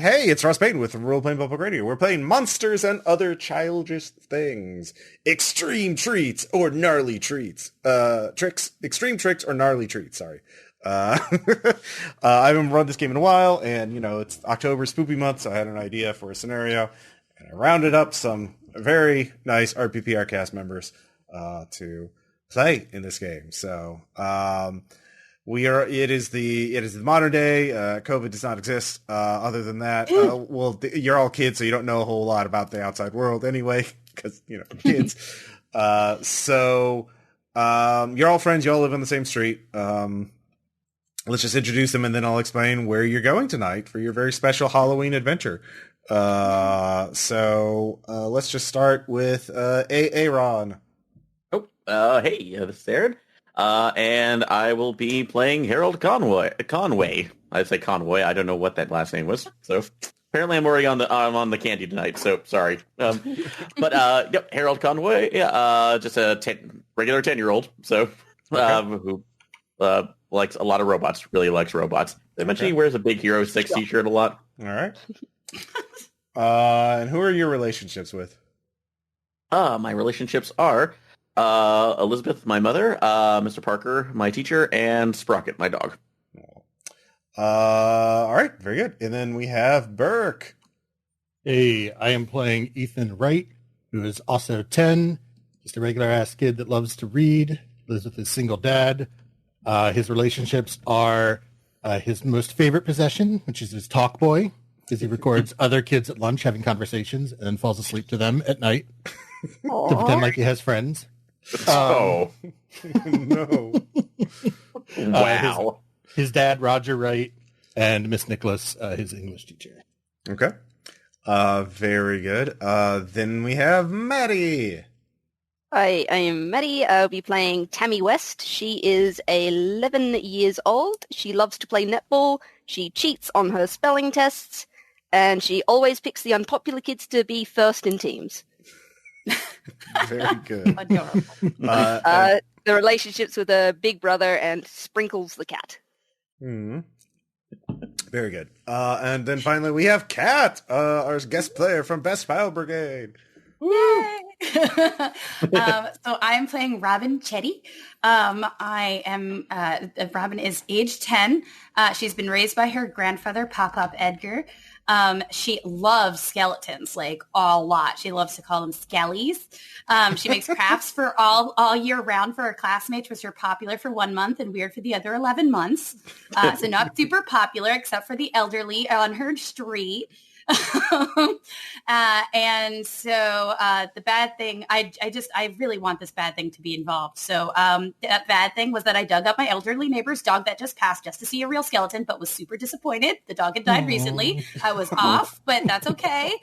Hey, it's Ross Payton with Role Playing Public Radio. We're playing Monsters and Other Childish Things. Extreme Treats or Gnarly Treats. Extreme Tricks or Gnarly Treats, sorry. I haven't run this game in a while, and, it's October, spoopy month, so I had an idea for a scenario, and I rounded up some very nice RPPR cast members to play in this game. So, it is the modern day. COVID does not exist. Other than that, you're all kids, so you don't know a whole lot about the outside world anyway, because kids. So you're all friends. You all live on the same street. Let's just introduce them, and then I'll explain where you're going tonight for your very special Halloween adventure. So let's just start with Aaron. Hey, this is Aaron. And I will be playing Harold Conway. I say Conway. I don't know what that last name was. So apparently I'm already I'm on the candy tonight. So sorry. But Harold Conway. Yeah. Just a regular 10-year-old. So who likes a lot of robots. Really likes robots. They mentioned he wears a Big Hero 6 t-shirt a lot. All right. And who are your relationships with? My relationships are Elizabeth, my mother, Mr. Parker, my teacher, and Sprocket, my dog. All right, very good. And then we have Birk. Hey, I am playing Ethan Wright, who is also 10, just a regular-ass kid that loves to read, lives with his single dad. His relationships are his most favorite possession, which is his talk boy, because he records other kids at lunch having conversations and then falls asleep to them at night to pretend like he has friends. No. Wow. His dad, Roger Wright, and Miss Nicholas, his English teacher. Okay. Very good. Then we have Maddy. Hi, I am Maddy. I'll be playing Tammy West. She is 11 years old. She loves to play netball. She cheats on her spelling tests. And she always picks the unpopular kids to be first in teams. Very good. Adorable. The relationships with a big brother and Sprinkles the cat. Mm-hmm. Very good. And then finally we have Kat, our guest player from Best File Brigade. Yay! So I'm playing Robin Cheddy. Robin is age 10. She's been raised by her grandfather, Pop-Up Edgar. She loves skeletons, like a lot. She loves to call them skellies. She makes crafts for all year round for her classmates, which are popular for 1 month and weird for the other 11 months. So not super popular, except for the elderly on her street. And so the bad thing, I really want this bad thing to be involved. So that bad thing was that I dug up my elderly neighbor's dog that just passed just to see a real skeleton, but was super disappointed. The dog had died recently. I was off, but that's okay.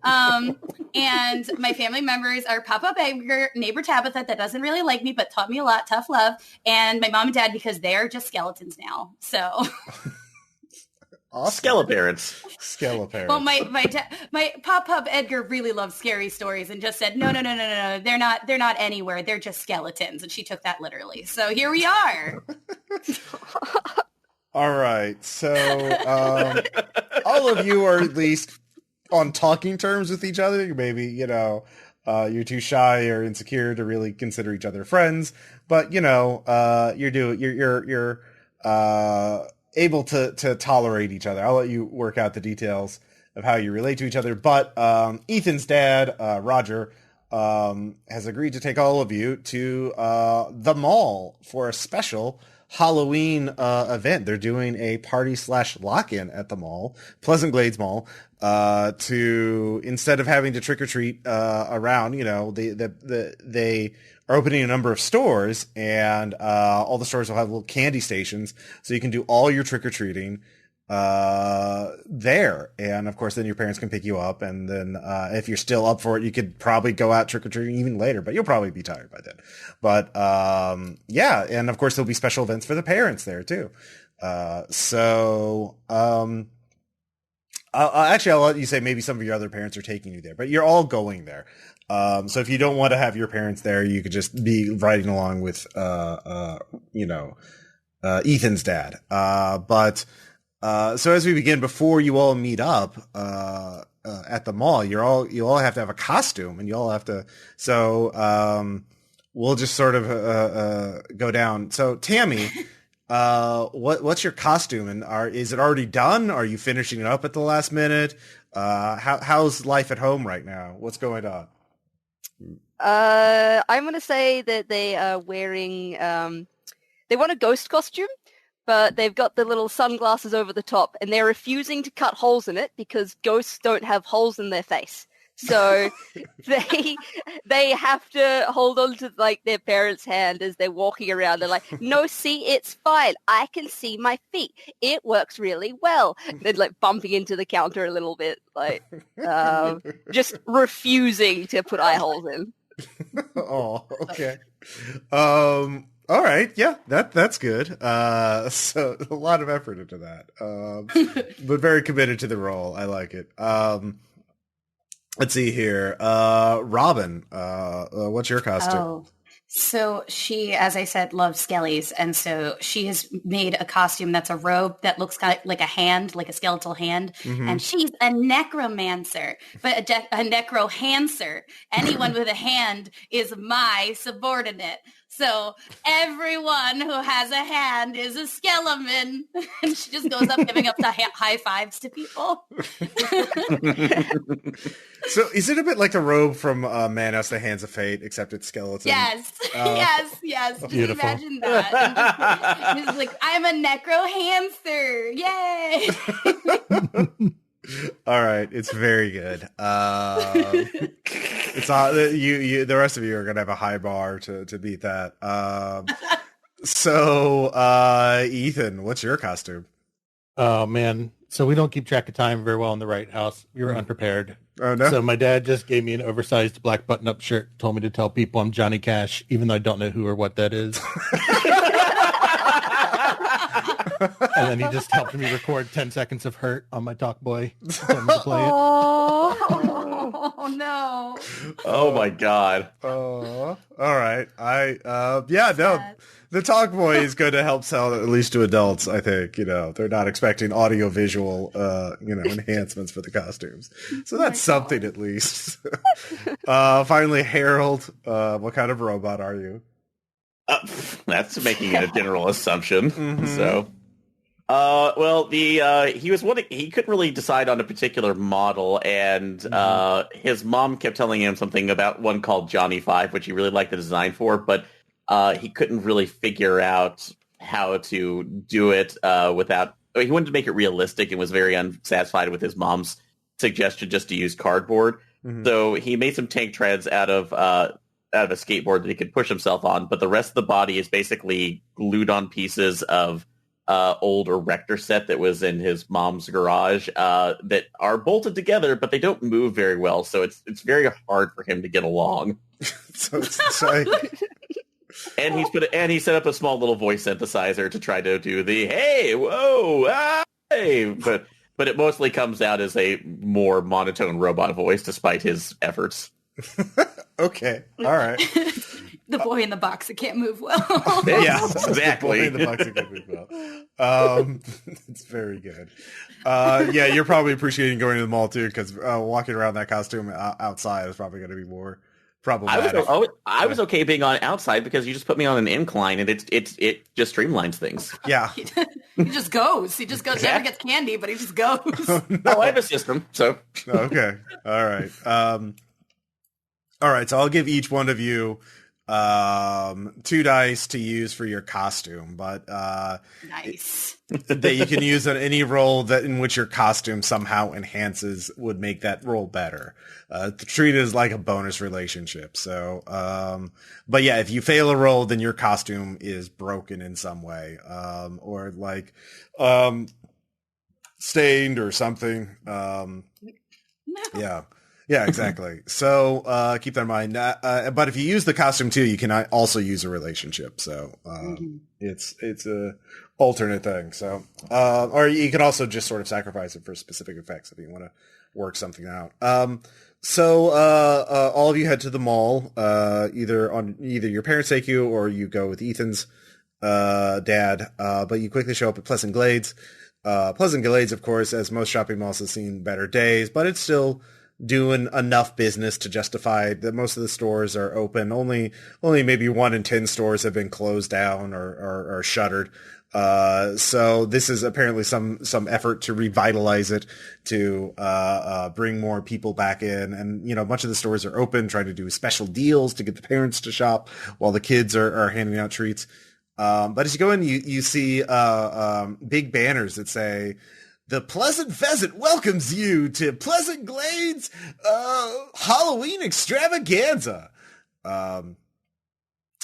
And my family members are Pop-Up Edgar, neighbor Tabitha that doesn't really like me, but taught me a lot, tough love, and my mom and dad because they're just skeletons now. So... Awesome. Skeleparents. Well, my Pop-Up Edgar really loves scary stories and just said, no, they're not anywhere. They're just skeletons. And she took that literally. So here we are. All right. So all of you are at least on talking terms with each other. Maybe, you're too shy or insecure to really consider each other friends. But, you're able to tolerate each other. I'll let you work out the details of how you relate to each other. But Ethan's dad, Roger, has agreed to take all of you to the mall for a special Halloween event. They're doing a party/lock-in at the mall, Pleasant Glades Mall, to, instead of having to trick or treat around, they are opening a number of stores, and all the stores will have little candy stations, so you can do all your trick-or-treating there. And of course, then your parents can pick you up, and then if you're still up for it, you could probably go out trick-or-treating even later, but you'll probably be tired by then. But yeah, and of course, there'll be special events for the parents there too. Actually, I'll let you say maybe some of your other parents are taking you there, but you're all going there. So if you don't want to have your parents there, you could just be riding along with, Ethan's dad. But So as we begin, before you all meet up at the mall, you all have to have a costume, and you all have to. So we'll just sort of go down. So Tammy, what's your costume, and is it already done? Are you finishing it up at the last minute? How's life at home right now? What's going on? I'm going to say that they are wearing, they want a ghost costume, but they've got the little sunglasses over the top, and they're refusing to cut holes in it because ghosts don't have holes in their face. So they have to hold on to like their parents' hand as they're walking around. They're like, no, see, it's fine. I can see my feet. It works really well. They're like bumping into the counter a little bit, like just refusing to put eye holes in. Oh, okay. All right, yeah, that's good. So a lot of effort into that, but very committed to the role. I like it. Let's see here. Robin, what's your costume? Oh, so she, as I said, loves skellies. And so she has made a costume that's a robe that looks kind of like a hand, like a skeletal hand. Mm-hmm. And she's a necromancer, but a necrohancer. Anyone with a hand is my subordinate. So everyone who has a hand is a skeleton. And she just goes up giving up the high fives to people. So is it a bit like the robe from Manos, the Hands of Fate, except it's skeleton? Yes, yes. Just beautiful. imagine that. And just like, I'm a necrohancer. Yay! All right, it's very good. It's not you. The rest of you are gonna have a high bar to beat that. So Ethan, what's your costume? Oh man, so we don't keep track of time very well in the Wright house. We were unprepared. Oh no! So my dad just gave me an oversized black button-up shirt, told me to tell people I'm Johnny Cash, even though I don't know who or what that is. And then he just helped me record 10 seconds of Hurt on my talk boy. Told me to play it. Oh no! Oh my god! Oh, all right. The talk boy is going to help sell at least to adults. I think they're not expecting audio visual enhancements for the costumes, so that's something at least. Finally, Harold, what kind of robot are you? That's making a general assumption. Mm-hmm. So, he couldn't really decide on a particular model, and his mom kept telling him something about one called Johnny 5, which he really liked the design for, but he couldn't really figure out how to do it without. He wanted to make it realistic and was very unsatisfied with his mom's suggestion just to use cardboard. Mm-hmm. So he made some tank treads out of a skateboard that he could push himself on, but the rest of the body is basically glued on pieces of old erector set that was in his mom's garage that are bolted together, but they don't move very well, so it's very hard for him to get along. And he set up a small little voice synthesizer to try to do the hey, whoa, ah, hey, but it mostly comes out as a more monotone robot voice despite his efforts. Okay, all right. The boy in the box that can't move well. Yeah, exactly. The boy in the box that can't move well. It's very good. Yeah, you're probably appreciating going to the mall too, because walking around that costume outside is probably going to be more problematic. I was okay being on outside because you just put me on an incline and it just streamlines things. Yeah. He just goes. He just goes. Never gets candy, but he just goes. No, I have a system, so. Okay. All right. All right, so I'll give each one of you 2 dice to use for your costume, but nice. That you can use on any roll that in which your costume somehow enhances would make that roll better. Treat it as like a bonus relationship. So, but yeah, if you fail a roll, then your costume is broken in some way, or like stained or something. No. Yeah. Yeah, exactly. So keep that in mind. But if you use the costume too, you can also use a relationship. So it's a alternate thing. So or you can also just sort of sacrifice it for specific effects if you want to work something out. So all of you head to the mall. Either your parents take you or you go with Ethan's dad. But you quickly show up at Pleasant Glades. Pleasant Glades, of course, as most shopping malls, has seen better days, but it's still doing enough business to justify that most of the stores are open. Only maybe 1 in 10 stores have been closed down or shuttered. So this is apparently some effort to revitalize it, to bring more people back in. And, much of the stores are open, trying to do special deals to get the parents to shop while the kids are handing out treats. But as you go in, you see big banners that say, "The Pleasant Pheasant welcomes you to Pleasant Glades Halloween Extravaganza."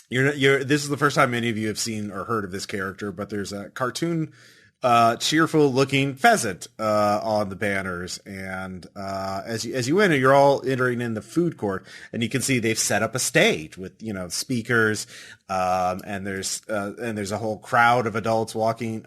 This is the first time any of you have seen or heard of this character, but there's a cartoon, cheerful looking pheasant on the banners, and as you enter, you're all entering in the food court, and you can see they've set up a stage with speakers, and there's a whole crowd of adults watching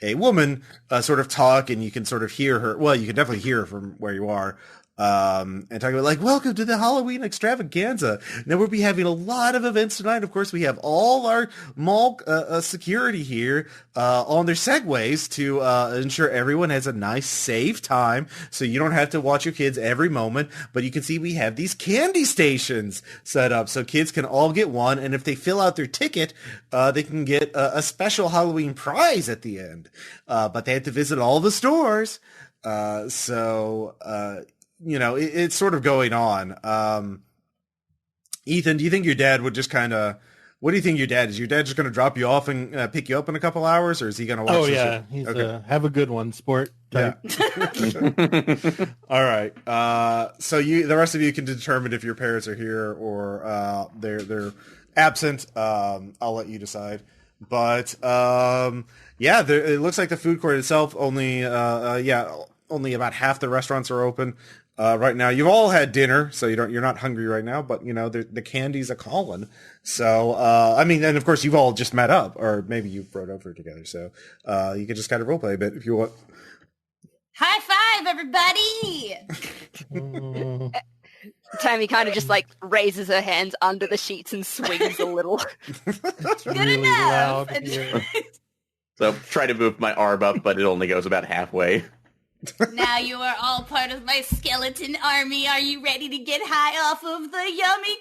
a woman sort of talk, and you can sort of hear her. Well, you can definitely hear her from where you are. And talking about welcome to the Halloween extravaganza. Now we'll be having a lot of events tonight. Of course, we have all our mall security here on their segways to ensure everyone has a nice, safe time. So you don't have to watch your kids every moment. But you can see we have these candy stations set up so kids can all get one. And if they fill out their ticket, they can get a special Halloween prize at the end. But they have to visit all the stores. It's sort of going on. Ethan, do you think your dad would just kind of, what do you think your dad is? Your dad just going to drop you off and pick you up in a couple hours, or is he going to watch? Oh, yeah. He's have a good one, sport type. Yeah. All right. So the rest of you can determine if your parents are here or they're absent. I'll let you decide. But it looks like the food court itself only about half the restaurants are open right now. You've all had dinner, so you're not hungry right now. But the candy's a calling. So and of course you've all just met up, or maybe you rode over together. So you could just kind of role play a bit if you want. High five, everybody! Tammy kind of just raises her hands under the sheets and swings a little. It's Good really enough. loud here. So try to move my arm up, but it only goes about halfway. Now you are all part of my skeleton army. Are you ready to get high off of the yummy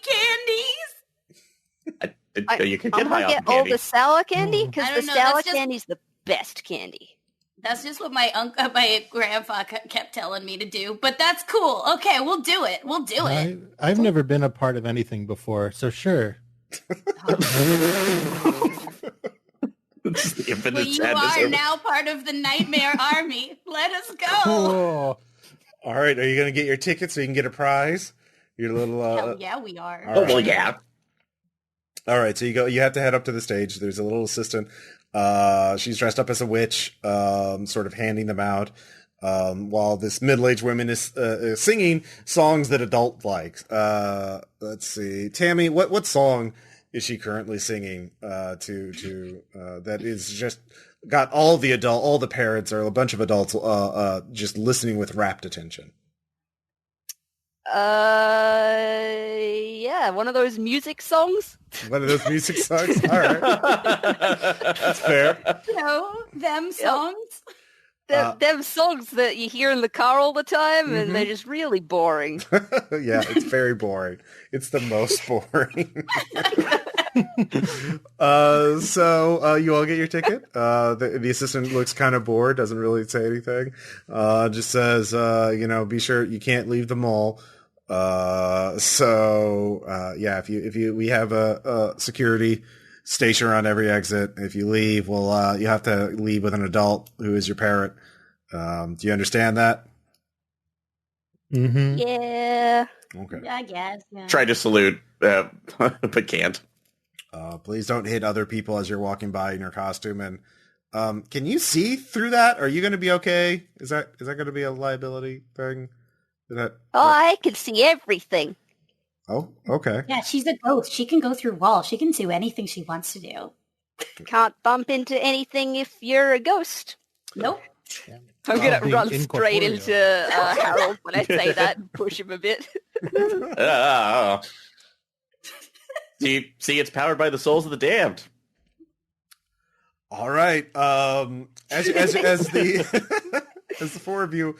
candies? You can get I'm high gonna off get the all candy. the sour candy I because don't the know, sour that's just- candy's the best candy. That's just what my grandpa kept telling me to do. But that's cool. Okay, we'll do it. We'll do it. I've never been a part of anything before, so sure. It's the infinite Well, you sadness are of- now part of the Nightmare Army. Let us go. Oh, All right. Are you going to get your ticket so you can get a prize? Your little. Hell yeah, we are. All Oh, well, right. yeah. All right, so you have to head up to the stage. There's a little assistant. She's dressed up as a witch, sort of handing them out, while this middle-aged woman is singing songs that adult likes. Let's see, Tammy, what song is she currently singing to that is just got all the parents or a bunch of adults just listening with rapt attention? Yeah, one of those music songs. One of those music songs? All right. That's fair. Them songs. Them songs that you hear in the car all the time, and they're just really boring. Yeah, it's very boring. It's the most boring. So you all get your ticket. The assistant looks kind of bored, doesn't really say anything. Just says, be sure you can't leave the mall. We have a security station around every exit. If you leave, you have to leave with an adult who is your parent. Do you understand that? mm-hmm. Yeah. Okay. I guess. Yeah. Try to salute, but can't. Please don't hit other people as you're walking by in your costume. And can you see through that? Are you going to be okay? Is that going to be a liability thing? I can see everything. Oh, okay. Yeah, she's a ghost. She can go through walls. She can do anything she wants to do. Can't bump into anything if you're a ghost. Nope. I'm gonna being run straight incorporeal. into Harold when I say that and push him a bit. See, it's powered by the souls of the damned. All right. As the as the four of you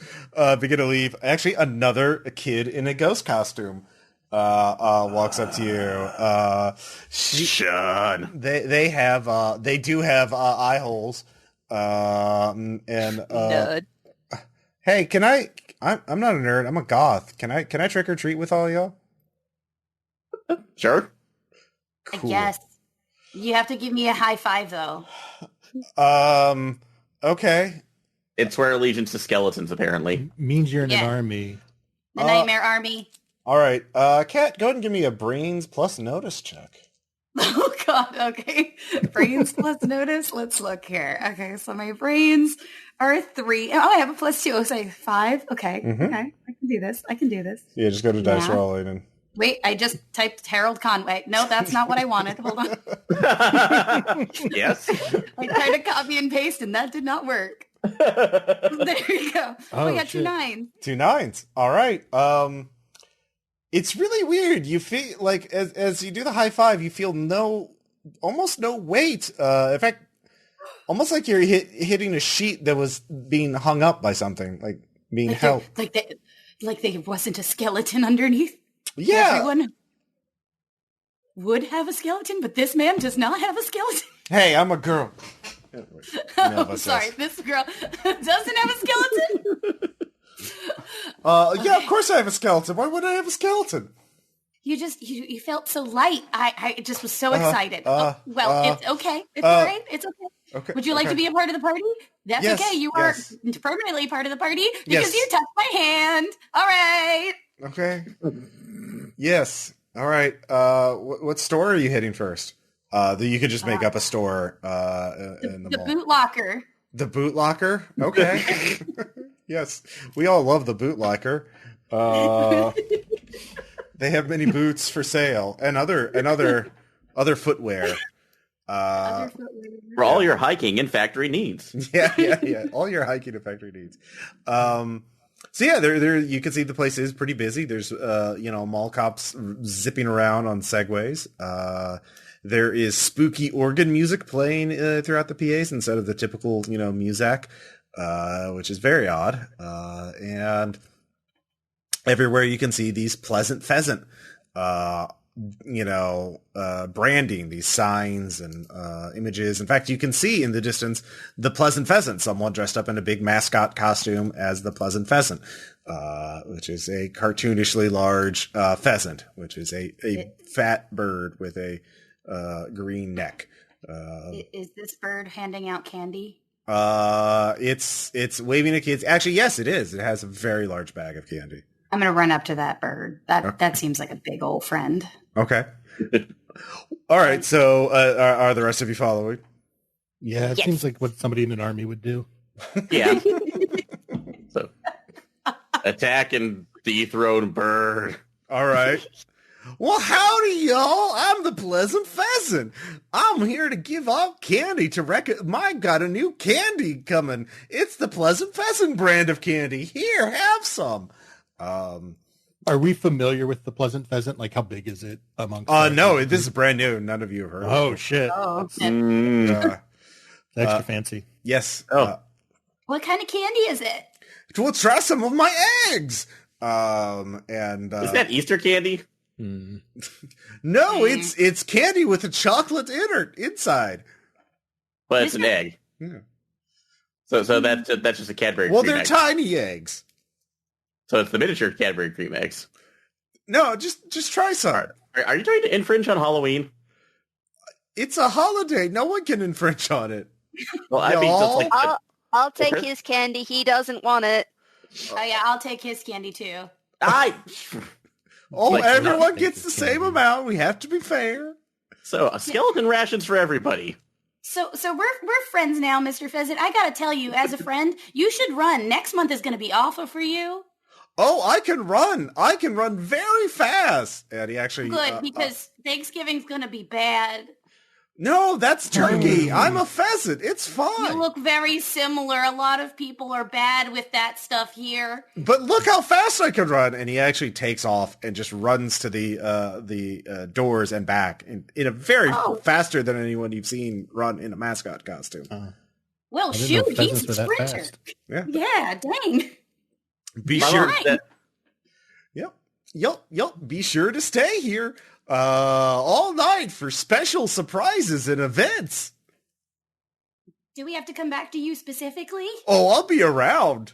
begin to leave, actually another kid in a ghost costume walks up to you. Sean. They do have eye holes. Nerd. Hey, I'm not a nerd. I'm a goth. Can I trick or treat with all y'all? Sure. Cool. Yes. You have to give me a high five, though. Okay. It's swear allegiance to skeletons, apparently. Means you're in an Yeah. army. The Nightmare Army. All right. Kat, go ahead and give me a brains plus notice check. Oh, God. Okay. Brains plus notice. Let's look here. Okay. So my brains are 3. Oh, I have a +2. Oh, so 5. Okay. Mhm. Okay. I can do this. Yeah, just go to dice Yeah. rolling and. Wait, I just typed Harold Conway. No, that's not what I wanted. Hold on. Yes. I tried to copy and paste, and that did not work. There you go. Oh, I got 2 shit. 9s. 2 9s. All right. It's really weird. You feel like as you do the high five, you feel almost no weight. In fact, almost like you're hitting a sheet that was being hung up by something, like being held. Like there wasn't a skeleton underneath. Yeah. Everyone would have a skeleton, but this man does not have a skeleton. Hey, I'm a girl. Oh, sorry, this girl doesn't have a skeleton. Yeah, of course I have a skeleton. Why would I have a skeleton? You felt so light. I just was so excited. It's okay. It's all right. It's okay. Okay. Would you like to be a part of the party? That's Yes, okay. You yes. are permanently part of the party Yes. because you touched my hand. All right. Okay. Yes. All right. What store are you hitting first? You could just make up a store in the The mall. boot locker. The boot locker? Okay. Yes. We all love the boot locker. They have many boots for sale and other footwear. For all your hiking and factory needs. Yeah. All your hiking and factory needs. So yeah, there you can see the place is pretty busy. There's mall cops zipping around on segways. There is spooky organ music playing throughout the PAs instead of the typical muzak, which is very odd. And everywhere you can see these pleasant pheasant branding, these signs and images. In fact, you can see in the distance the pleasant pheasant, someone dressed up in a big mascot costume as the pleasant pheasant, which is a cartoonishly large pheasant, which is a fat bird with a green neck. Is this bird handing out candy? It's waving at kids. Actually, yes, it is. It has a very large bag of candy. I'm going to run up to that bird. That seems like a big old friend. Okay. All right. So, are the rest of you following? Yeah, it Yes. seems like what somebody in an army would do. Yeah. So, attack and dethrone bird. All right. Well, howdy, y'all. I'm the Pleasant Pheasant. I'm here to give out candy to Mike got a new candy coming. It's the Pleasant Pheasant brand of candy. Here, have some. Are we familiar with the pleasant pheasant? Like, how big is it amongst? No, this is brand new. None of you have heard of Oh shit! Oh, it. Extra fancy. Yes. what kind of candy is it? Well, try some of my eggs. Is that Easter candy? No, it's candy with a chocolate inside. But it's an egg. Yeah. So that's just a Cadbury Well, cream they're egg. tiny eggs. So it's the miniature Cadbury cream eggs. No, just try some. Are you trying to infringe on Halloween? It's a holiday. No one can infringe on it. Well, I mean, just like I'll take Okay. his candy. He doesn't want it. Oh yeah, I'll take his candy too. Like, Everyone nothing gets the is same candy. amount. We have to be fair. So skeleton rations for everybody. So we're friends now, Mr. Pheasant. I gotta tell you, as a friend, you should run. Next month is gonna be awful for you. Oh, I can run. I can run very fast. And he actually Good, because Thanksgiving's gonna be bad. No, that's turkey. I'm a pheasant. It's You fine. look very similar. A lot of people are bad with that stuff here. But look how fast I can run. And he actually takes off and just runs to the doors and back in a very faster than anyone you've seen run in a mascot costume. Well, I didn't know shoot, he's pheasants a were that sprinter. fast. Yeah, dang. Be My sure. mom said- Yep. Be sure to stay here all night for special surprises and events. Do we have to come back to you specifically? Oh, I'll be around.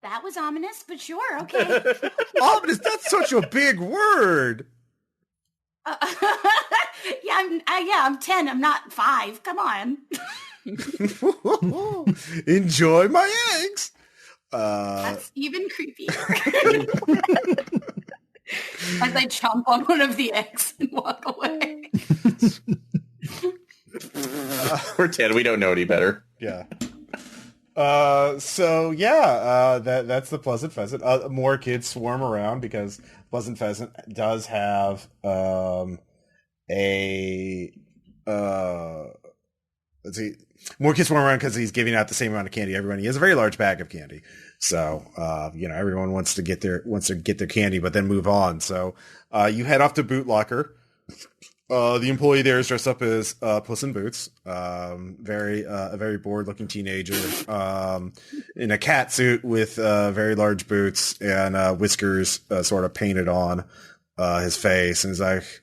That was ominous, but sure, okay. Ominous, that's such a big word. I'm 10. I'm not 5. Come on. Enjoy my eggs. That's even creepier. As I chomp on one of the eggs and walk away. We're 10. We don't know any better. Yeah. That's the Pleasant Pheasant. More kids swarm around because Pleasant Pheasant does have let's see. More kids swarm around because he's giving out the same amount of candy to everyone. He has a very large bag of candy. So, everyone wants to get their candy, but then move on. So, you head off to Boot Locker. The employee there is dressed up as Puss in Boots. A very bored looking teenager, in a cat suit with, very large boots and, whiskers, sort of painted on, his face. And he's like,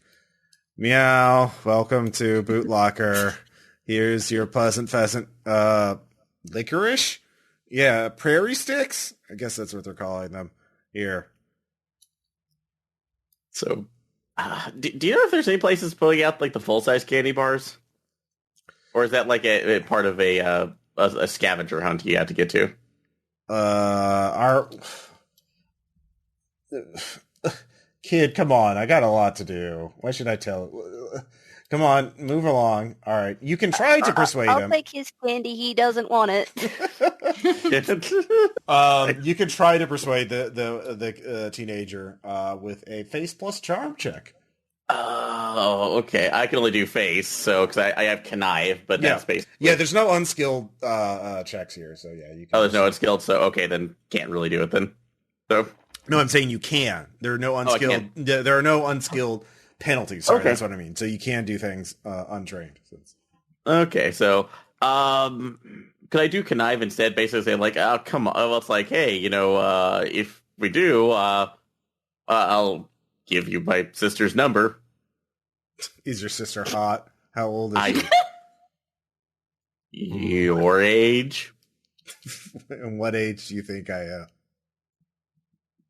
meow, welcome to Boot Locker. Here's your Pleasant Pheasant, licorice? Yeah, prairie sticks? I guess that's what they're calling them. Here. So, do you know if there's any places pulling out like the full-size candy bars? Or is that like a part of a scavenger hunt you have to get to? Kid, come on. I got a lot to do. Why should I tell? Come on, move along. All right. You can try to persuade I'll him. take his candy. He doesn't want it. You can try to persuade the teenager with a face plus charm check. Oh, okay. I can only do face, so because I have connive, but that's face. Yeah, there's no unskilled checks here, so yeah. You can Oh, there's no unskilled, so okay, then can't really do it then. So no, I'm saying you can. There are no unskilled. There are no unskilled penalties. Sorry, that's what I mean. So you can do things untrained. Okay, so could I do connive instead? Basically, say like, oh come on. Well, it's like, hey, if we do, I'll give you my sister's number. Is your sister hot? How old is she? Your age? And what age do you think I am?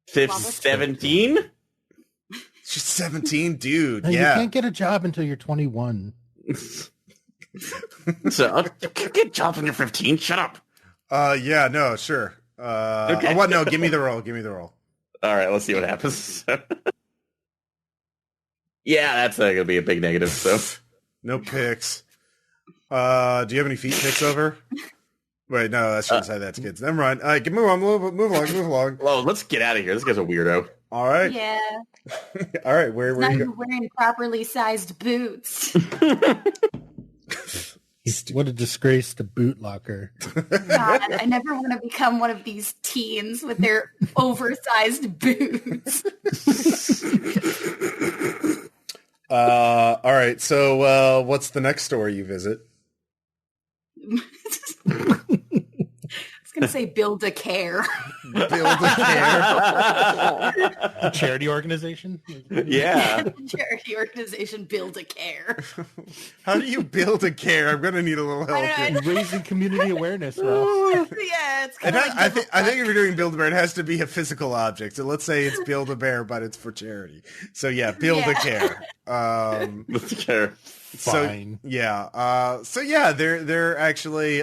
17? She's 17, dude. No, yeah. You can't get a job until you're 21. So get jobs when you're 15. Shut up. Yeah, no, sure. Okay. What? No, give me the roll. Give me the roll. All right, let's see what happens. Yeah, that's going to be a big negative. So no picks. Do you have any feet picks over? Wait, no, that's inside. That's kids. Never mind. All right, move along. Oh, let's get out of here. This guy's a weirdo. All right. Yeah. All right. Where Not you even wearing properly sized boots. What a disgrace to Boot Locker. God, I never want to become one of these teens with their oversized boots. All right. So, what's the next store you visit? I was going to say Build a Care. Build a Care. A charity organization? Yeah. The charity organization Build a Care. How do you build a care? I'm gonna need a little help I here. Raising community awareness, Ralph. Yeah, it's I kind of think, I think if you're doing Build a Bear, it has to be a physical object. So let's say it's Build a Bear, but it's for charity. So yeah, Build a Care. Let's care. Fine. They're actually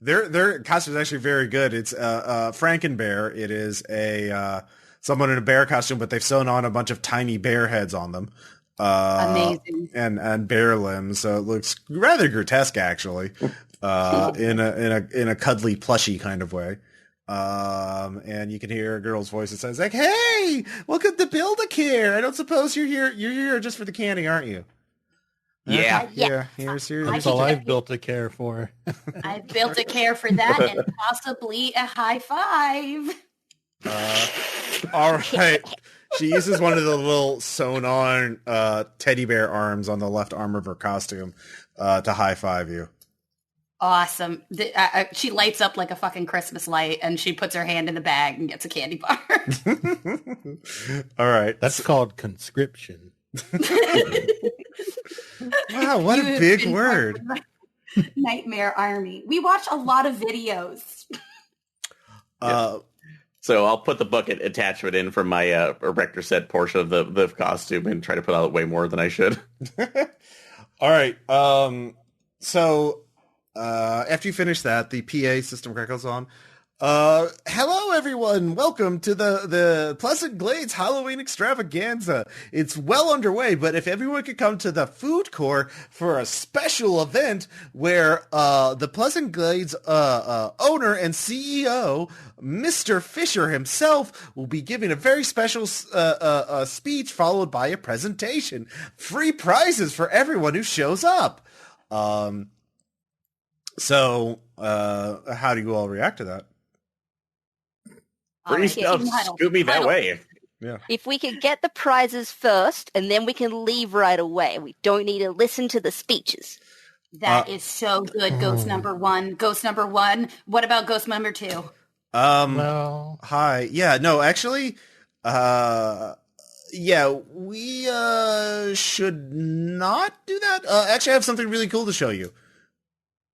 their costume is actually very good. It's Frankenbear. It is a someone in a bear costume, but they've sewn on a bunch of tiny bear heads on them. amazing. And bear limbs, so it looks rather grotesque actually. In a cuddly plushy kind of way. And you can hear a girl's voice that says like, "Hey, welcome to Build-A-Care. I don't suppose you're here just for the candy, aren't you?" Yeah. Yeah. Here's your. That's all I've built a care for. I've built a care for that and possibly a high five. All right. She uses one of the little sewn-on teddy bear arms on the left arm of her costume to high five you. Awesome. She lights up like a fucking Christmas light, and she puts her hand in the bag and gets a candy bar. All right. That's called conscription. Wow, what a big word. Nightmare Army. We watch a lot of videos. So I'll put the bucket attachment in from my erector set portion of the costume and try to put out way more than I should. All right. So after you finish that, the PA system crackles on. Hello, everyone. Welcome to the Pleasant Glades Halloween extravaganza. It's well underway, but if everyone could come to the food court for a special event where the Pleasant Glades owner and CEO, Mr. Fisher himself, will be giving a very special speech followed by a presentation. Free prizes for everyone who shows up. So how do you all react to that? Free stuff, scoop me that way. Yeah. If we could get the prizes first, and then we can leave right away. We don't need to listen to the speeches. That is so good, Ghost number one. Ghost number one. What about Ghost number two? Well, Hi. Yeah, no, actually, yeah, we should not do that. Actually, I have something really cool to show you.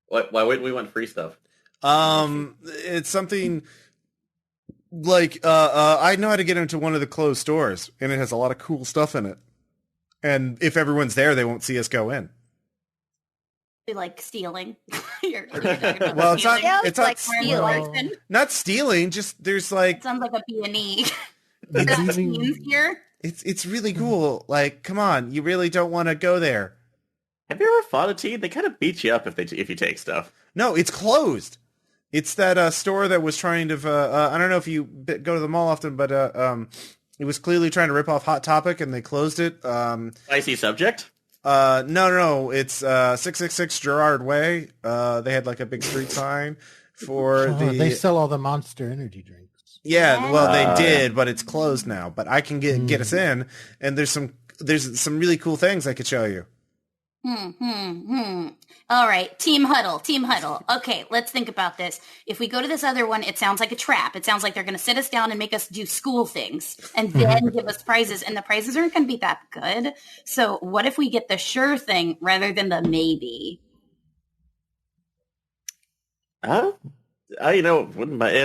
Why wouldn't we want free stuff? It's something like I know how to get into one of the closed stores, and it has a lot of cool stuff in it. And if everyone's there, they won't see us go in. Like stealing. Well, it's not. Yeah, It's like not stealing. Not stealing. Just there's like It sounds like a B&E. It's There's even- teens here. it's really cool. Like, come on, you really don't want to go there. Have you ever fought a teen? They kind of beat you up if you take stuff. No, it's closed. It's that store that was trying to. I don't know if you go to the mall often, but it was clearly trying to rip off Hot Topic, and they closed it. Spicy subject? No. It's 666 Gerard Way. They had like a big street sign for they sell all the Monster Energy drinks. Yeah, well, they did, but it's closed now. But I can get us in, and there's some really cool things I could show you. All right, team huddle. Okay, let's think about this. If we go to this other one, it sounds like a trap. It sounds like they're going to sit us down and make us do school things and then give us prizes, and the prizes aren't going to be that good. So what if we get the sure thing rather than the maybe? It's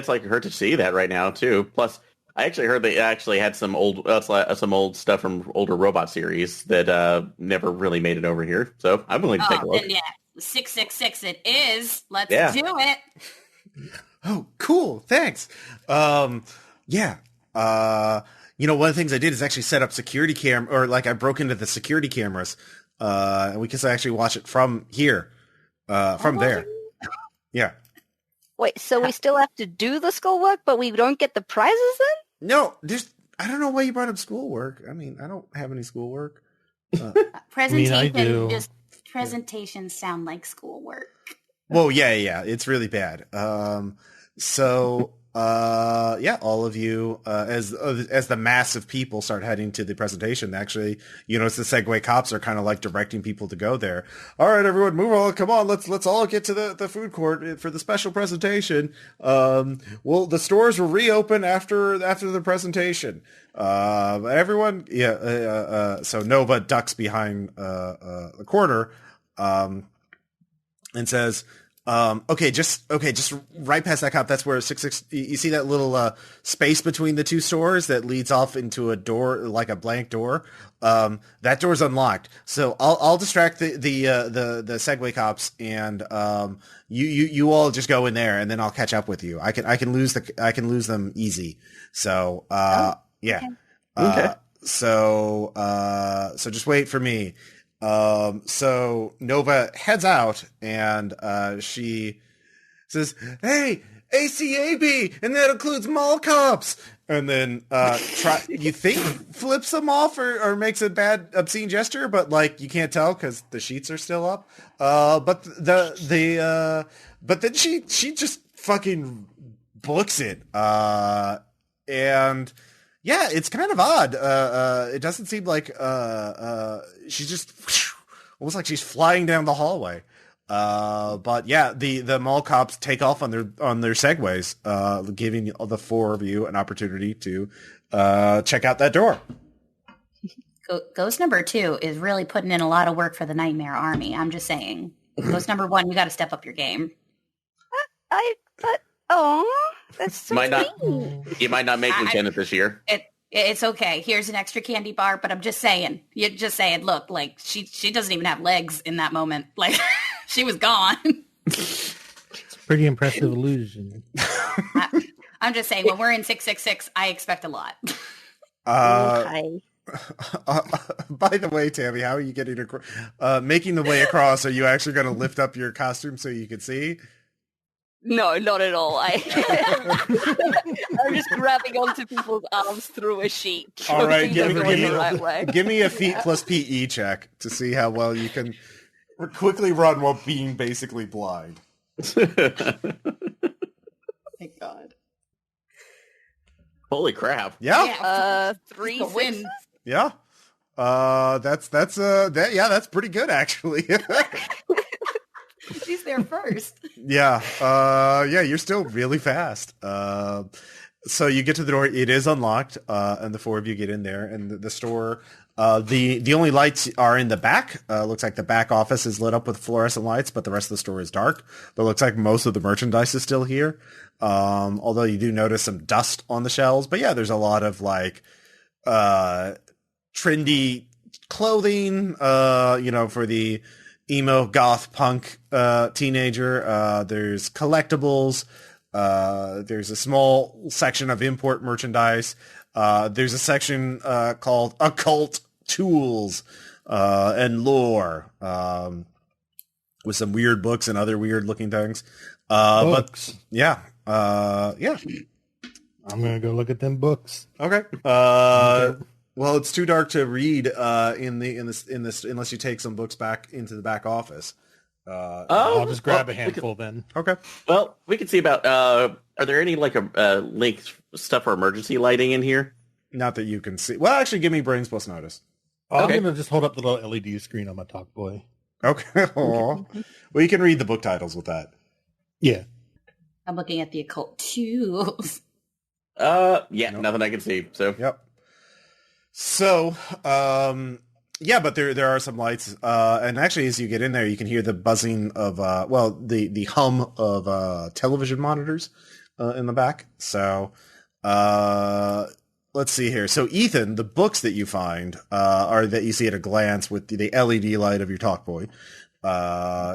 like hurt to see that right now too. Plus, I actually heard they actually had some old stuff from older robot series that never really made it over here. So I'm willing to take a look. Then yeah, 666 it is. Let's Yeah. do it. Oh, cool! Thanks. Yeah. One of the things I did is actually set up security I broke into the security cameras, and we can actually watch it from here, from there. Yeah. Wait, so we still have to do the schoolwork, but we don't get the prizes then? No, I don't know why you brought up schoolwork. I mean, I don't have any schoolwork. Presentation, do. just presentations sound like schoolwork. Well, yeah, it's really bad. All of you, as the mass of people start heading to the presentation, actually, it's the Segway cops are kind of like directing people to go there. All right, everyone, move on. Come on, let's all get to the food court for the special presentation. The stores will reopen after the presentation. Everyone, so Nova ducks behind the corner, and says, just right past that cop. That's where 66. You see that little space between the two stores that leads off into a door, like a blank door. That door's unlocked. So I'll distract the Segway cops, and you all just go in there, and then I'll catch up with you. I can lose them easy. So yeah. Okay. So just wait for me. So Nova heads out, and she says, "Hey, ACAB, and that includes mall cops." and then you think flips them off or makes a bad obscene gesture, but like you can't tell because the sheets are still up. But but then she just fucking books it. And yeah, it's kind of odd. It doesn't seem like she's just almost like she's flying down the hallway. But yeah, the mall cops take off on their segways, giving the four of you an opportunity to check out that door. Ghost number 2 is really putting in a lot of work for the Nightmare Army. I'm just saying. Ghost number 1, you got to step up your game. That's so sweet. You might not make lieutenant this year. It's okay. Here's an extra candy bar, but I'm just saying. You're just saying. Look, like she doesn't even have legs in that moment. Like she was gone. It's a pretty impressive illusion. I'm just saying. When we're in 666, I expect a lot. Okay. By the way, Tammy, how are you getting making the way across? Are you actually going to lift up your costume so you can see? No, not at all. I'm just grabbing onto people's arms through a sheet. All right, give me a feet plus PE check to see how well you can quickly run while being basically blind. Thank God. Holy crap! Yeah. 3 win. wins. Yeah. That's pretty good actually. She's there first. Yeah. You're still really fast. So you get to the door. It is unlocked, and the four of you get in there. And the store, the only lights are in the back. Looks like the back office is lit up with fluorescent lights, but the rest of the store is dark. But it looks like most of the merchandise is still here. Although you do notice some dust on the shelves. But yeah, there's a lot of like trendy clothing, for the emo goth punk teenager. There's collectibles. There's a small section of import merchandise. There's a section called occult tools and lore, with some weird books and other weird looking things. Books. But yeah. I'm gonna go look at them books. Okay. Well, it's too dark to read in this unless you take some books back into the back office. I'll just grab a handful then. Okay. Well, we can see about. Are there any like link stuff for emergency lighting in here? Not that you can see. Well, actually, give me brains plus notice. Okay. I'm gonna just hold up the little LED screen on my talk boy. Okay. Well, you can read the book titles with that. Yeah. I'm looking at the occult tools. Nothing I can see. So. Yep. So, but there are some lights, and actually as you get in there, you can hear the buzzing of, the hum of, television monitors, in the back. So, let's see here. So Ethan, the books that you find, are that you see at a glance with the LED light of your talk boy,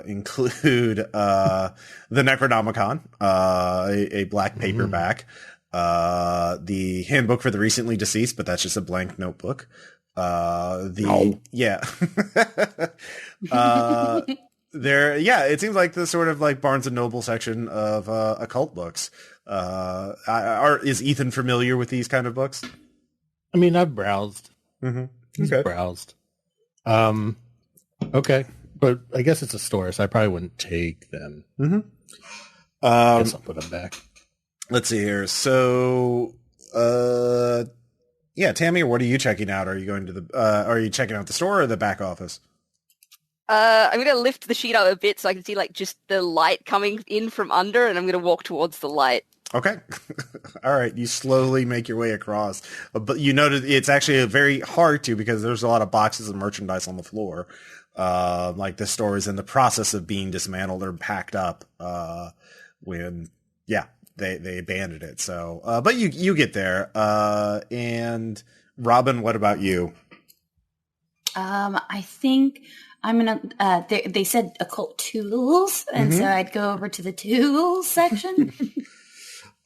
include, the Necronomicon, a black paperback. The handbook for the recently deceased, but that's just a blank notebook. It seems like the sort of like Barnes and Noble section of occult books. Is Ethan familiar with these kind of books? I mean, I've browsed. Mm-hmm. Okay. Browsed. Okay, but I guess it's a store, so I probably wouldn't take them. Mm-hmm. I guess I'll put them back. Let's see here. So, Tammy, what are you checking out? Are you going to are you checking out the store or the back office? I'm going to lift the sheet up a bit so I can see like just the light coming in from under, and I'm going to walk towards the light. Okay. All right. You slowly make your way across, but you notice it's actually very hard to because there's a lot of boxes of merchandise on the floor. Like the store is in the process of being dismantled or packed up, They abandoned it. So, but you get there. And Robin, what about you? I think I'm gonna. They said occult tools, and so I'd go over to the tools section.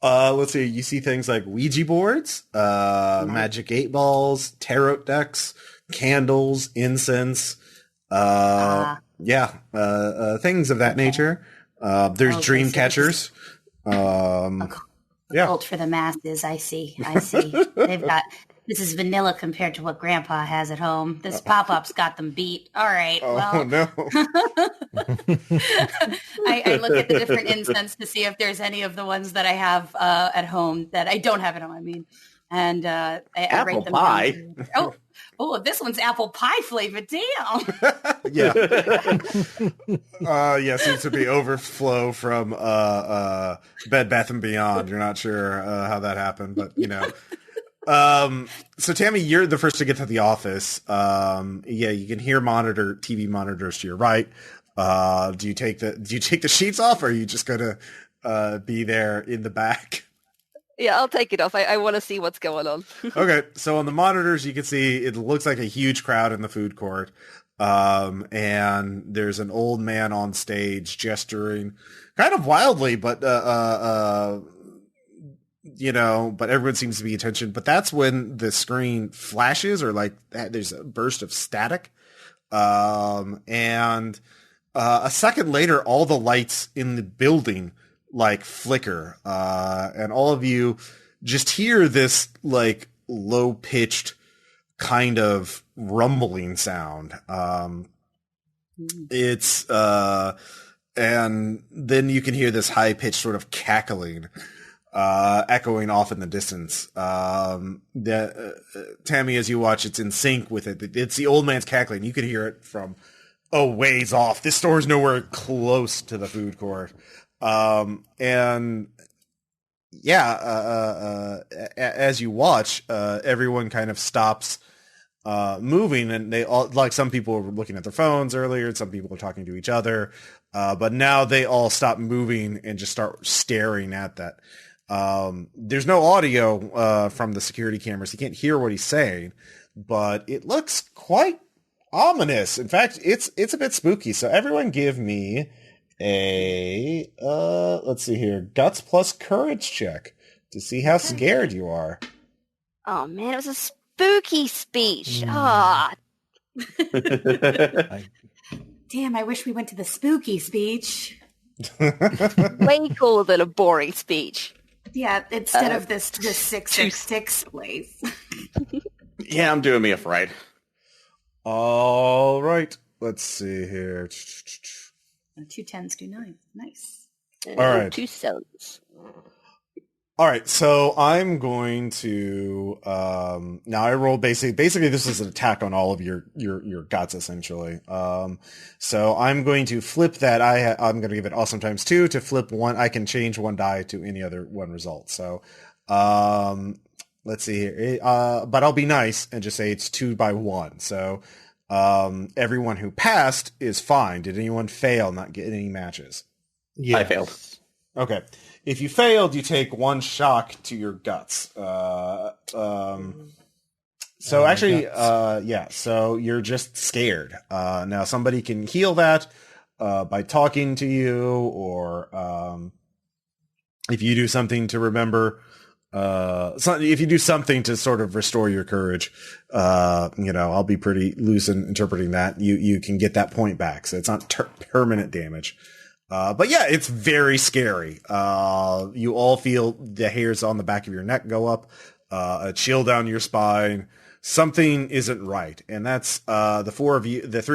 Let's see. You see things like Ouija boards, magic 8-balls, tarot decks, candles, incense. Things of that nature. There's dream catchers. Yeah. Cult for the masses. I see. They've got, this is vanilla compared to what Grandpa has at home. This pop-up's got them beat. All right. Oh, no. I look at the different incense to see if there's any of the ones that I have at home that I don't have at home. I mean, and I Apple write them pie. down. Oh, this one's apple pie flavored. Damn. Yeah. Seems to be overflow from Bed Bath & Beyond. You're not sure how that happened, but, you know. So Tammy, you're the first to get to the office. You can hear TV monitors to your right. Do you take the sheets off, or are you just gonna be there in the back? Yeah, I'll take it off. I want to see what's going on. Okay, so on the monitors you can see it looks like a huge crowd in the food court. And there's an old man on stage gesturing kind of wildly, but but everyone seems to be attention. But that's when the screen flashes, or like there's a burst of static. And a second later, all the lights in the building like flicker, and all of you just hear this like low pitched kind of rumbling sound. It's and then you can hear this high pitched sort of cackling, echoing off in the distance. Tammy, as you watch, it's in sync with it. It's the old man's cackling. You can hear it from a ways off. This store is nowhere close to the food court. As you watch, everyone kind of stops moving, and they all, like, some people were looking at their phones earlier, and some people are talking to each other, but now they all stop moving and just start staring at that. There's no audio from the security cameras. You can't hear what he's saying, but it looks quite ominous. In fact, it's a bit spooky. So everyone give me a let's see here, guts plus courage check to see how scared you are. Oh man, it was a spooky speech. Ah, Damn, I wish we went to the spooky speech. way cooler than a boring speech. Yeah, instead of this 666 place. Yeah, I'm doing me a fright. All right, let's see here. 2 10s, 2 9s. Nice. All right. 2 7s. All right, so I'm going to now I roll basically this is an attack on all of your guts essentially. So I'm going to flip that. I'm going to give it awesome times 2 to flip one. I can change one die to any other one result. So let's see here. But I'll be nice and just say it's 2 by 1. So everyone who passed is fine. Did anyone fail, not get any matches? Yeah, I failed. Okay. If you failed, you take 1 shock to your guts. So you're just scared. Now somebody can heal that by talking to you, or if you do something to remember, if you do something to sort of restore your courage, I'll be pretty loose in interpreting that. You can get that point back, so it's not permanent damage. But yeah, it's very scary. You all feel the hairs on the back of your neck go up, a chill down your spine. Something isn't right. And that's, the 3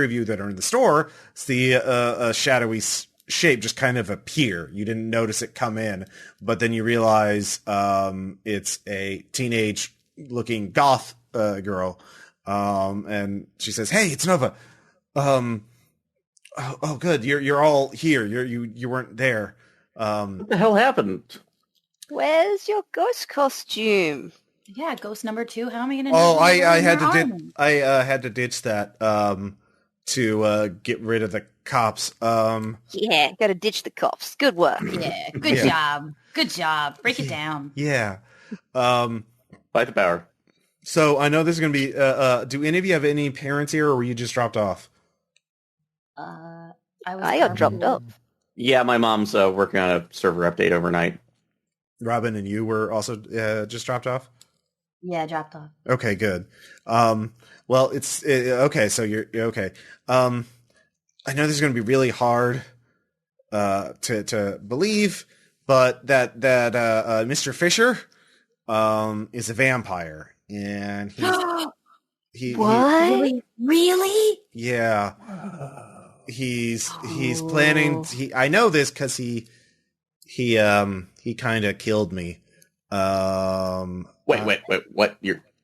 of you that are in the store see a shadowy shape just kind of appear. You didn't notice it come in, but then you realize, it's a teenage looking goth, girl. And she says, "Hey, it's Nova. Oh, good. You're all here. You weren't there. What the hell happened? Where's your ghost costume? Yeah, ghost number 2. How am I going to? Oh, I had to ditch that to get rid of the cops. Yeah, gotta ditch the cops. Good work. Yeah, good job. Good job. Break it down. Yeah. Fight the power. So I know this is going to be. Do any of you have any parents here, or were you just dropped off? I got dropped off. Yeah, my mom's working on a server update overnight. Robin and you were also just dropped off? Yeah, dropped off. Okay, good. Well, it's okay. So you're okay. I know this is going to be really hard to believe, but that Mr. Fisher is a vampire, and What? Really? yeah, he's planning. I know this because he kind of killed me. Wait, what?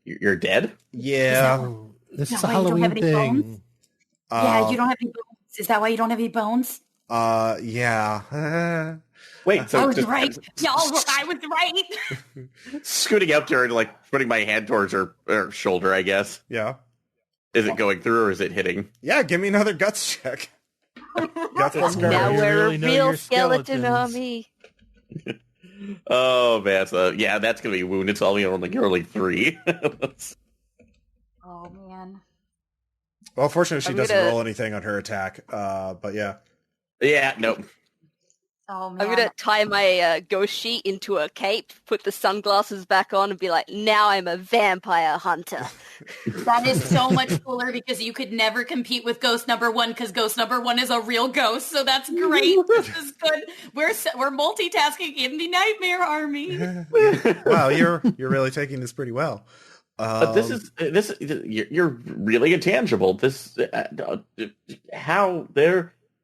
You're dead? Yeah. This is that a why you don't have Halloween any thing. bones? Yeah, you don't have any bones. Is that why you don't have any bones? Yeah. Wait, so I was just right. Y'all, I was right. scooting up to her and like putting my hand towards her shoulder, I guess. Yeah. Is it going through or is it hitting? Yeah, give me another guts check. Guts plus Now Now courage. you we're really a know real your skeleton skeletons. army. Oh man, so yeah, that's gonna be wounded. So I'll be on like only 3. Oh man. Well, fortunately, she I'm doesn't gonna- roll anything on her attack. But yeah. Yeah, nope. Oh man. I'm gonna tie my ghost sheet into a cape, put the sunglasses back on, and be like, "Now I'm a vampire hunter." That is so much cooler because you could never compete with Ghost Number 1 because Ghost Number 1 is a real ghost. So that's great. This is good. We're multitasking in the Nightmare Army. Wow, you're really taking this pretty well. But this you're really intangible.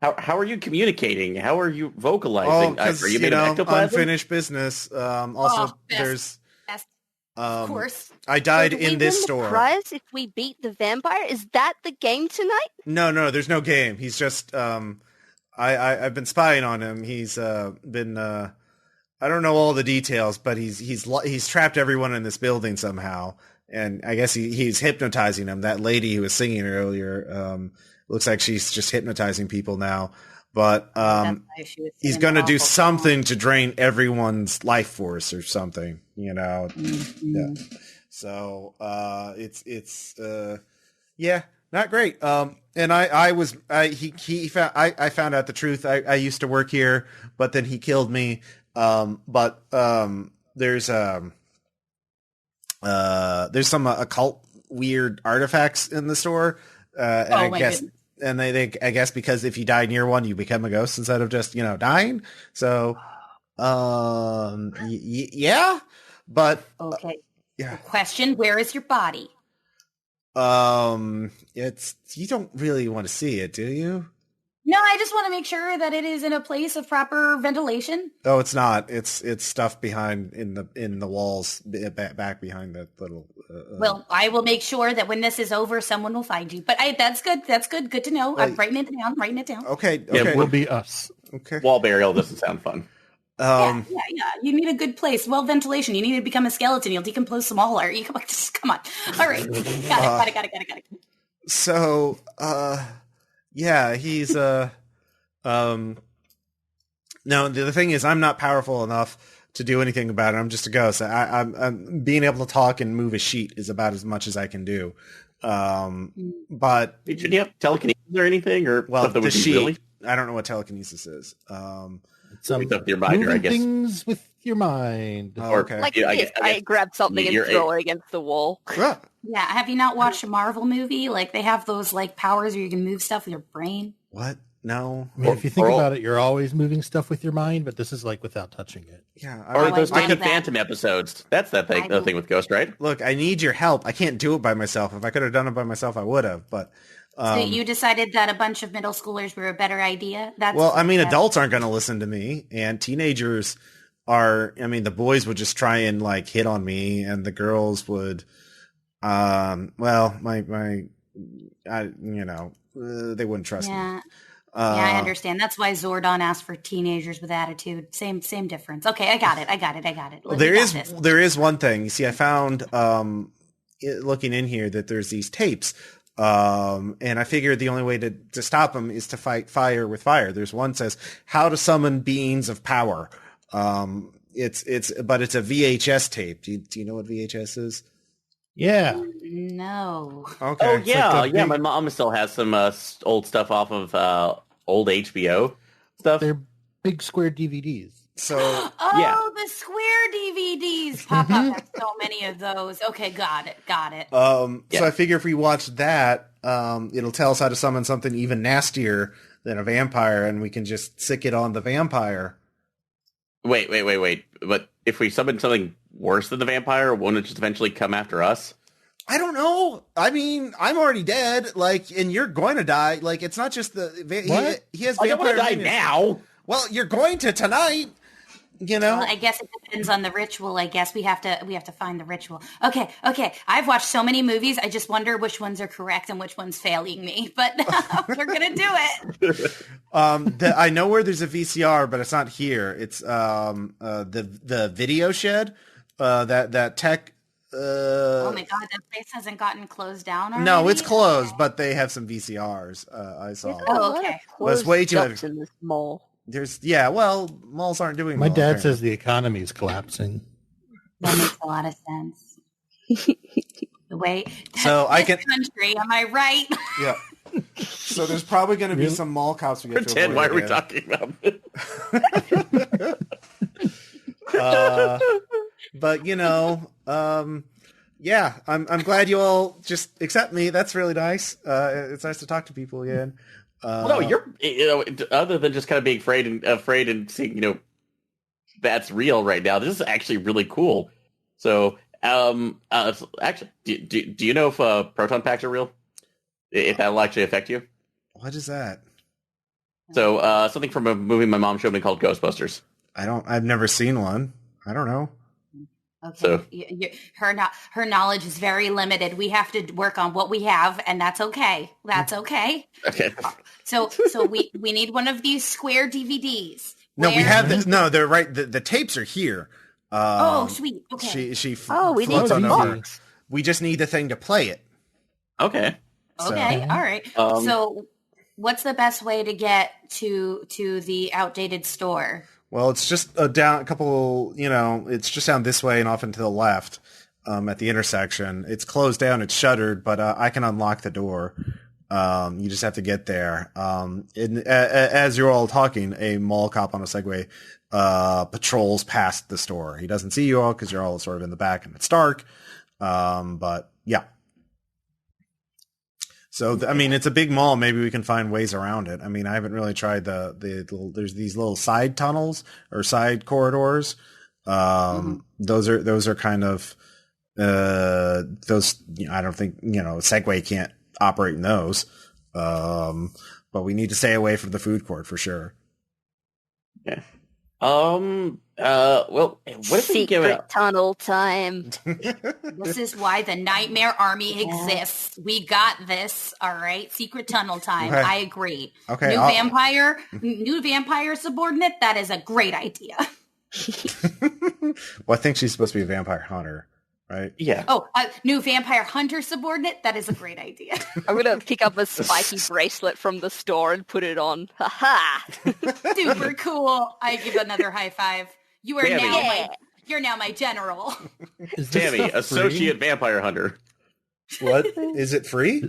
How are you communicating? How are you vocalizing? because Are you made of ectoplasm? unfinished business. Also, best. there's Best, of course. I died So do we in this win store. The prize if we beat the vampire? Is that the game tonight? No, there's no game. He's just I've been spying on him. He's been I don't know all the details, but he's trapped everyone in this building somehow, and I guess he's hypnotizing them. That lady who was singing earlier looks like she's just hypnotizing people now. But That's why she was he's singing going to do awful something to drain everyone's life force or something, you know. Yeah. So it's yeah, not great. And I found out the truth. I used to work here, but then he killed me. But there's some occult weird artifacts in the store. And I my guess, goodness. and I guess because if you die near one, you become a ghost instead of just, dying. So, yeah, but Okay. yeah, Question, where is your body? it's, you don't really want to see it, do you? No, I just want to make sure that it is in a place of proper ventilation. Oh, it's not. It's stuff behind in the walls, back behind that little. Well, I will make sure that when this is over, someone will find you. But that's good. That's good. Good to know. I'm writing it down. Okay. Yeah, Okay. It will be us. Okay. Wall burial doesn't sound fun. Yeah. You need a good place. Well, ventilation. You need to become a skeleton. You'll decompose smaller. Come on. All right. Got it. So, yeah, he's no. The thing is, I'm not powerful enough to do anything about it. I'm just a ghost. I'm being able to talk and move a sheet is about as much as I can do. But Should you have telekinesis or anything, or well, something the would be sheet. really I don't know what telekinesis is. Some It's up to your mind, moving I guess. things with your mind. Oh, Or- okay. Like Yeah, I this, guess- I grab something and you're throw it against the wall. Ah, Yeah. Have you not watched a Marvel movie? Like they have those like powers where you can move stuff with your brain. what? No. I mean, if you think or- about it, you're always moving stuff with your mind, but this is like without touching it. Yeah. or I those like David that. Phantom episodes. That's the thing with Ghost, right? Look, I need your help. I can't do it by myself. If I could have done it by myself, I would have. But So you decided that a bunch of middle schoolers were a better idea? well, I mean, adults aren't going to listen to me, and teenagers are. I mean, the boys would just try and like hit on me, and the girls would. Well, they wouldn't trust me. Yeah. Yeah, I understand. That's why Zordon asked for teenagers with attitude. Same difference. Okay, I got it. There We got this. is one thing. You see, I found looking in here that there's these tapes, and I figured the only way to stop them is to fight fire with fire. There's one that says how to summon beings of power. It's a VHS tape. Do you know what VHS is? Yeah. No. Okay. Oh It's yeah, like the yeah. big- My mom still has some old stuff off of old HBO stuff. They're big square DVDs. So Oh, Yeah. the square DVDs pop up. There's so many of those. Okay, got it. So Yeah. I figure if we watch that, it'll tell us how to summon something even nastier than a vampire, and we can just sick it on the vampire. Wait. But if we summon something worse than the vampire, won't it just eventually come after us? I don't know. I mean, I'm already dead. Like, and you're going to die. Like, it's not just the he has I don't want vampire to die now. Well, you're going to tonight. You know. Well, I guess it depends on the ritual. I guess we have to find the ritual. Okay. I've watched so many movies. I just wonder which ones are correct and which one's failing me. But we're gonna do it. I know where there's a VCR, but it's not here. It's the video shed. That tech. Oh my god, that place hasn't gotten closed down already? No, it's closed, but they have some VCRs. I saw. Oh, okay. Well, it's way too shops in this mall. Malls aren't doing My well, dad apparently. says the economy is collapsing. That makes a lot of sense. The way So I can country, am I right? yeah. So there's probably going to be some mall cops we have to Pretend, avoid why are we again. talking about it? But yeah, I'm glad you all just accept me. That's really nice. It's nice to talk to people again. No, other than just kind of being afraid and seeing, that's real right now. This is actually really cool. So, actually, do you know if proton packs are real? If that'll actually affect you? What is that? So, something from a movie my mom showed me called Ghostbusters. I've never seen one. I don't know. Okay. So- Her knowledge is very limited. We have to work on what we have, and that's okay. That's okay. Okay. So we need one of these square DVDs. No, we have they're right. The tapes are here. Sweet. Okay. She We need floats the on over. box. We just need the thing to play it. Okay. Okay. All right. So what's the best way to get to the outdated store? Well, it's just down a couple, it's just down this way and off and to the left at the intersection. It's closed down. It's shuttered, but I can unlock the door. You just have to get there. As you're all talking, a mall cop on a Segway patrols past the store. He doesn't see you all because you're all sort of in the back and it's dark. But yeah. So, it's a big mall. Maybe we can find ways around it. I haven't really tried there's these little side tunnels or side corridors. Those are kind of, I don't think, Segway can't operate in those. But we need to stay away from the food court for sure. Yeah. Well, what if we give Secret it? tunnel time. This is why the Nightmare Army exists. We got this. All right. Secret tunnel time. Okay. I agree. Okay. New vampire subordinate. That is a great idea. Well, I think she's supposed to be a vampire hunter, right? Yeah. Oh, new vampire hunter subordinate. That is a great idea. I'm gonna pick up a spiky bracelet from the store and put it on. Ha ha! Super cool. I give another high five. You are Tammy. you're now my general. Is this Tammy, stuff free? associate vampire hunter. What? Is it free?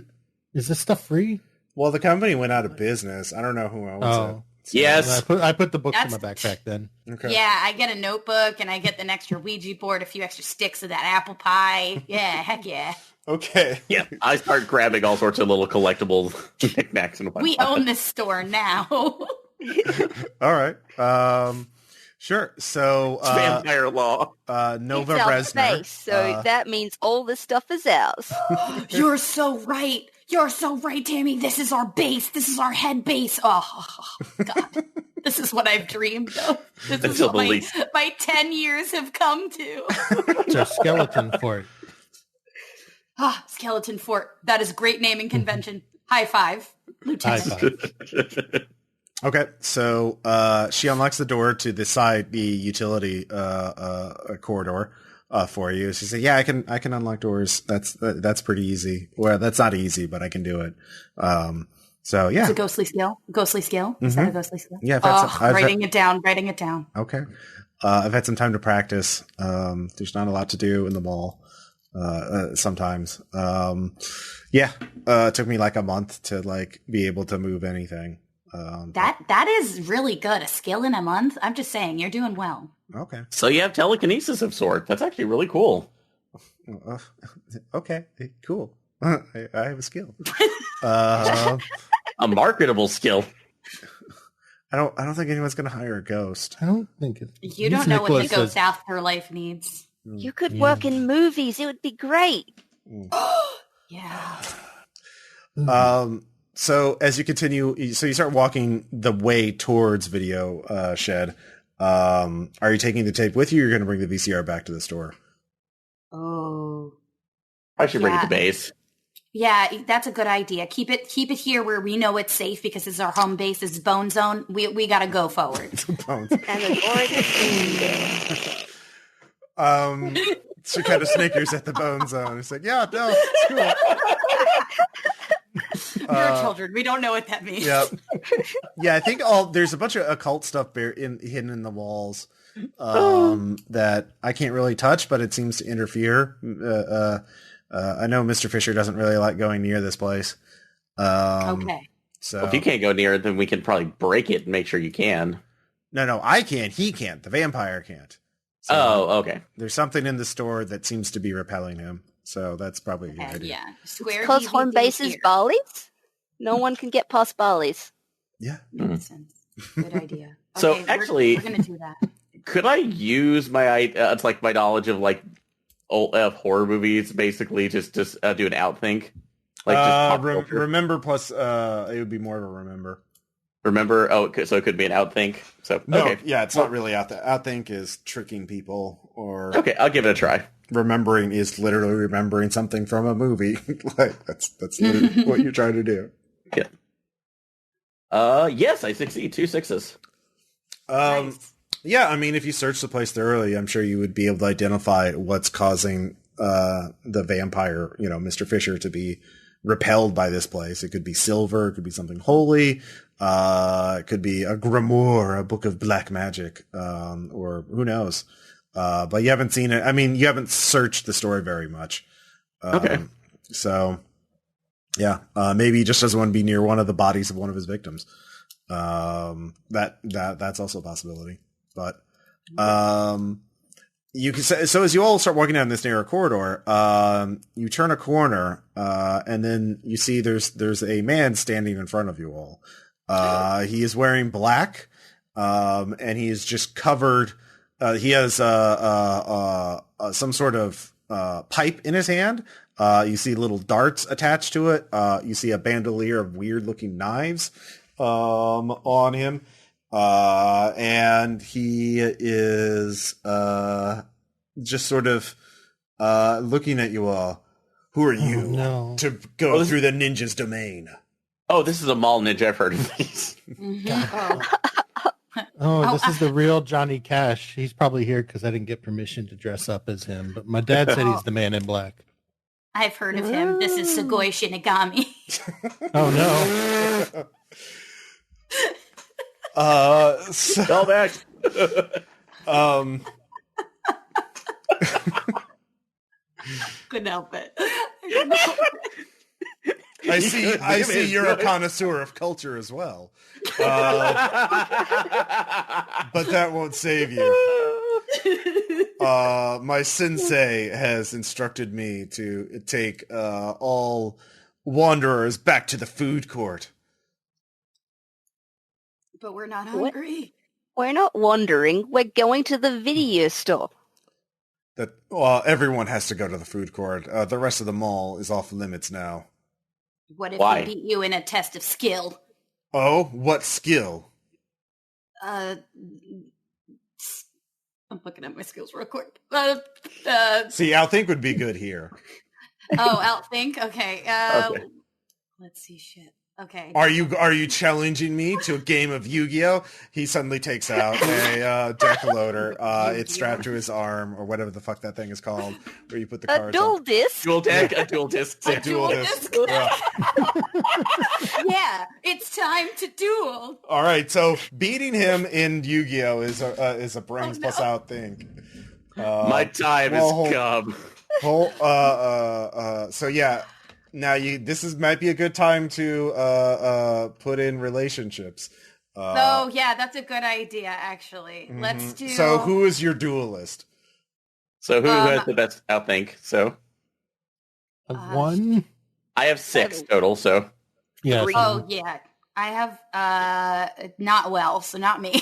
Is this stuff free? Well, the company went out of business. I don't know who owns Oh. it. So- Yes. I put the books in my That's- backpack then. Okay. Yeah, I get a notebook and I get an extra Ouija board, a few extra sticks of that apple pie. Yeah, heck yeah. Okay. Yeah. I start grabbing all sorts of little collectible knickknacks and whatnot. We own this store now. All right. Sure. So, It's vampire law. Nova It's our Resner. space, so that means all this stuff is ours. You're so right. You're so right, Tammy. This is our base. This is our head base. Oh, God. This is what I've dreamed of. This is Until what the least. my 10 years have come to. It's our skeleton fort. Skeleton Fort. That is a great naming convention. High five, High Lieutenant. five. Okay. So, she unlocks the door to the utility, corridor, for you. She said, yeah, I can unlock doors. That's pretty easy. Well, that's not easy, but I can do it. So yeah. It's a ghostly skill. Ghostly skill. Is that a ghostly skill? Yeah, I've writing it down. Writing it down. Okay. I've had some time to practice. There's not a lot to do in the mall. Sometimes. It took me like a month to be able to move anything. That is really good. A skill in a month. I'm just saying, you're doing well. Okay. So you have telekinesis of sort. That's actually really cool. Okay. Cool. I have a skill. A marketable skill. I don't think anyone's going to hire a ghost. I don't think it. You don't know what the ghost afterlife needs. You could work in movies. It would be great. Yeah. So as you continue, so you start walking the way towards Video Shed. Are you taking the tape with you? Or you're going to bring the VCR back to the store? Oh. I should bring it to base. Yeah, that's a good idea. Keep it here where we know it's safe because it's our home base. It's Bone Zone. We got to go forward. Bones. And the door is She kind of snickers at the Bone Zone. It's like, yeah, no, it's cool. We're children. We don't know what that means. Yeah, I think there's a bunch of occult stuff hidden in the walls that I can't really touch, but it seems to interfere. I know Mr. Fisher doesn't really like going near this place. Okay. So if you can't go near it, then we can probably break it and make sure you can. No, I can't. He can't. The vampire can't. So okay. There's something in the store that seems to be repelling him. So that's probably a good idea. Yeah. Square because DVD home base is here. Barley's. No one can get past Barley's. Yeah. Makes sense. Good idea. So, Okay, actually- we're gonna do that. Could I use my it's like my knowledge of like old horror movies, basically, just do an outthink? Like just pop culture? Remember plus it would be more of a remember. Remember? Oh, so it could be an outthink. So No, okay, yeah, it's not really outthink is tricking people, or okay, I'll give it a try. remembering is literally remembering something from a movie. Like that's literally what you're trying to do. Yeah. Yes, I succeed. 2 6s. Nice. Yeah, I mean, if you search the place thoroughly, I'm sure you would be able to identify what's causing the vampire, Mr. Fisher, to be repelled by this place. It could be silver, it could be something holy, it could be a grimoire, a book of black magic, or who knows. But you haven't seen it. I mean, you haven't searched the story very much. Okay. So, yeah, maybe he just doesn't want to be near one of the bodies of one of his victims. That's also a possibility. But you can say, so as you all start walking down this narrow corridor, you turn a corner, and then you see there's a man standing in front of you all. He is wearing black, and he is just covered. He has some sort of pipe in his hand. You see little darts attached to it. You see a bandolier of weird-looking knives on him. And he is just sort of looking at you all. Who are you to go through the ninja's domain? Oh, this is a mall ninja. I've heard of these. This is the real Johnny Cash. He's probably here because I didn't get permission to dress up as him. But my dad said he's the man in black. I've heard of him. This is Sugoi Shinigami. Oh, no. Call back. Couldn't help it. I see you're a connoisseur of culture as well. But that won't save you. My sensei has instructed me to take all wanderers back to the food court. But we're not hungry. We're not wandering. We're going to the video store. That everyone has to go to the food court. The rest of the mall is off limits now. What if Why? we beat you in a test of skill? Oh, what skill? I'm looking at my skills real quick. See, Outthink would be good here. Outthink? Okay. Okay. Let's see. Shit. Okay. Are you challenging me to a game of Yu-Gi-Oh? He suddenly takes out a deck loader. It's strapped to his arm, or whatever the fuck that thing is called, where you put the cards A dual on. disc? Dual deck, a dual disc. A dual disc. Yeah. Yeah, it's time to duel. All right, so beating him in Yu-Gi-Oh is a brains plus out thing. My time has come. So yeah, now might be a good time to put in relationships. Yeah, that's a good idea. Actually, let's do. So who is your duelist? So who has the best outthink? So One? I have 6 total. So Yeah. Oh yeah. I have not well, so not me.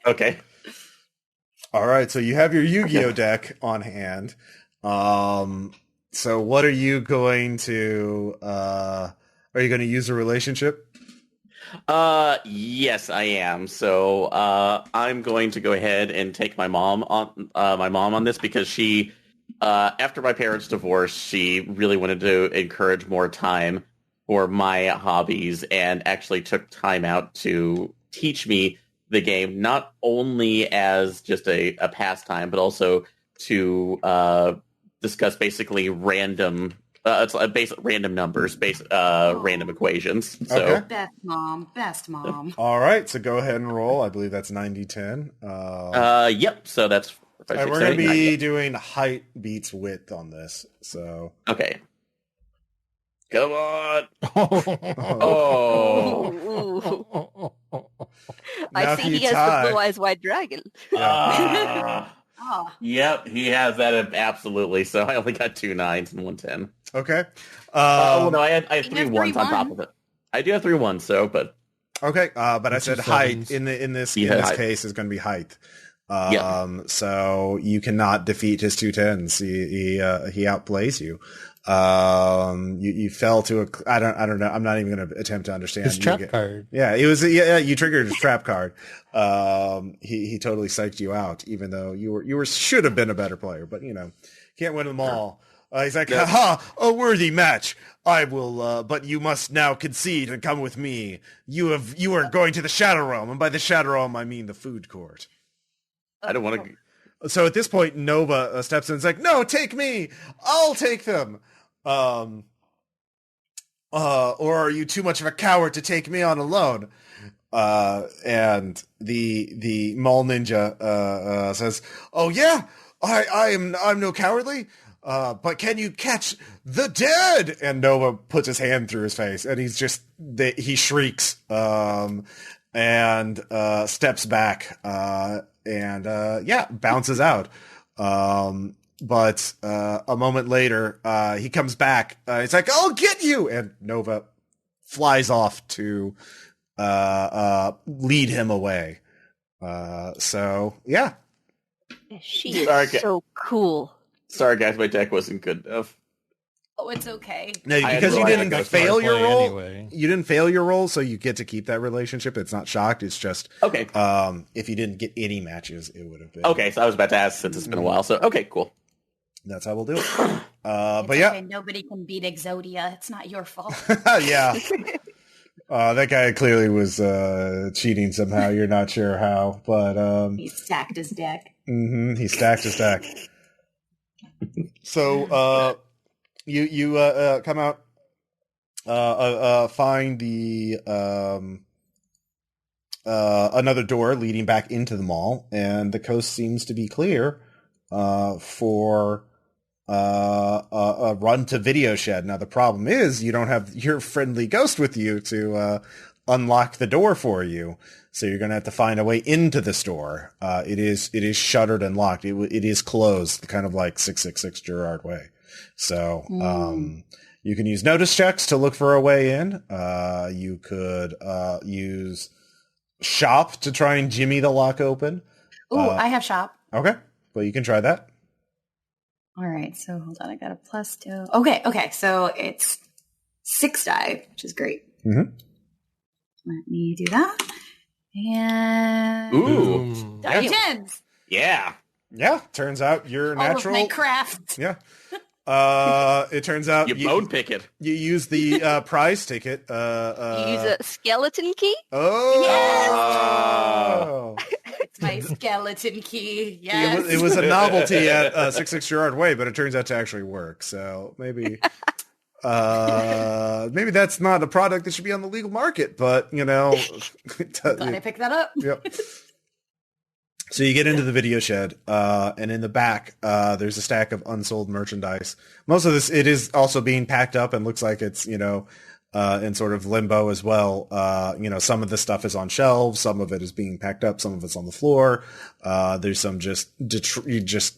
Okay. All right, so you have your Yu-Gi-Oh deck on hand. So what are you going to? Are you going to use a relationship? Yes, I am. So, I'm going to go ahead and take my mom on this because she, after my parents' divorce, she really wanted to encourage more time for my hobbies and actually took time out to teach me the game, not only as just a pastime, but also to discuss basically random random numbers, random equations. So, Okay. Best mom. All right, so go ahead and roll. I believe that's 90-10. yep. So that's And we're going to be doing height beats width on this. So okay. Come on. Ooh. I Now see if you he has tie- the blue eyes white dragon. Oh. Yep, he has that absolutely. So I only got 2 9s and 1 10. okay. No, I have You 3 have 1s on 3 top of it. I do have 3 1s, so but Okay, but I said Two height sevens. in this Height. case is going to be height. Yeah. So you cannot defeat his 2 10s. He outplays you. You fell to a. I don't know. I'm not even going to attempt to understand. His trap card. Yeah, it was. Yeah, you triggered his trap card. He totally psyched you out, even though you should have been a better player, but can't win them all. He's like, haha, a worthy match. I will, but you must now concede and come with me. You are going to the Shadow Realm, and by the Shadow Realm, I mean the food court. I don't want to. So at this point, Nova steps in and is like, no, take me. I'll take them. Or are you too much of a coward to take me on alone? And the mall ninja says, oh yeah, I'm no cowardly. But can you catch the dead? And Nova puts his hand through his face, and he shrieks, and steps back, and bounces out. But a moment later, he comes back. He's like, "I'll get you!" And Nova flies off to lead him away. So yeah, She is Sorry, so cool. Sorry, guys, my deck wasn't good enough. Oh, it's okay. now I because you had didn't realized fail your play roll. anyway. You didn't fail your roll, so you get to keep that relationship. It's not shocked. It's just Okay. if you didn't get any matches, it would have been Okay, so I was about to ask since it's been a while. So okay, cool. That's how we'll do it. But It's yeah, okay. Nobody can beat Exodia. It's not your fault. yeah. That guy clearly was cheating somehow. You're not sure how, but He stacked his deck. he stacked his deck. So you come out, find the another door leading back into the mall, and the coast seems to be clear for a run to Video Shed. Now the problem is you don't have your friendly ghost with you to unlock the door for you, so you're gonna have to find a way into the store. It is shuttered and locked. It is closed, kind of like 666 Gerard Way. So you can use notice checks to look for a way in. You could use shop to try and jimmy the lock open. Ooh, I have shop. Okay, well you can try that. All right, so hold on. I got a +2. Okay. So it's 6 die, which is great. Mm-hmm. Let me do that. And Ooh, Boom. die tens. yeah. Yeah, turns out you're All natural. of my craft. Yeah. It turns out You bone pick it. you use the prize ticket. You use a skeleton key? Oh. It's my skeleton key. Yes. It was a novelty at 66 Gerard Way, but it turns out to actually work. So maybe maybe that's not a product that should be on the legal market, but Glad I picked that up. Yep. So you get into the Video Shed, and in the back, there's a stack of unsold merchandise. Most of this, it is also being packed up and looks like it's, in sort of limbo as well. Some of the stuff is on shelves, some of it is being packed up, some of it's on the floor. There's some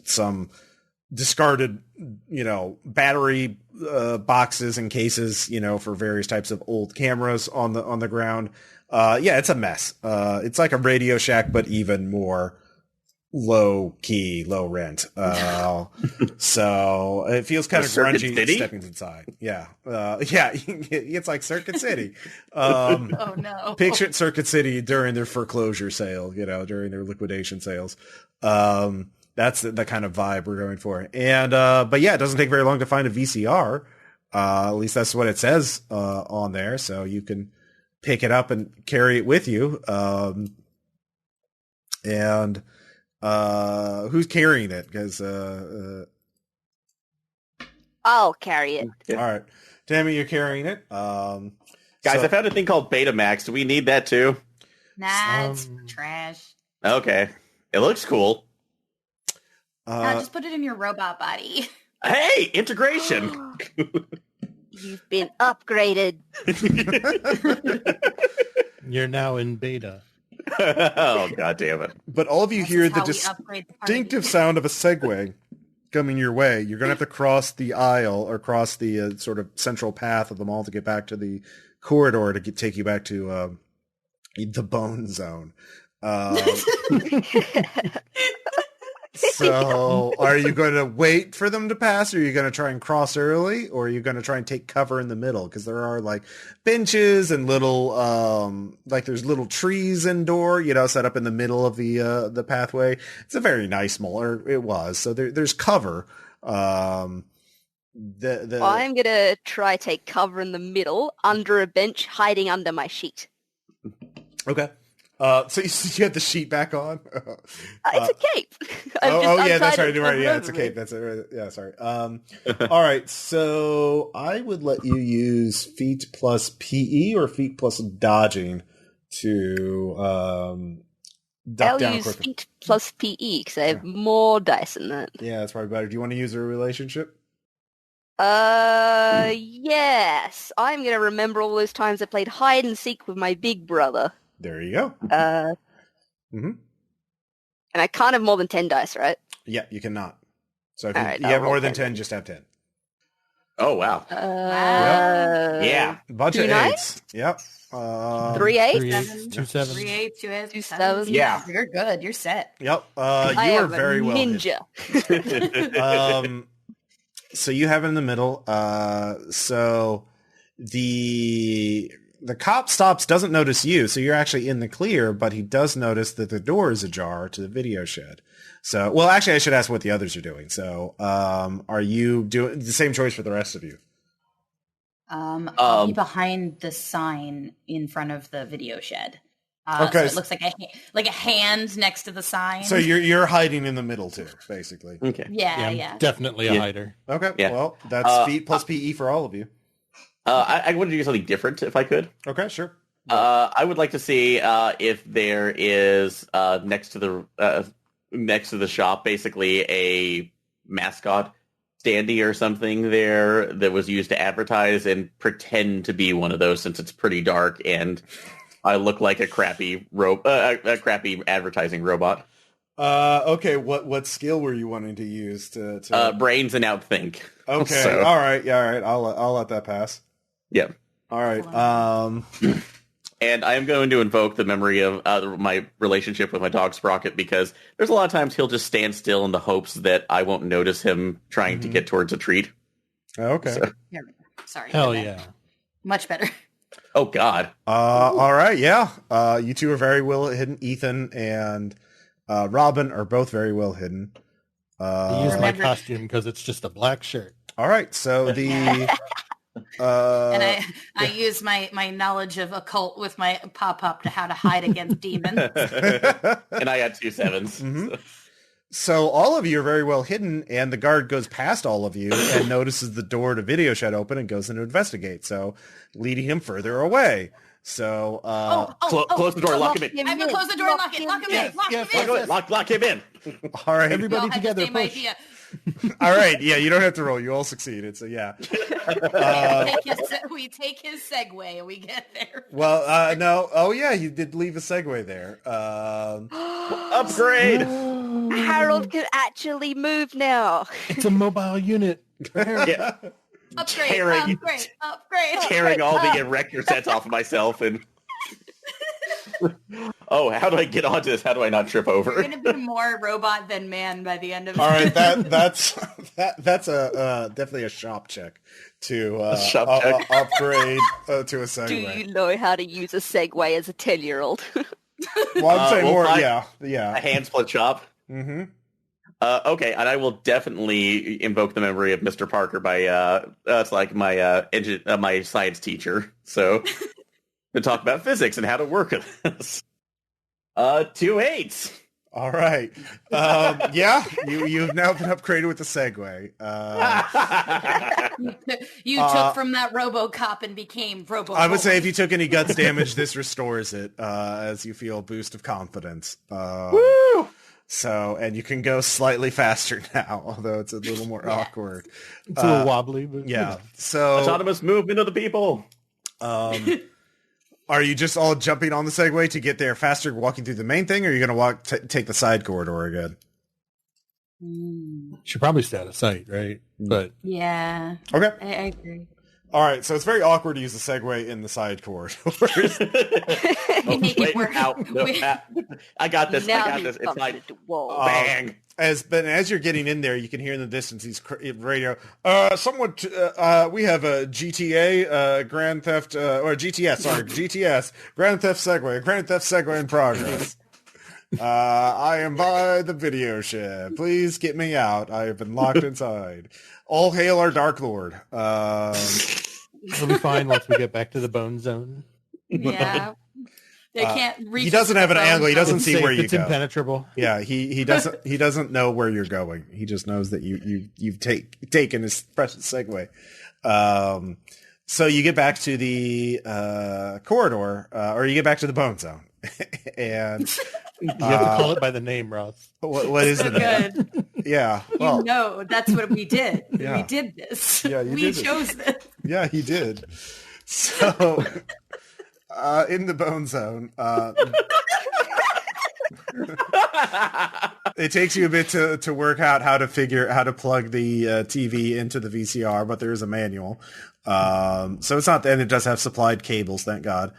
some discarded, battery boxes and cases, for various types of old cameras on the ground. Yeah, it's a mess. It's like a Radio Shack, but even more low key, low rent. So it feels kind of grungy stepping inside. Yeah. Yeah. It's like Circuit City. Oh no. Picture Circuit City during their foreclosure sale, during their liquidation sales. That's the kind of vibe we're going for. And, but yeah, it doesn't take very long to find a VCR. At least that's what it says, on there. So you can pick it up and carry it with you. And who's carrying it? Because I'll carry it. All right, Tammy, you're carrying it. Guys, I found a thing called Betamax. Do we need that too? Nah, it's trash. Okay, it looks cool. Just put it in your robot body. Hey, integration. You've been upgraded. You're now in beta. Oh, God damn it. But all of you hear the distinctive sound of a Segway coming your way. You're going to have to cross the aisle or cross the sort of central path of the mall to get back to the corridor to take you back to the Bone Zone. So are you going to wait for them to pass, or are you going to try and cross early, or are you going to try and take cover in the middle? Because there are like benches and little there's little trees indoor, set up in the middle of the pathway. It's a very nice mall, or it was. So there's cover. I'm going to try take cover in the middle under a bench, hiding under my sheet. Okay. So you have the sheet back on? It's a cape. Yeah, that's right. Yeah, it's a cape. That's it. Yeah, sorry. All right. So I would let you use feet plus PE or feet plus dodging to duck I'll down use quicker. feet plus PE because I have more dice than that. Yeah, that's probably better. Do you want to use a relationship? Yes. I'm going to remember all those times I played hide and seek with my big brother. There you go. And I can't have more than 10 dice, right? Yeah, you cannot. So if Right, you have more than 10, just have 10. Oh, wow. Yeah. Bunch of nice? 8s. Yep. 3 8? 3 8, 2 7. 3 8, 2 8, 2 7. 7. Yeah. You're good. You're set. Yep. I You are am very a well ninja. So you have it in the middle. So the cop stops, doesn't notice you, so you're actually in the clear, but he does notice that the door is ajar to the video shed. So, well, actually, I should ask what the others are doing. So, are you doing the same choice for the rest of you? I'll be behind the sign in front of the video shed. Okay. So it looks like a hand next to the sign. So you're hiding in the middle too, basically. Okay. Yeah. Definitely a hider. Okay. Yeah. Well, that's feet plus PE for all of you. I wanted to do something different if I could. Okay, sure. I would like to see if there is next to the shop, basically a mascot standee or something there that was used to advertise, and pretend to be one of those since it's pretty dark and I look like a crappy crappy advertising robot. Okay. What skill were you wanting to use to brains and outthink? Okay. So, All right. Yeah. All right. I'll let that pass. yeah. All right. And I am going to invoke the memory of my relationship with my dog Sprocket, because there's a lot of times he'll just stand still in the hopes that I won't notice him trying to get towards a treat. Okay. So, Sorry. Hell yeah. Much better. oh, God. All right. Yeah. You two are very well hidden. Ethan and Robin are both very well hidden. I use my costume because it's just a black shirt. All right. So the... and I use my knowledge of occult with my pop-up to how to hide against demons. And I got 2 7s. Mm-hmm. So all of you are very well hidden, and the guard goes past all of you and notices the door to video shed open and goes in to investigate, so leading him further away. So close the door, lock him in. I'm gonna close the door and lock him in. Lock him in. All right. Everybody No, I together, just made my push. idea. All right. Yeah, you don't have to roll. You all succeeded. So yeah. We take his Segway and we get there. Well, no. Oh yeah, you did leave a segue there. Upgrade. Harold can actually move now. It's a mobile unit. Yeah. Upgrade, Tearing- upgrade. Tearing all the erector sets off of myself and... Oh, how do I get onto this? How do I not trip You're over? gonna be more robot than man by the end of All right, it. that's a definitely a shop check to shop check. upgrade to a Do Segway. you know how to use a Segway as a 10-year-old? Well, I'm saying we'll more. find- Yeah. A hand split shop. Mm-hmm. Okay, and I will definitely invoke the memory of Mr. Parker by it's like my my science teacher. So to talk about physics and how to work with this. 2 8s. All right. Yeah, you've now been upgraded with the Segway. You took from that RoboCop and became Robo. I would say if you took any guts damage, this restores it as you feel a boost of confidence. Woo! So, and you can go slightly faster now, although it's a little more awkward. It's a little wobbly, but Yeah. So, Autonomous movement of the people. are you just all jumping on the Segway to get there faster, walking through the main thing, or are you going to take the side corridor again? should probably stay out of sight, right? But Yeah, Okay. I agree. All right. So it's very awkward to use the Segway in the side corridors. We make Wait, it work. out. No, I got this. Now I got he's this. It's bumped fine. into wall. Bang. As you're getting in there, you can hear in the distance these radio. We have a GTA Grand Theft or GTS. Sorry, GTS Grand Theft Segway in progress. I am by the video shed. Please get me out. I have been locked inside. All hail our Dark Lord. it'll be fine once we get back to the bone zone. Yeah, they can't reach. He doesn't have an angle. He doesn't It's see safe. where you It's go. impenetrable. Yeah, he doesn't know where you're going. He just knows that you've taken his precious Segway. So you get back to the corridor, or you get back to the bone zone, and You have to call it by the name, Ross. what is So the name? good. Yeah, well, You know, that's what we did. Yeah. We did this. Yeah, you we did it. chose this. yeah, he did. So in the bone zone, it takes you a bit to work out how to plug the TV into the VCR, but there is a manual. So it's not, and it does have supplied cables, thank God.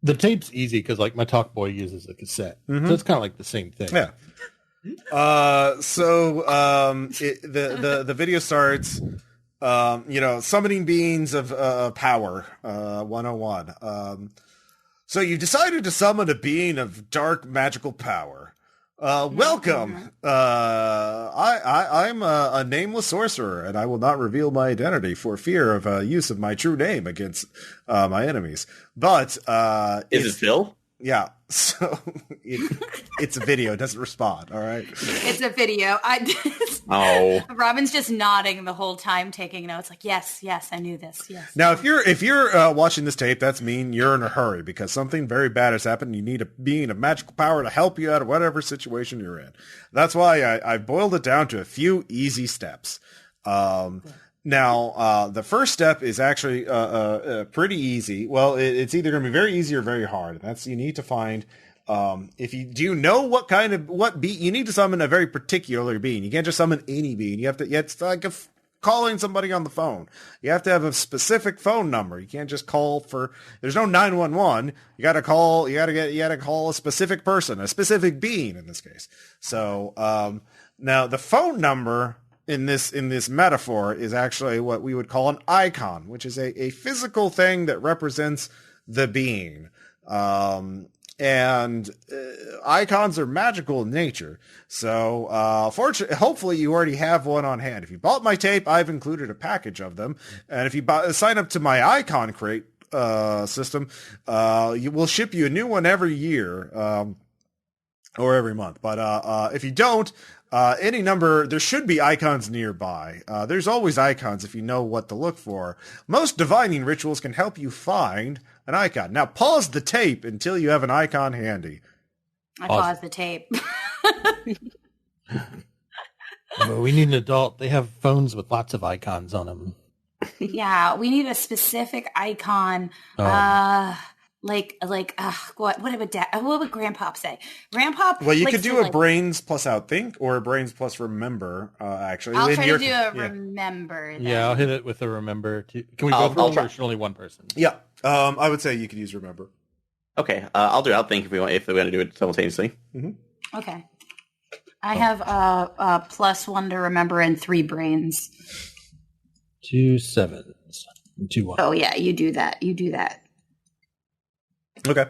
The tape's easy because, like, my Talk Boy uses a cassette, so it's kind of like the same thing. Yeah. The video starts, summoning beings of power, 101. So you've decided to summon a being of dark magical power. Welcome. I'm a nameless sorcerer, and I will not reveal my identity for fear of use of my true name against my enemies. But Is it Phil? yeah, so it's a video. It doesn't respond. All right. It's a video. Oh. Robin's just nodding the whole time, taking notes. Like, yes, I knew this. Yes. Now, if you're watching this tape, that's mean you're in a hurry because something very bad has happened. You need a being of magical power to help you out of whatever situation you're in. That's why I boiled it down to a few easy steps. Now, the first step is actually pretty easy. Well, it's either going to be very easy or very hard. That's you need to find. Do you know what being you need to summon a very particular being? You can't just summon any being. You have to. It's like calling somebody on the phone. You have to have a specific phone number. You can't just call for. There's no 911. You got to call. You got to call a specific person, a specific being in this case. So now the phone number in this metaphor is actually what we would call an icon, which is a physical thing that represents the being. And icons are magical in nature. So hopefully you already have one on hand. If you bought my tape, I've included a package of them. And if you sign up to my icon crate system, we'll ship you a new one every year or every month. But if you don't, any number, there should be icons nearby. There's always icons if you know what to look for. Most divining rituals can help you find an icon. Now pause the tape until you have an icon handy. I paused the tape. Well, we need an adult. They have phones with lots of icons on them. Yeah, we need a specific icon. what would Grandpop say? Grandpop. Well, you could do a brains plus outthink or a brains plus remember. Actually, I'll try to do a remember. Then. Yeah, I'll hit it with a remember. Can we both roll, or should only one person? Yeah, I would say you could use remember. Okay, I'll do outthink if we want to do it simultaneously. Mm-hmm. Okay. I have +1 to remember and 3 brains. 2 7s and 2 1. Oh yeah, you do that. Okay.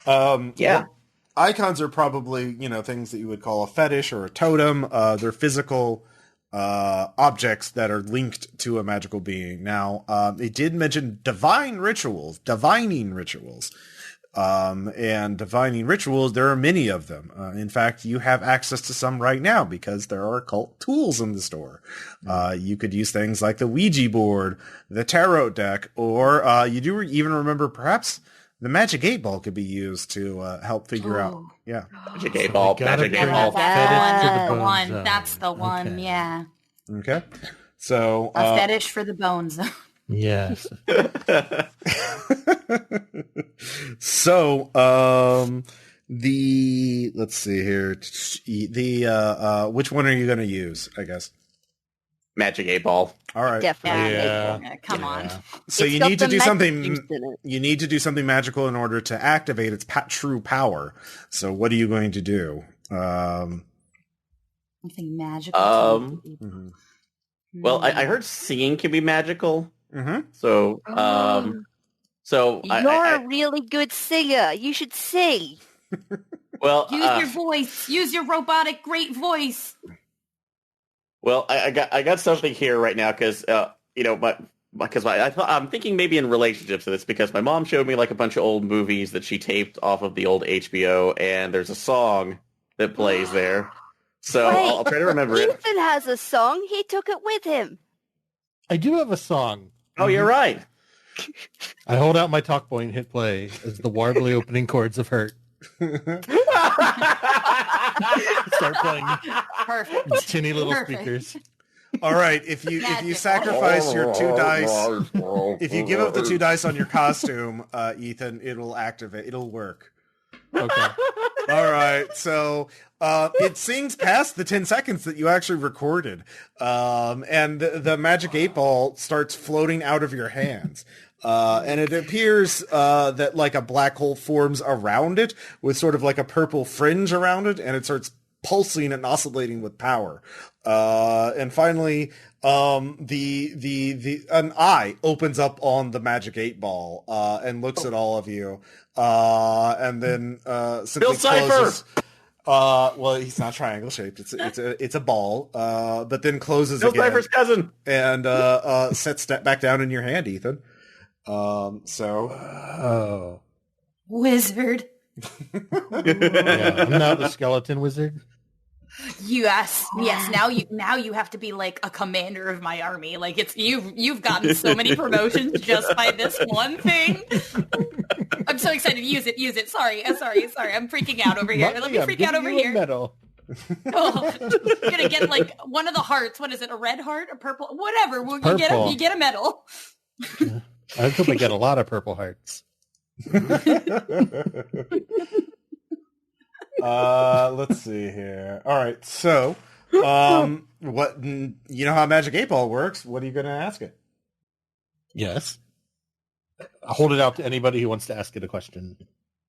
Yeah. Well, icons are probably, things that you would call a fetish or a totem. They're physical objects that are linked to a magical being. Now, it did mention divining rituals. And divining rituals, there are many of them. In fact, you have access to some right now because there are occult tools in the store. You could use things like the Ouija board, the tarot deck, or you do even remember perhaps the Magic 8 Ball could be used to help figure out. Yeah. Magic 8 Ball. Magic 8 Ball. That's the one. Okay. Yeah. Okay. So a fetish for the bones. Yes. So, let's see here. Which one are you going to use, I guess? Magic 8 Ball. All right. Definitely. Yeah. Come on. So you need to do something. You need to do something magical in order to activate its true power. So what are you going to do? Something magical. Well, I heard singing can be magical. Mm-hmm. So, you're a really good singer. You should sing. Well, use your voice. Use your robotic great voice. Well, I got something here right now because I'm thinking maybe in relationship to this because my mom showed me like a bunch of old movies that she taped off of the old HBO, and there's a song that plays there. So I'll try to remember it. Ethan has a song. He took it with him. I do have a song. Oh, you're right. I hold out my talk boy and hit play as the warbly opening chords of Hurt. Start playing. Perfect. Tinny little speakers. All right. If you sacrifice your 2 dice, if you give up the 2 dice on your costume, Ethan, it'll activate. It'll work. Okay. All right. So it sings past the 10 seconds that you actually recorded. And the Magic 8 Ball starts floating out of your hands. And it appears that like a black hole forms around it with sort of like a purple fringe around it, and it starts pulsing and oscillating with power. And finally, an eye opens up on the Magic 8 Ball and looks at all of you, and then simply closes. Well, he's not triangle shaped. It's a ball. But then closes Bill again. Cipher's cousin. And sets that back down in your hand, Ethan. Wizard. Yeah, I'm now the skeleton wizard. Yes. Now you have to be like a commander of my army. Like it's you've gotten so many promotions just by this one thing. I'm so excited to use it. Sorry. I'm freaking out over here. Let me freak out over here. Medal. Oh, you're gonna get like one of the hearts. What is it? A red heart? A purple? Whatever. You get a medal. I hope I get a lot of purple hearts. Let's see here. All right, so what you know how Magic 8 Ball works? What are you going to ask it? Yes. I'll hold it out to anybody who wants to ask it a question.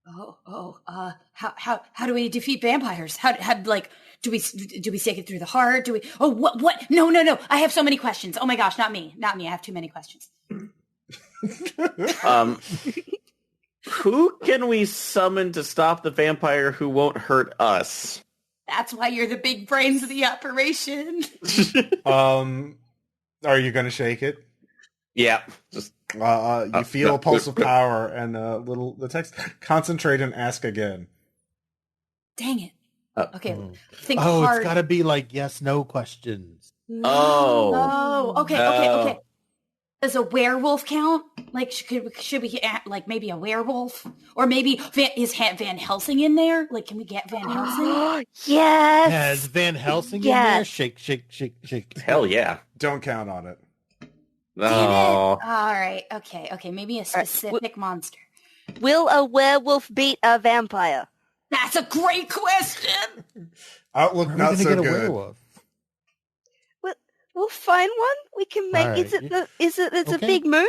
How do we defeat vampires? How like do we take it through the heart? Do we? Oh, what? No! I have so many questions. Oh my gosh, not me. I have too many questions. Who can we summon to stop the vampire who won't hurt us? That's why you're the big brains of the operation. Are you going to shake it? Yeah. Just you feel a pulse of power and the text. Concentrate and ask again. Dang it. Okay. Think hard. It's got to be like yes/no questions. Oh. Okay. Does a werewolf count? Like, should we act like maybe a werewolf? Or maybe is Van Helsing in there? Like, can we get Van Helsing? Yes. Has Van Helsing in there? Shake. Hell yeah. Don't count on it. No. All right. Okay. Maybe a specific monster. Will a werewolf beat a vampire? That's a great question. Outlook Are we not gonna so get a good. werewolf? We'll find one. We can make. All Is right. it's a Okay. big moon?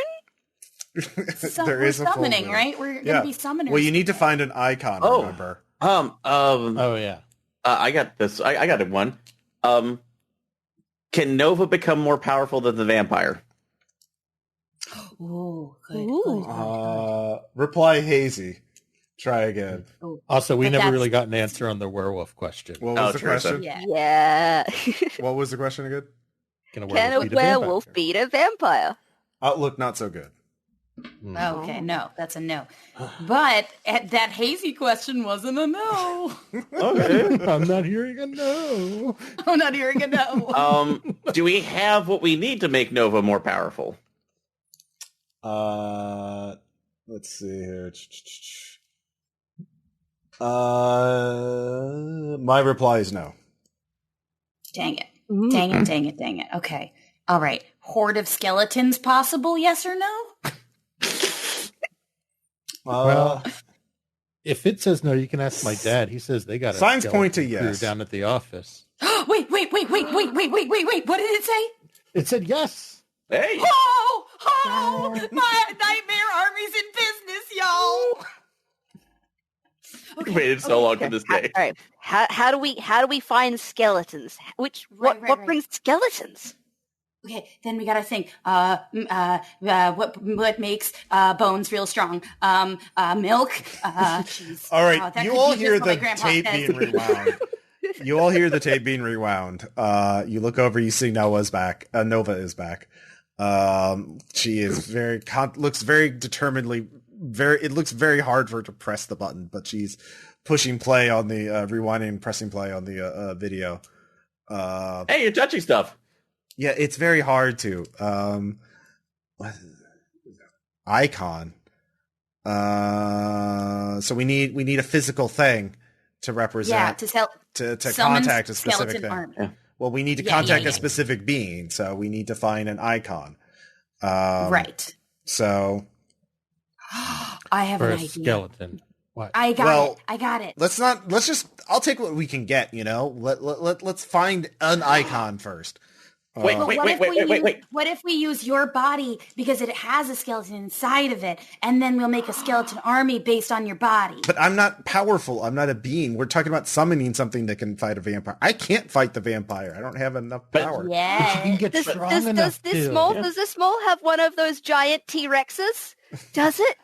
There is a full summoning, moon. right? We're Yeah. gonna be summoners. Well, you need to find an icon. Oh. Remember? Oh yeah. I got this. I got one. Can Nova become more powerful than the vampire? Ooh, good. Ooh. Reply hazy. Try again. Also, we But never that's- really got an answer on the werewolf question. What was the true, so- question? Yeah. Yeah. What was the question again? Can a Can a beat werewolf vampire? beat a vampire? Outlook not so good. Hmm. Okay, no, that's a no. But that hazy question wasn't a no. Okay. I'm not hearing a no. I'm not hearing a no. Do we have what we need to make Nova more powerful? Let's see here. My reply is no. Dang it. Ooh. Dang it. Okay. All right. Horde of skeletons possible, yes or no? Well, if it says no, you can ask my dad. He says they got a Signs point to skeleton crew yes. down at the office. Wait. What did it say? It said yes. Hey! Oh, my nightmare army's in business, y'all. We waited so long for this All day. right. How do we find skeletons? What Right. brings skeletons? Okay, then we gotta think. What makes bones real strong? Milk. Cheese. All right, that you could all be hear just what my the grandpa tape says. being rewound. You all hear the tape being rewound. You look over, you see Nova's back. Nova is back. She is looks very determinedly. It looks very hard for her to press the button, but she's pushing play on the rewinding and pressing play on the video. Hey, you're touching stuff. Yeah, it's very hard to. Icon. So we need a physical thing to represent to contact a specific thing. Army. Yeah. Well, we need to contact a specific being, so we need to find an icon. Right. So I have For an a idea. skeleton. What? I got it. I'll take what we can get, you know. Let's find an icon first. Wait. What if we use your body because it has a skeleton inside of it, and then we'll make a skeleton army based on your body? But I'm not powerful. I'm not a being. We're talking about summoning something that can fight a vampire. I can't fight the vampire. I don't have enough power. Yeah. You can get strong Does enough this to. mole does this mole have one of those giant T-Rexes? Does it?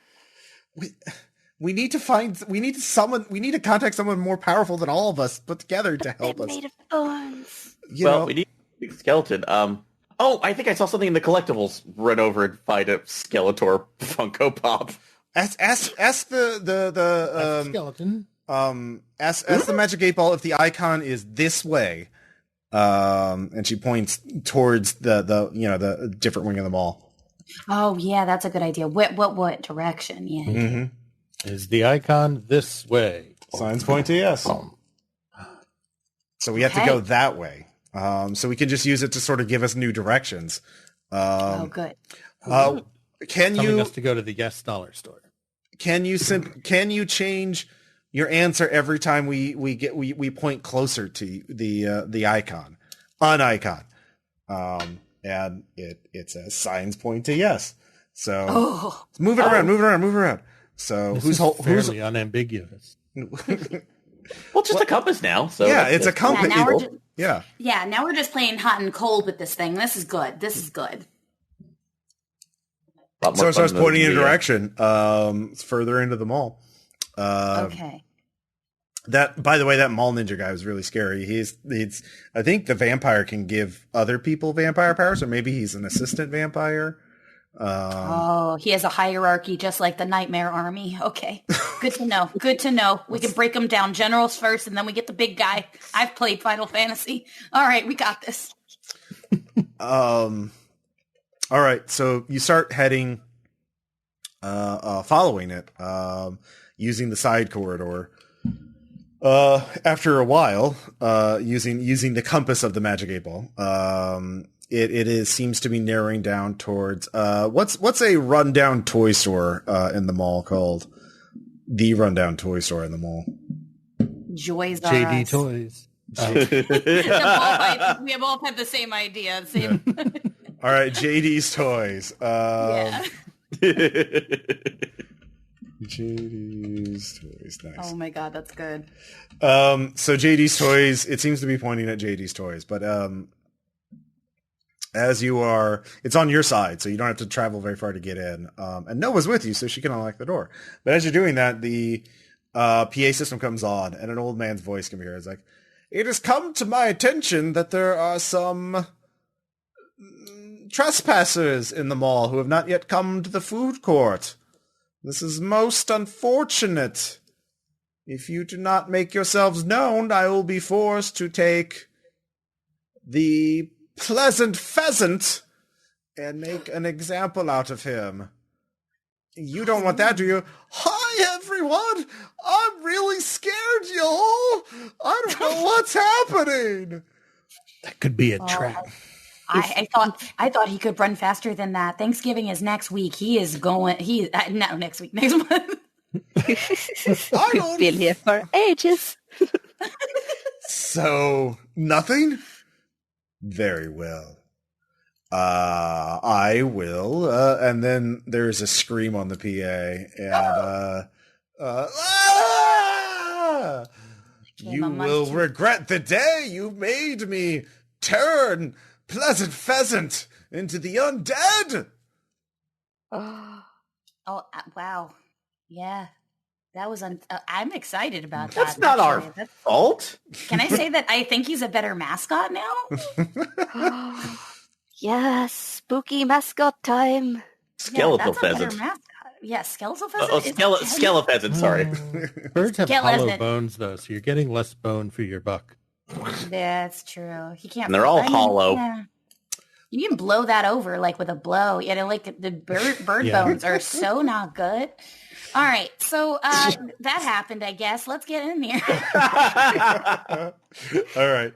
We need to contact someone more powerful than all of us put together to help They're us. made of bones. You know, We need a big skeleton. I think I saw something in the collectibles. Run over and find a Skeletor Funko Pop. ask the skeleton. ask the Magic 8 Ball if the icon is this way. And she points towards the different wing of the mall. Oh yeah, that's a good idea. What direction? Yeah. Mm-hmm. Is the icon this way? Signs point to yes. So we have to go that way. So we can just use it to sort of give us new directions. Good. Can Telling you us to go to the yes dollar store. can you change your answer every time we point closer to the icon, an icon, and it says signs point to yes. So move it around. So This is fairly unambiguous. Well, just a compass now. So yeah, it's a compass. now we're Yeah. Yeah, now we're just playing hot and cold with this thing. This is good. So it starts pointing in a direction. It's further into the mall. Okay. That, by the way, that mall ninja guy was really scary. He's I think the vampire can give other people vampire powers, or maybe he's an assistant vampire. He has a hierarchy just like the Nightmare Army. Okay. Good to know. We can break them down. Generals first, and then we get the big guy. I've played Final Fantasy. All right, we got this. All right, so you start heading, following it, using the side corridor. After a while, using the compass of the Magic 8 Ball, it seems to be narrowing down towards what's a rundown toy store in the mall called? the rundown toy store in the mall. Joys are JD us. Toys. We both had the same idea. Same. All right, JD's Toys. Yeah. JD's Toys, nice. Oh my god, that's good. So JD's Toys, it seems to be pointing at JD's Toys, but as you are, it's on your side, so you don't have to travel very far to get in. And Nova's with you, so she can unlock the door. But as you're doing that, the PA system comes on, and an old man's voice can be heard. It's like, "It has come to my attention that there are some trespassers in the mall who have not yet come to the food court. This is most unfortunate. If you do not make yourselves known, I will be forced to take the pleasant pheasant and make an example out of him. You don't want that, do you? Hi, everyone! I'm really scared, y'all! I don't know what's happening!" That could be a trap. I thought he could run faster than that. Thanksgiving is next week. Next week, next month. We've been here for ages. So, nothing? Very well. I will, and then there's a scream on the PA, and, you will regret the day you made me turn pleasant pheasant into the undead. Oh, wow. Yeah. That was, I'm excited about that. That's not our fault. Can I say that I think he's a better mascot now? Yes, spooky mascot time. Skeletal that's a better pheasant. mascot. Yeah, skeletal pheasant. Oh, skeletal pheasant, sorry. Birds have Skeleton. hollow bones, though, so you're getting less bone for your buck. That's true. He can't. And they're all hollow. Yeah. You can blow that over like with a blow. You know, like the bird Yeah. bones are so not good. All right, so that happened, I guess. Let's get in here. All right.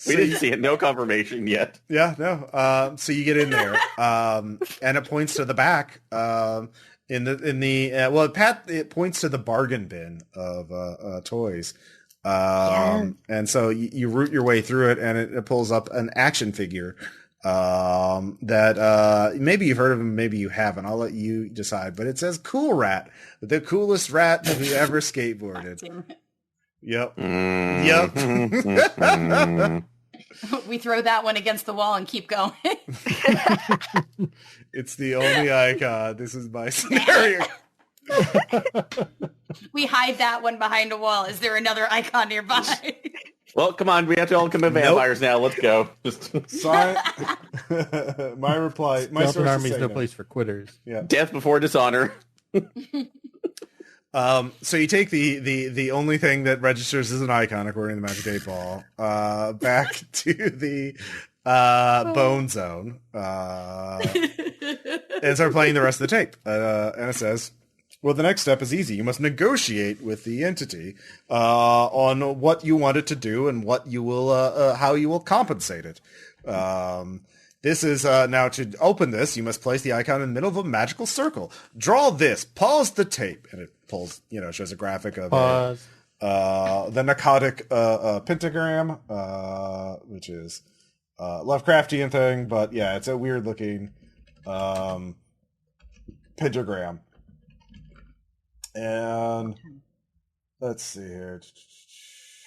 We didn't see it. No confirmation yet. Yeah, no. So you get in there, and it points to the back. It points to the bargain bin of toys. And so you root your way through it, and it pulls up an action figure that maybe you've heard of him, maybe you haven't. I'll let you decide. But it says Cool Rat, the coolest rat who ever skateboarded. Yep. Yep. We throw that one against the wall and keep going. It's the only icon. This is my scenario. We hide that one behind a wall. Is there another icon nearby? Well, come on. We have to all become vampires now. Let's go. Sorry. My reply. My Skeleton source Army's is no no place for quitters. Yeah. Death before dishonor. So you take the only thing that registers as an icon according to the Magic 8 Ball back to the bone zone and start playing the rest of the tape. And it says, well, the next step is easy. You must negotiate with the entity on what you want it to do and what you will how you will compensate it. This is now to open this. You must place the icon in the middle of a magical circle. Draw this. Pause the tape, and it pulls. Shows a graphic of Pause. The narcotic pentagram, which is Lovecraftian thing, but yeah, it's a weird looking pentagram. And let's see here.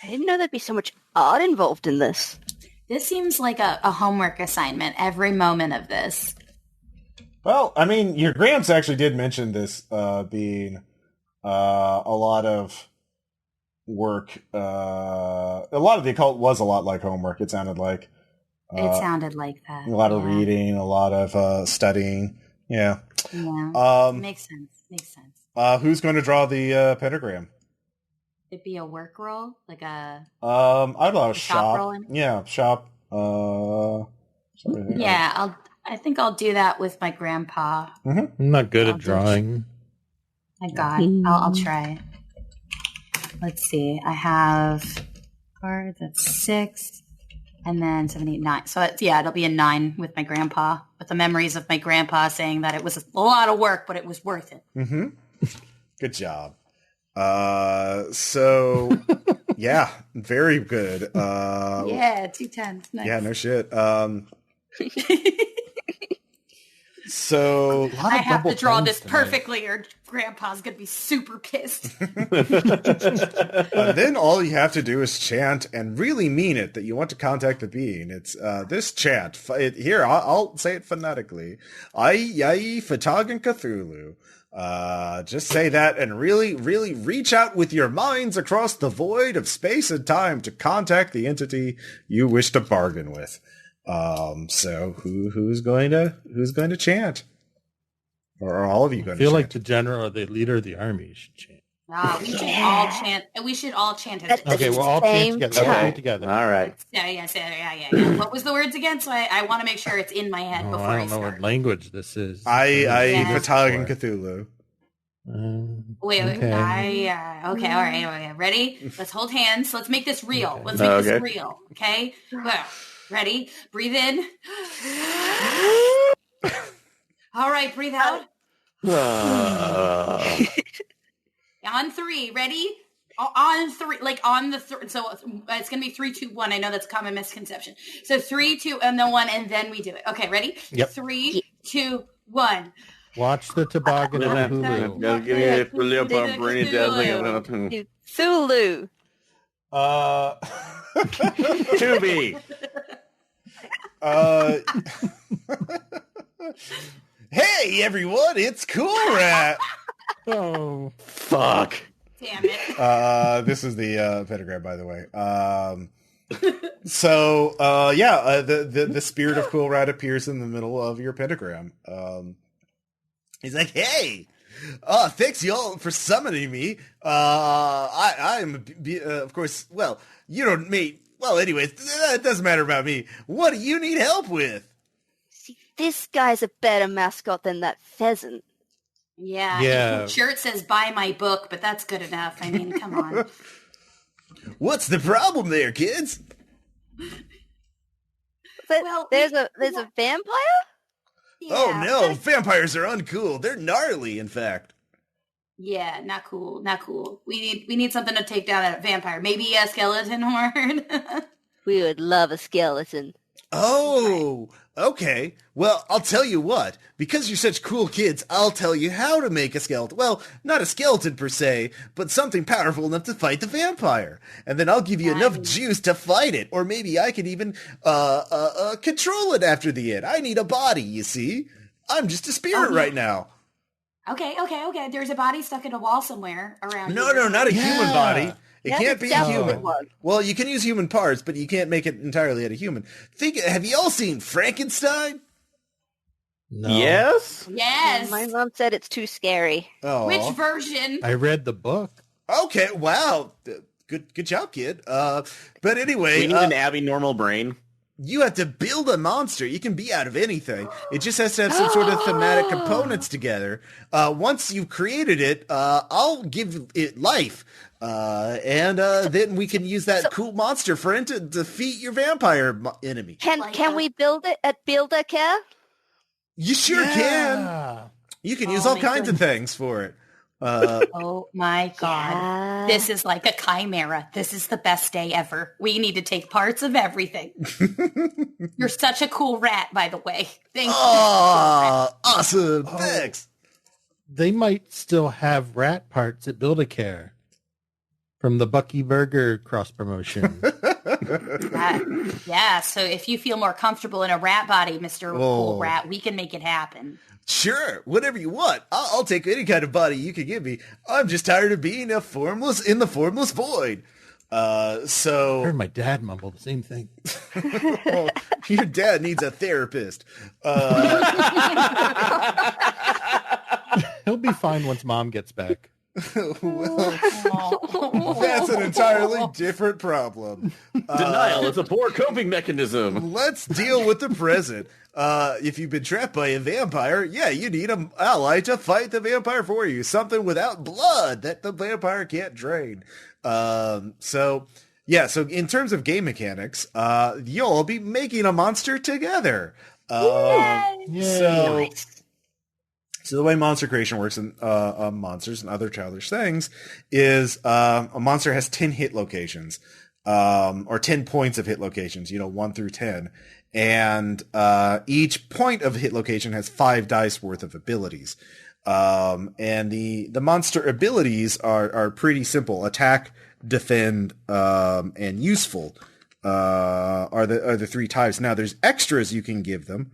I didn't know there'd be so much art involved in this. This seems like a homework assignment, every moment of this. Well, I mean, your Gramps actually did mention this being a lot of work. A lot of the occult was a lot like homework. It sounded like. It sounded like that. A lot of reading, a lot of studying. Yeah. Yeah. Makes sense. Who's going to draw the pentagram? It'd be a work roll, like a. I'd allow shop shop. rolling? Yeah, shop. Yeah, I think I'll do that with my grandpa. I'm not good I'll at drawing. My God, I'll try. Let's see. I have cards. That's 6, and then 7, 8, 9. So it'll be a 9 with my grandpa. With the memories of my grandpa saying that it was a lot of work, but it was worth it. Mm-hmm. Good job. So yeah, very good. Yeah, 2 10s. Nice. Yeah, no shit. So I have to draw this perfectly or Grandpa's going to be super pissed. then all you have to do is chant and really mean it that you want to contact the being. It's this chant. Here, I'll say it phonetically. Ai Fatagan Cthulhu. Just say that and really, really reach out with your minds across the void of space and time to contact the entity you wish to bargain with. So who's going to chant? Or are all of you going to chant? I feel like the general or the leader of the army should chant. We should all chant. We should all chant at Okay, we'll all chant together. Okay. We'll chant together. All right. Yeah. What was the words again? So I want to make sure it's in my head before I I don't know start. what language this is. Fatagan Cthulhu. Wait. Okay. Okay. All right. Ready? Let's hold hands. Let's make this real. Let's make this real. Okay. Well, ready? Breathe in. All right. Breathe out. On 3. Ready? On 3. Like on the third. So it's gonna be 3, 2, 1. I know that's a common misconception. So 3, 2, and then 1, and then we do it. Okay. Ready? Yep. 3, 2, 1. Watch the toboggan on Hulu. Thulu. Tubi. Hey everyone, it's Cool Rat. Oh, Fuck. Damn it. This is the pentagram, by the way. The spirit of Cool Rat appears in the middle of your pentagram. He's like, hey, thanks y'all for summoning me. I'm, of course, well, you don't meet, well, anyways, it doesn't matter about me. What do you need help with? See, this guy's a better mascot than that pheasant. Yeah. Sure, it says buy my book, but that's good enough. I mean, come on. What's the problem there, kids? Well, there's a vampire? Yeah, Oh no, vampires are uncool. They're gnarly, in fact. Yeah, not cool. Not cool. We need something to take down that vampire. Maybe a skeleton horn. We would love a skeleton. Oh, okay. Well, I'll tell you what. Because you're such cool kids, I'll tell you how to make a skeleton. Well, not a skeleton per se, but something powerful enough to fight the vampire. And then I'll give you enough juice to fight it. Or maybe I could even control it after the end. I need a body, you see. I'm just a spirit right now. Okay. There's a body stuck in a wall somewhere around No, here. no, not a human body. It can't be a human. One. Well, you can use human parts, but you can't make it entirely out of human. Have you all seen Frankenstein? no. Yes? Yes. My mom said it's too scary. Oh, Which version? I read the book. okay. Wow. Good job, kid. But anyway, We need an abnormal brain. you have to build a monster. You can be out of anything. It just has to have some sort of thematic components together. Once you've created it, I'll give it life. And then we can use that cool monster friend to defeat your vampire enemy. Can we build it at Builder Care? You sure can. You can use all kinds of things for it. Oh my God. Yeah. This is like a chimera. This is the best day ever. We need to take parts of everything. You're such a cool rat, by the way. Thank you. Oh, awesome. Thanks. They might still have rat parts at Build-A-Care from the Bucky Burger cross promotion. Yeah, so if you feel more comfortable in a rat body, Mr. Cool Rat, we can make it happen. Sure, whatever you want. I'll take any kind of body you can give me. I'm just tired of being in the formless void. I So heard my dad mumble the same thing. your dad needs a therapist. He'll be fine once Mom gets back. Well, that's an entirely different problem. Denial is a poor coping mechanism. Let's deal with the present. If you've been trapped by a vampire, yeah, you need an ally to fight the vampire for you. Something without blood that the vampire can't drain. So in terms of game mechanics, you'll be making a monster together. Yay. So Nice. So the way monster creation works in monsters and other childish things is a monster has 10 hit locations, or 10 points of hit locations, 1 through 10. And each point of hit location has 5 dice worth of abilities. And the monster abilities are pretty simple. Attack, defend, and useful are the 3 types. Now there's extras you can give them,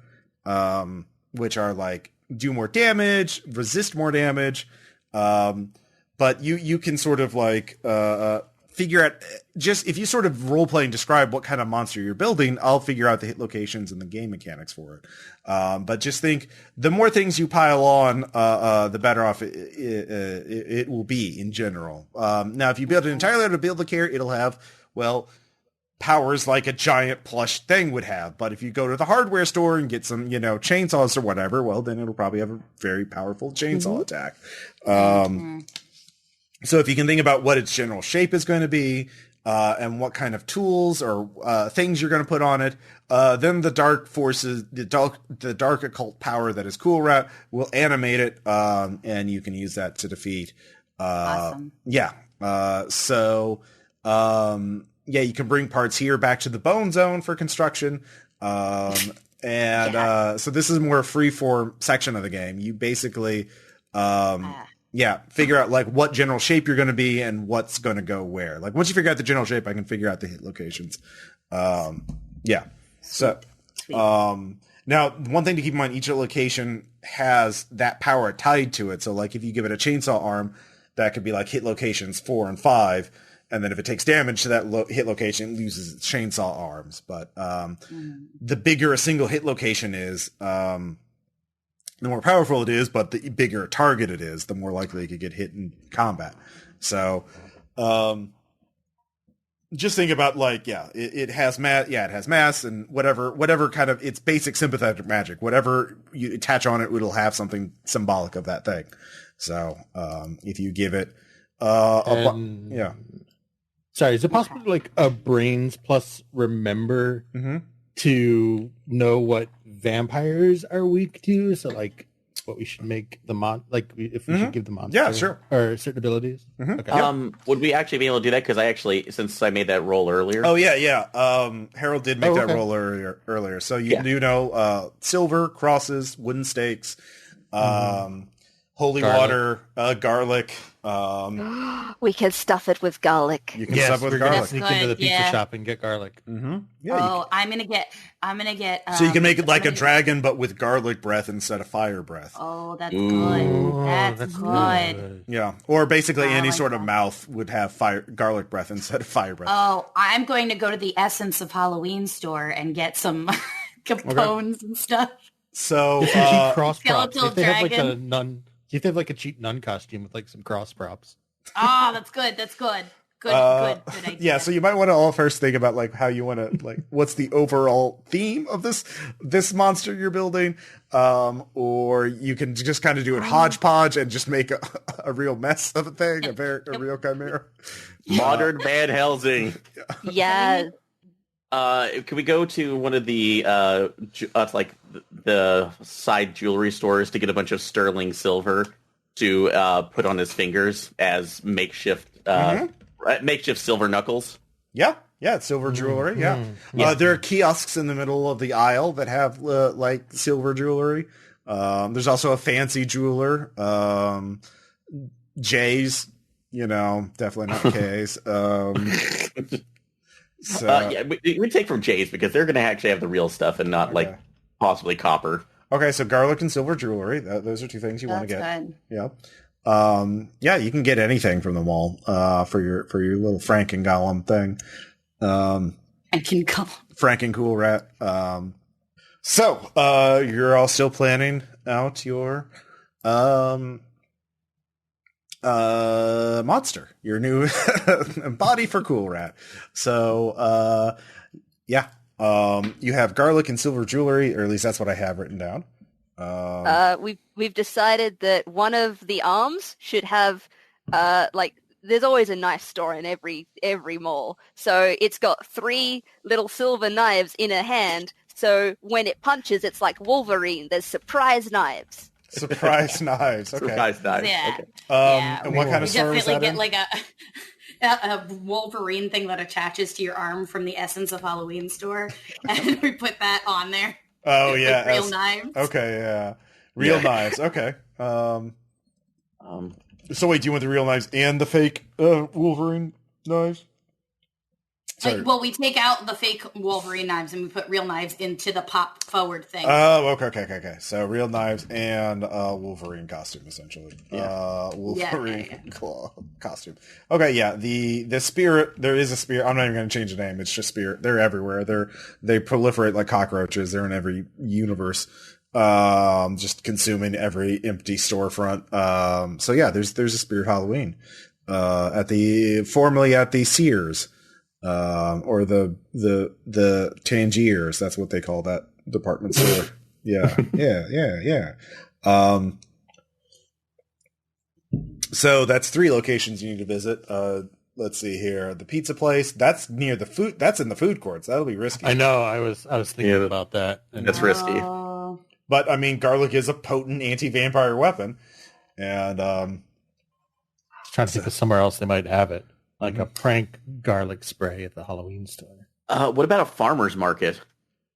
which are like do more damage, resist more damage. But you can sort of like figure out, just if you sort of role play and describe what kind of monster you're building, I'll figure out the hit locations and the game mechanics for it. But just think, the more things you pile on, the better off it will be in general. Now, if you build it entirely out of Build-A-Care, it'll have, powers like a giant plush thing would have. But if you go to the hardware store and get some, chainsaws or whatever, then it'll probably have a very powerful chainsaw attack. So if you can think about what its general shape is going to be, and what kind of tools or things you're going to put on it, then the dark forces, the dark occult power that is Cool Rat will animate it, and you can use that to defeat. Awesome. Yeah. You can bring parts here back to the bone zone for construction. So this is more a free-form section of the game. You basically, figure out like what general shape you're going to be and what's going to go where. Like once you figure out the general shape, I can figure out the hit locations. So, now one thing to keep in mind, each location has that power tied to it. So like if you give it a chainsaw arm, that could be like hit locations 4 and 5. And then if it takes damage to that hit location, it loses its chainsaw arms. But the bigger a single hit location is, the more powerful it is, but the bigger a target it is, the more likely it could get hit in combat. So just think about it has mass and whatever kind of its basic sympathetic magic. Whatever you attach on it, it'll have something symbolic of that thing. So if you give it Sorry, is it possible to like a brains plus remember to know what vampires are weak to? So like what we should make the if we should give the monster or certain abilities. Okay. Would we actually be able to do that? Because since I made that roll earlier. Oh yeah. Harold did make that roll earlier. So you do know silver, crosses, wooden stakes, holy water, garlic. We can stuff it with garlic. You can stuff it with garlic. Sneak into the pizza shop and get garlic. Yeah. I'm gonna get. So you can make it like a dragon, but with garlic breath instead of fire breath. Oh, that's good. That's good. Yeah, or basically any sort of mouth would have garlic breath instead of fire breath. Oh, I'm going to go to the Essence of Halloween store and get some capones and stuff. So cheap cross props. Skeletal If they have like dragon. a nun, if they have like a cheap nun costume with like some cross props. Oh, that's good. That's good. Good idea. Yeah, so you might want to all first think about like how you want to like what's the overall theme of this monster you're building, or you can just kind of do it hodgepodge and just make a real mess of a thing, a real chimera. Modern Van Helsing. Yeah. Can we go to one of the the side jewelry stores to get a bunch of sterling silver to put on his fingers as makeshift silver knuckles? Yeah, it's silver jewelry. Yeah. There are kiosks in the middle of the aisle that have like silver jewelry. There's also a fancy jeweler. J's, definitely not K's. We take from Jay's because they're going to actually have the real stuff and not like possibly copper. Okay, so garlic and silver jewelry. Those are two things you want to get. Good. Yeah. You can get anything from the mall for your little Franken Golem thing. Franken Cool Rat. So you're all still planning out your monster, your new body for Cool Rat. So you have garlic and silver jewelry, or at least that's what I have written down. We've decided that one of the arms should have there's always a knife store in every mall, so it's got 3 little silver knives in a hand, so when it punches it's like Wolverine, there's surprise knives. Surprise knives. Okay. Surprise knife. Yeah. Okay. And what kind of We store is definitely that get in? like a Wolverine thing that attaches to your arm from the Essence of Halloween store, and we put that on there. Oh Like yeah, real knives. Okay, yeah, real knives. Okay. So wait, do you want the real knives and the fake Wolverine knives? Sorry. Like, well, we take out the fake Wolverine knives and we put real knives into the pop forward thing. Oh, okay. So real knives and Wolverine costume, essentially. Yeah. Wolverine claw costume. Okay, yeah. The spirit. There is a spirit. I'm not even going to change the name. It's just spirit. They're everywhere. They proliferate like cockroaches. They're in every universe. Just consuming every empty storefront. So yeah, there's a spirit Halloween. Formerly at the Sears. Or the Tangiers, that's what they call that department store. Yeah. So that's 3 locations you need to visit. Let's see here. The pizza place, that's near the food. That's in the food courts. That'll be risky. I know. I was thinking about that. And That's risky. But I mean, garlic is a potent anti-vampire weapon, and I was trying to think of somewhere else they might have it. Like a prank garlic spray at the Halloween store. What about a farmer's market?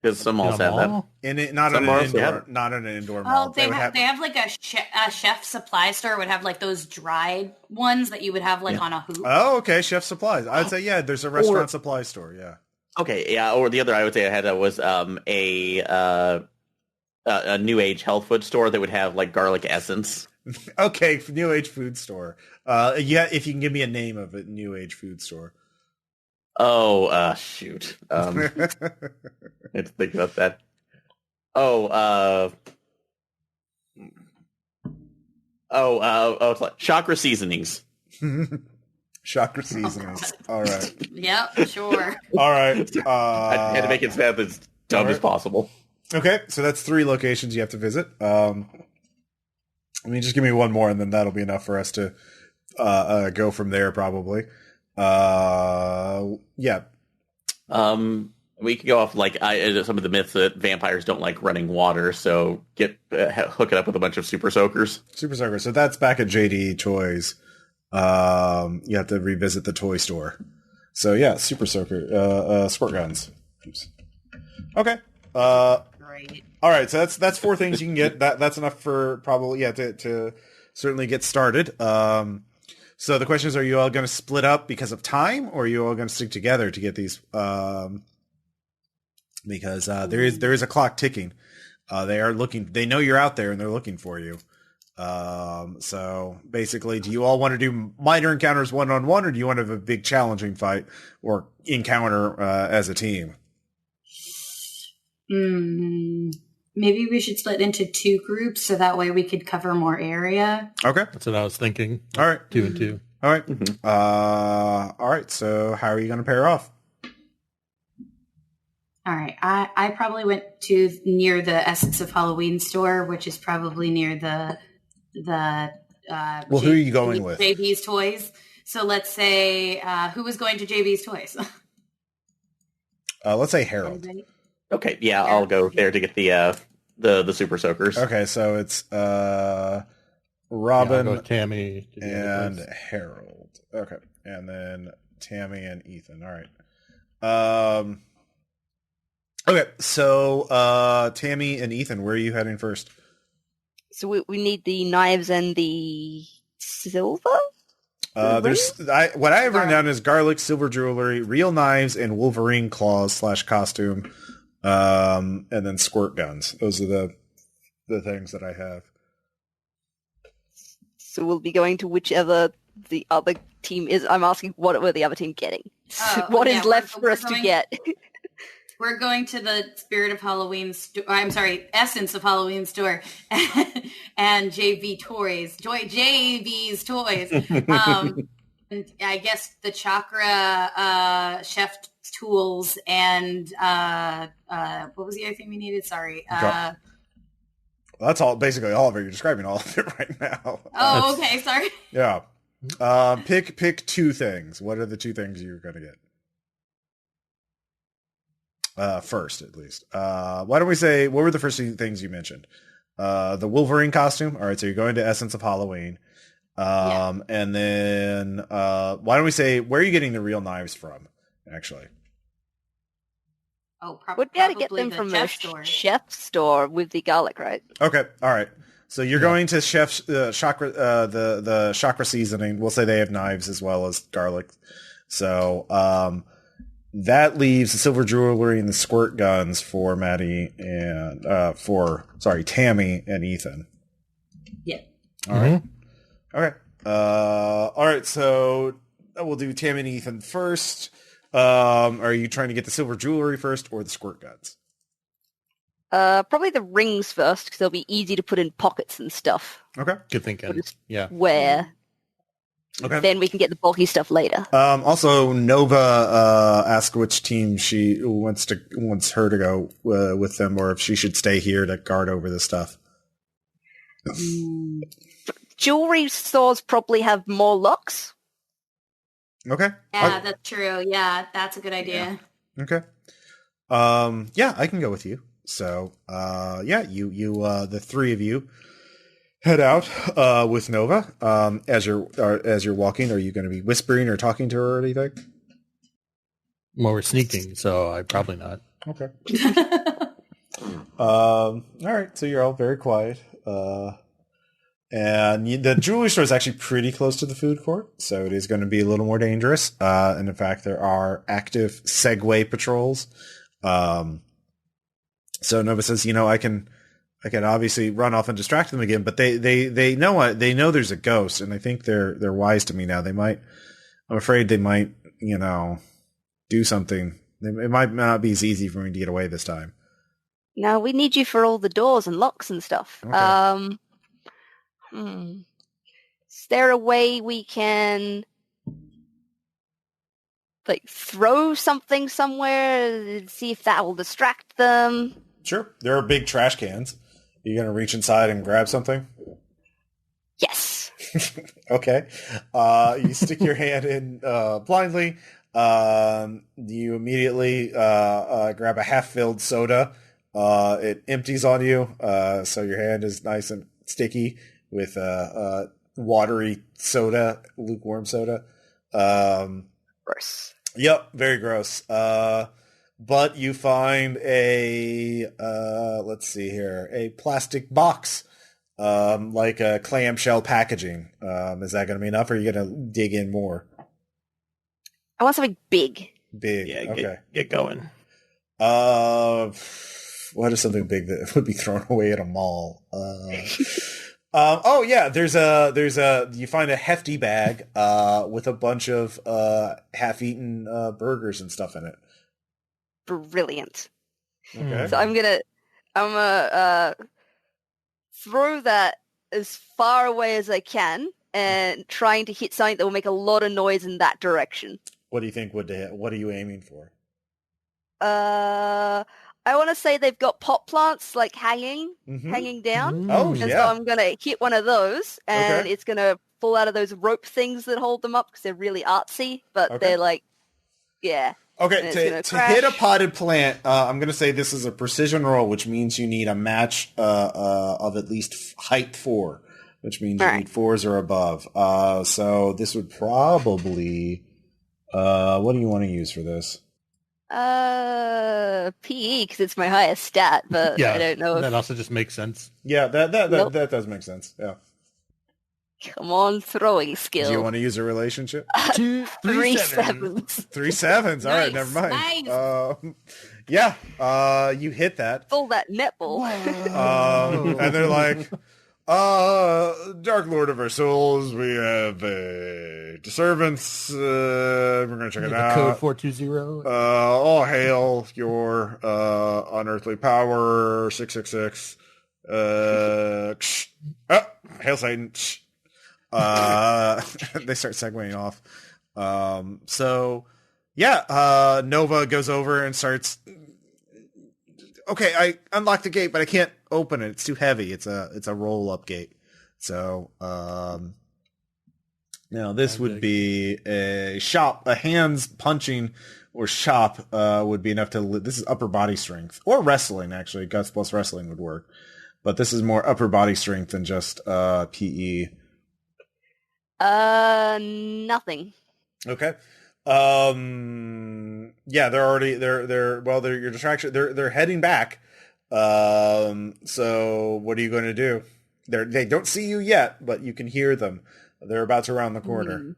Because some malls have that. Not Some on malls have an indoor mall. Oh, they have like a chef supply store would have like those dried ones that you would have like on a hoop. Oh, okay. Chef supplies. I'd say there's a restaurant supply store. Yeah. Okay, yeah. Or the other I would say I had was a new age health food store that would have like garlic essence. Okay, new age food store. If you can give me a name of it, new age food store. Oh, shoot. I have to think about that. It's like Chakra Seasonings. Chakra Seasonings. All right. Yep, sure. All right. I had to make it sound as dumb as possible. Okay, so that's 3 locations you have to visit. Just give me one more, and then that'll be enough for us to go from there, probably. Yeah. We could go off like some of the myths that vampires don't like running water, so hook it up with a bunch of super soakers. Super soakers. So that's back at JD Toys. You have to revisit the toy store. So yeah, super soaker, squirt guns. Oops. Okay. Great. All right, so that's 4 things you can get. That's enough for probably to certainly get started. So the question is, are you all going to split up because of time, or are you all going to stick together to get these? Because there is a clock ticking. They are looking. They know you're out there, and they're looking for you. So basically, do you all want to do minor encounters 1-on-1, or do you want to have a big challenging fight or encounter as a team? Maybe we should split into 2 groups so that way we could cover more area. Okay. That's what I was thinking. All right. 2 and 2. All right. All right. So how are you going to pair off? All right. I probably went to near the Essence of Halloween store, which is probably near the well, who are you going with? JB's Toys. So let's say who was going to JB's Toys? Let's say Harold. Anybody? Okay, yeah, I'll go there to get the super soakers. Okay, so it's I'll Robin, go with Tammy, and Harold. Okay, and then Tammy and Ethan. All right. Okay, so Tammy and Ethan, where are you heading first? So we need the knives and the silver? What I have written down is garlic, silver jewelry, real knives, and Wolverine claws / costume, and then squirt guns. Those are the things that I have. So we'll be going to whichever the other team is. I'm asking what were the other team getting? What is left for us to get? We're going to the Spirit of Halloween Essence of Halloween store and JV Toys. JV's Toys. I guess the Chakra chef tools and what was the other thing we needed? Sorry. Well, that's all. Basically, all of it. You're describing all of it right now. Oh, okay. Sorry. Yeah. Pick 2 things. What are the 2 things you're going to get? First, at least. Why don't we say, what were the first 2 things you mentioned? the Wolverine costume. All right, so you're going to Essence of Halloween. And then why don't we say, where are you getting the real knives from, actually? Oh, Would be able to get them the from chef the store. chef store with the garlic, right? Okay, all right. So you're going to Chef's Chakra, the Chakra seasoning. We'll say they have knives as well as garlic. So that leaves the silver jewelry and the squirt guns for Maddy and Tammy and Ethan. Yeah. All right. Okay. All right. So we'll do Tammy and Ethan first. Are you trying to get the silver jewelry first or the squirt guns? Probably the rings first, because they'll be easy to put in pockets and stuff. Okay. Good thinking. Yeah. Wear. Okay. Then we can get the bulky stuff later. Also, Nova asked which team she wants her to go with them, or if she should stay here to guard over this stuff. Jewelry stores probably have more locks. Okay. Yeah, that's true. Yeah, that's a good idea. Yeah. Okay. Yeah, I can go with you. So, you the three of you head out with Nova. As you're walking, are you going to be whispering or talking to her or anything? Well, we're sneaking, so I probably not. Okay. All right. So you're all very quiet. And the jewelry store is actually pretty close to the food court, so it is going to be a little more dangerous. And in fact, there are active Segway patrols. So Nova says, I can obviously run off and distract them again, but they know there's a ghost, and I think they're wise to me now. I'm afraid they might, do something. It might not be as easy for me to get away this time. No, we need you for all the doors and locks and stuff. Okay. Is there a way we can throw something somewhere and see if that will distract them? Sure. There are big trash cans. Are you going to reach inside and grab something? Yes. Okay. You stick your hand in blindly. You immediately grab a half-filled soda. It empties on you, so your hand is nice and sticky with watery soda, lukewarm soda. Gross. Yep, very gross. But you find a let's see here, a plastic box, like a clamshell packaging. Is that going to be enough, or are you going to dig in more? I want something big. Big. Yeah, Okay. Get going. What is something big that would be thrown away at a mall? You find a hefty bag with a bunch of half-eaten burgers and stuff in it. Brilliant. Okay. So I'm gonna throw that as far away as I can and trying to hit something that will make a lot of noise in that direction. What do you think would hit? What are you aiming for? I want to say they've got pot plants hanging down. Oh, And yeah. so I'm going to hit one of those, and Okay. it's going to fall out of those rope things that hold them up because they're really artsy, but Okay. they're yeah. Okay, And it's to gonna hit a crash. potted plant, I'm going to say this is a precision roll, which means you need a match of at least height 4, which means you All right. need 4s or above. So this would probably... what do you want to use for this? PE because it's my highest stat, but Yeah, I don't know. that also just makes sense. Yeah, that Nope. that does make sense. Yeah. Come on, throwing skill. Do you want to use a relationship? 2, 3 7. 3 sevens. All right, Nice, never mind. You hit that. Pull that netball. And they're like, Dark Lord of our souls, we have a servants. We're going to check it The out. code 420. All hail your unearthly power, 666. Hail Satan. They start segueing off. Nova goes over and starts... Okay, I unlocked the gate, but I can't open it. It's too heavy. It's a roll-up gate. So, this would be a shop. A hands punching or shop would be enough to... This is upper body strength. Or wrestling, actually. Guts plus wrestling would work. but this is more upper body strength than just PE. Nothing. Okay. Yeah, they're your distraction. They're heading back. So what are you going to do? They don't see you yet, but you can hear them. They're about to round the corner.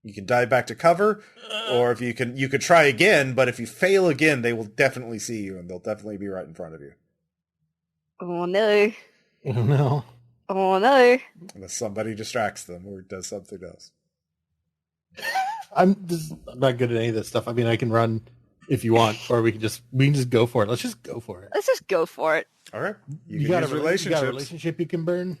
You can dive back to cover, or if you could try again, but if you fail again, they will definitely see you and they'll definitely be right in front of you. Oh no. Oh no. Oh no. Unless somebody distracts them or does something else. I'm not good at any of this stuff. I mean, I can run if you want, or we can just go for it. Let's just go for it. Let's just go for it. All right. You got a relationship you can burn?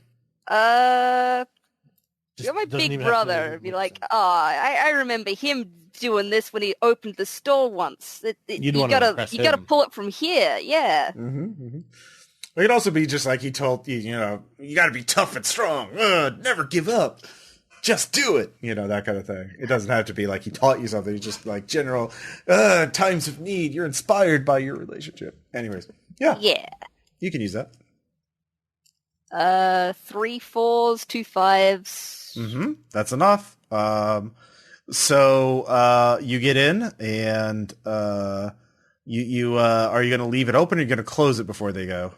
You're my big brother. Be like, I remember him doing this when he opened the store once. You gotta pull it from here. Yeah. It could also be just like he told you, you got to be tough and strong. Never give up. Just do it. That kind of thing. It doesn't have to be like he taught you something. It's just like general times of need. You're inspired by your relationship. Anyways, yeah. Yeah. You can use that. 3 4s, 2 5s. That's enough. So you get in, and you are you going to leave it open, or are you going to close it before they go?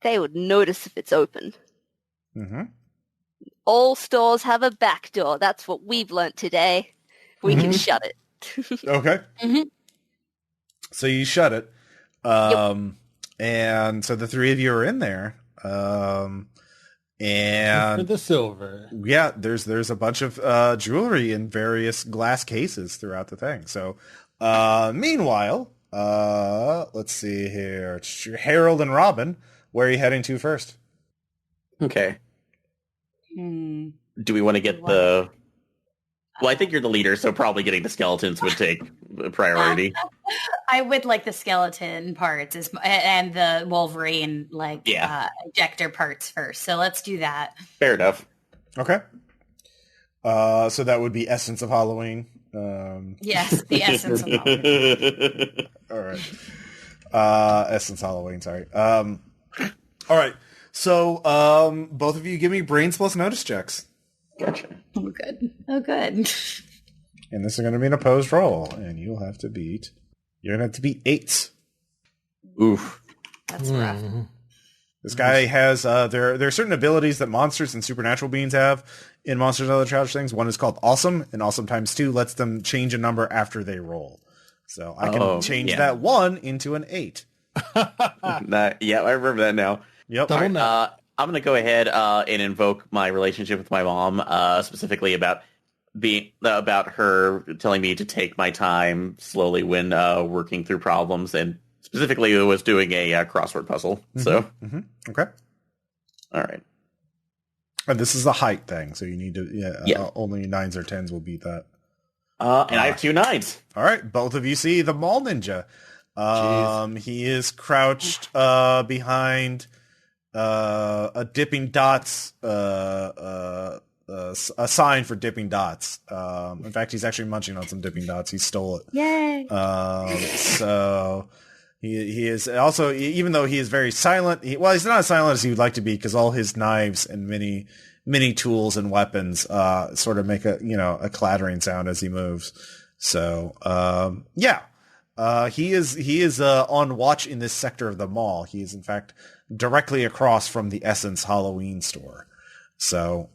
They would notice if it's open. All stores have a back door. That's what we've learnt today. We can shut it. Okay. So you shut it. And so the three of you are in there. And for the silver. Yeah, there's a bunch of jewelry in various glass cases throughout the thing. So meanwhile, let's see here. Harold and Robin, where are you heading to first? Okay. Do we want to get the... Well, I think you're the leader, so probably getting the skeletons would take priority. I would like the skeleton parts and the Wolverine ejector parts first. So let's do that. Fair enough. Okay. So that would be Essence of Halloween. Yes, the Essence of Halloween. All right. Essence Halloween, sorry. All right. So both of you give me brains plus notice checks. Gotcha. Oh, good. Oh, good. And this is going to be an opposed roll, and you're going to have to beat 8s. Oof. That's rough. This guy has, there are certain abilities that monsters and supernatural beings have in Monsters and Other Childish Things. One is called Awesome, and Awesome times 2 lets them change a number afber they roll. So I can change that 1 into an 8. Yeah, I remember that now. Yep. Right, I'm going to go ahead and invoke my relationship with my mom, specifically about her telling me to take my time slowly when working through problems, and specifically it was doing a crossword puzzle. So, okay. All right. And this is the height thing, so you need to, only 9s or 10s will beat that. And I have 2 9s. All right, both of you see the mall ninja. He is crouched behind a Dipping Dots, a sign for Dipping Dots. In fact, he's actually munching on some Dipping Dots. He stole it. Yay! So he is also, even though he is very silent, he's not as silent as he would like to be, because all his knives and many tools and weapons sort of make a clattering sound as he moves. So he is on watch in this sector of the mall. He is in fact directly across from the Essence Halloween store. So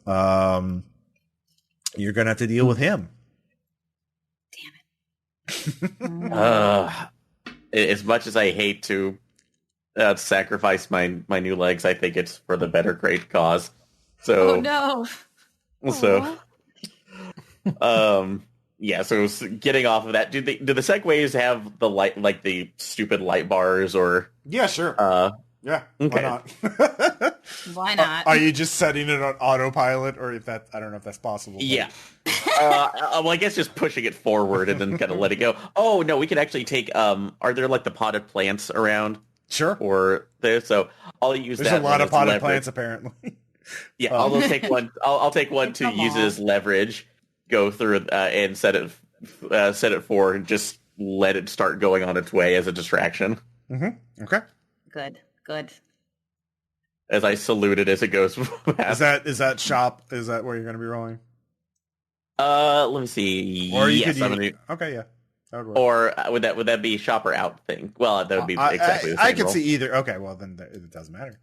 you're gonna have to deal with him. Damn it. As much as I hate to sacrifice my new legs, I think it's for the better great cause. So, oh no. So, yeah. So getting off of that, do the segways have the light, like the stupid light bars, or? Yeah, sure. Yeah. Okay. Why not? Why not? Are you just setting it on autopilot, or I don't know if that's possible. But... Yeah. Well, I guess just pushing it forward and then kind of let it go. Oh no, we could actually take. Are there like the potted plants around? Sure. Or there, so I'll use There's that. There's a lot of potted leverage. plants apparently. Yeah, I'll take one. I'll take one to use it as leverage. Go through and set it forward and just let it start going on its way as a distraction. Mm-hmm. Okay. Good. Good. As I salute it as it goes past. Is that shop? Is that where you're going to be rolling? Let me see. Or you yes, could I'm gonna, okay, yeah. That would work. or would that be shop or out thing? Well, that would be exactly the same. I could roll. see either. Okay, well then it doesn't matter.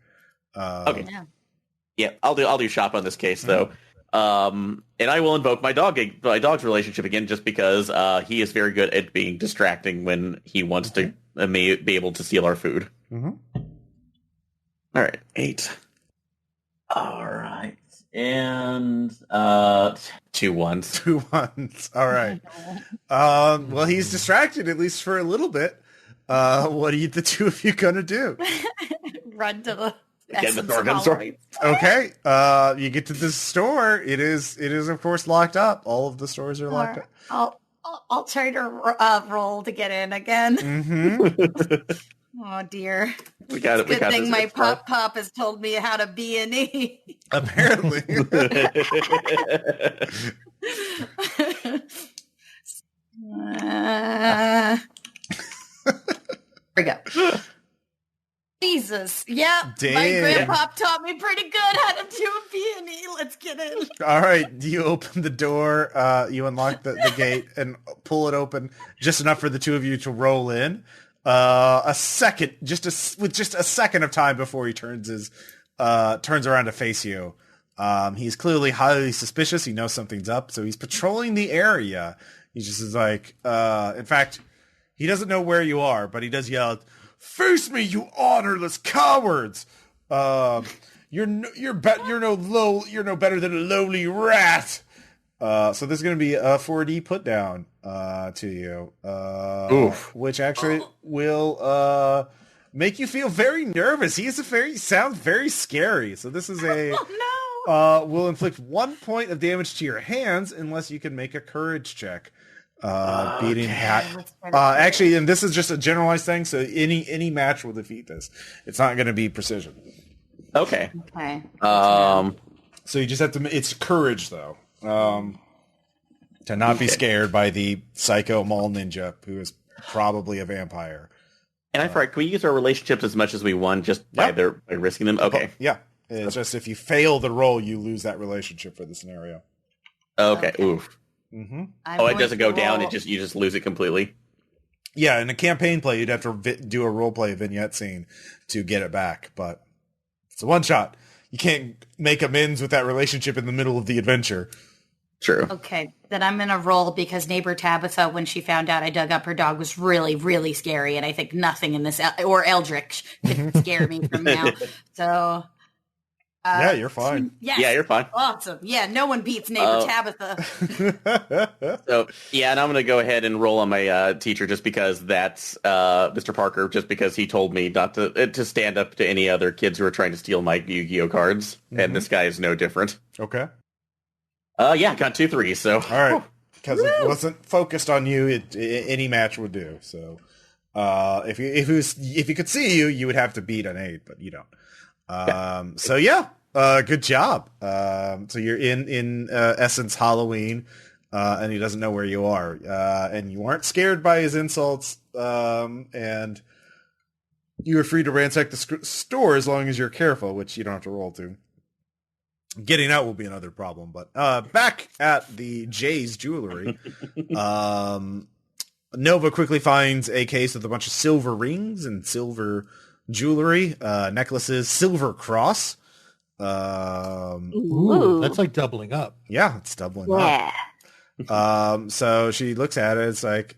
Okay. Yeah. Yeah, I'll do shop on this case though. And I will invoke my dog's relationship again, just because he is very good at being distracting when he wants to be able to steal our food. Mm-hmm. All right, 8. All right, and 2 1s. 2 1s. All right. Well, he's distracted at least for a little bit. What are the two of you gonna do? Run to the Get the Essence door, of gun store. Okay. You get to the store. It is of course locked up. All of the stores are locked up. I'll try to roll to get in again. Mm-hmm. Oh dear. We got it. Good thing my pop has told me how to be an E. Apparently. There we go. Jesus. Yeah. Damn. My grandpa taught me pretty good how to do a B&E. Let's get in. All right. You open the door. You unlock the gate and pull it open just enough for the two of you to roll in. With just a second of time before he turns around to face you. He's clearly highly suspicious. He knows something's up, so he's patrolling the area. He just is like, in fact, he doesn't know where you are, but he does yell, "Face me, you honorless cowards! You're no better than a lowly rat." So there's going to be a 4D put down to you, which actually will make you feel very nervous. He sounds very scary. So this is will inflict 1 point of damage to your hands unless you can make a courage check. Beating actually, and this is just a generalized thing, so any match will defeat this. It's not going to be precision. Okay. So you just have to. It's courage though. To not be scared by the psycho mall ninja who is probably a vampire. And I forgot, can we use our relationships as much as we want just by risking them? Okay. Yeah. It's just if you fail the roll, you lose that relationship for the scenario. Okay. Oof. Mm-hmm. It doesn't go down. You just lose it completely. Yeah, in a campaign play, you'd have to do a role play vignette scene to get it back, but it's a one shot. You can't make amends with that relationship in the middle of the adventure. True. Okay, then I'm going to roll because neighbor Tabitha, when she found out I dug up her dog, was really, really scary, and I think nothing in this, or Eldritch, could scare me from now. So... yeah, you're fine. Yes. Yeah, you're fine. Awesome. Yeah, no one beats neighbor Tabitha. So, yeah, and I'm going to go ahead and roll on my teacher just because that's Mr. Parker, just because he told me not to stand up to any other kids who are trying to steal my Yu-Gi-Oh cards, and this guy is no different. Okay. Yeah, got 2 3s, so. All right. Because it wasn't focused on you, any match would do. So, if he could see you, you would have to beat an 8, but you don't. So yeah, good job. So you're in Essence Halloween, and he doesn't know where you are, and you aren't scared by his insults, and you are free to ransack the store as long as you're careful, which you don't have to roll to. Getting out will be another problem, but back at the Jay's Jewelry, Nova quickly finds a case with a bunch of silver rings and silver jewelry, necklaces, silver cross. Ooh, that's like doubling up. Yeah, it's doubling up. So she looks at it. It's like,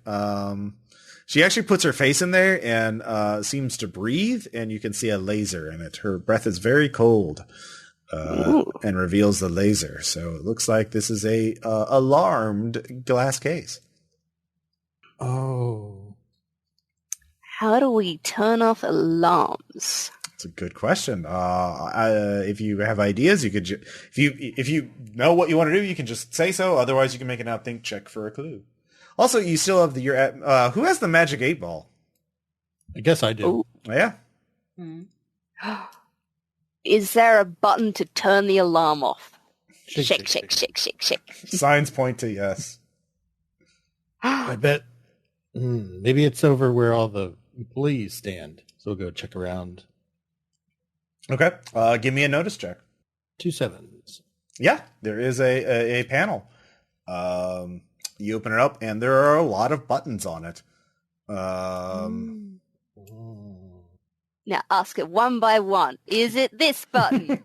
she actually puts her face in there and seems to breathe, and you can see a laser in it. Her breath is very cold, and reveals the laser. So it looks like this is a alarmed glass case. Oh. How do we turn off alarms? That's a good question. If you have ideas, you could if you know what you want to do, you can just say so. Otherwise, you can make an outthink check for a clue. Also, you still have who has the magic 8-ball? I guess I do. Ooh. Oh, yeah. Is there a button to turn the alarm off? Shake. Shake. Signs point to yes. I bet maybe it's over where all the employees stand. So we'll go check around. Okay. Give me a notice check. 2 7s. Yeah, there is a panel. You open it up, and there are a lot of buttons on it. Now ask it one by one. Is it this button?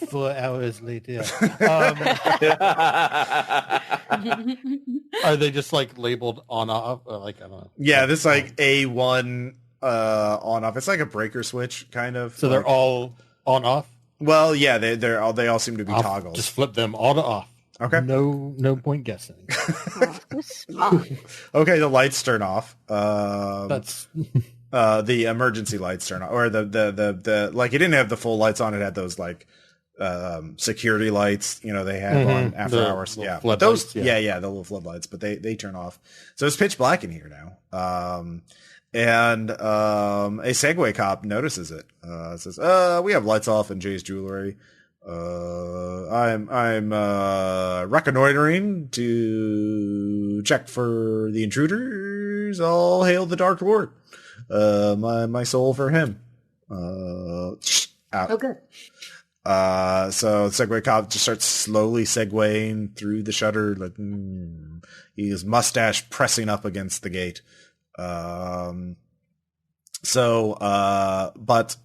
4 hours later. Are they just like labeled on off? Or like I don't know. Yeah, this like A1 on off. It's like a breaker switch kind of. So they're all on off. Well, yeah, they all seem to be I'll toggles. just flip them all to off. Okay. No point guessing. Oh, smart. Okay, the lights turn off. That's The emergency lights turn off, or the like. It didn't have the full lights on. It had those like security lights. They had on after hours. Yeah, but those. Yeah, the little floodlights. But they turn off. So it's pitch black in here now. And a Segway cop notices it. Says, "We have lights off in Jay's jewelry. I'm reconnoitering to check for the intruders. All hail the Dark Lord. My soul for him." Out. Oh, good. So Segway cop just starts slowly segueing through the shutter, like his mustache pressing up against the gate. But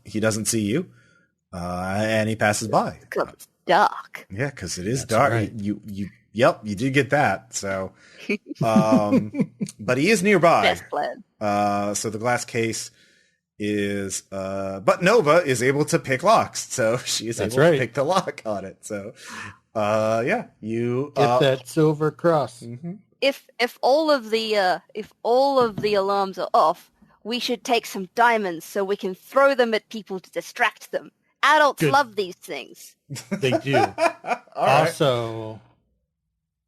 he doesn't see you, and he passes by. It's dark. Yeah, because it is That's dark. right. Yep, you did get that. So, but he is nearby. Best plan. So the glass case is, but Nova is able to pick locks, so she is That's able right. to pick the lock on it. So, you get that silver cross. mhm. If all of the alarms are off, we should take some diamonds so we can throw them at people to distract them. Adults Good. love these things. They do. All right. Also,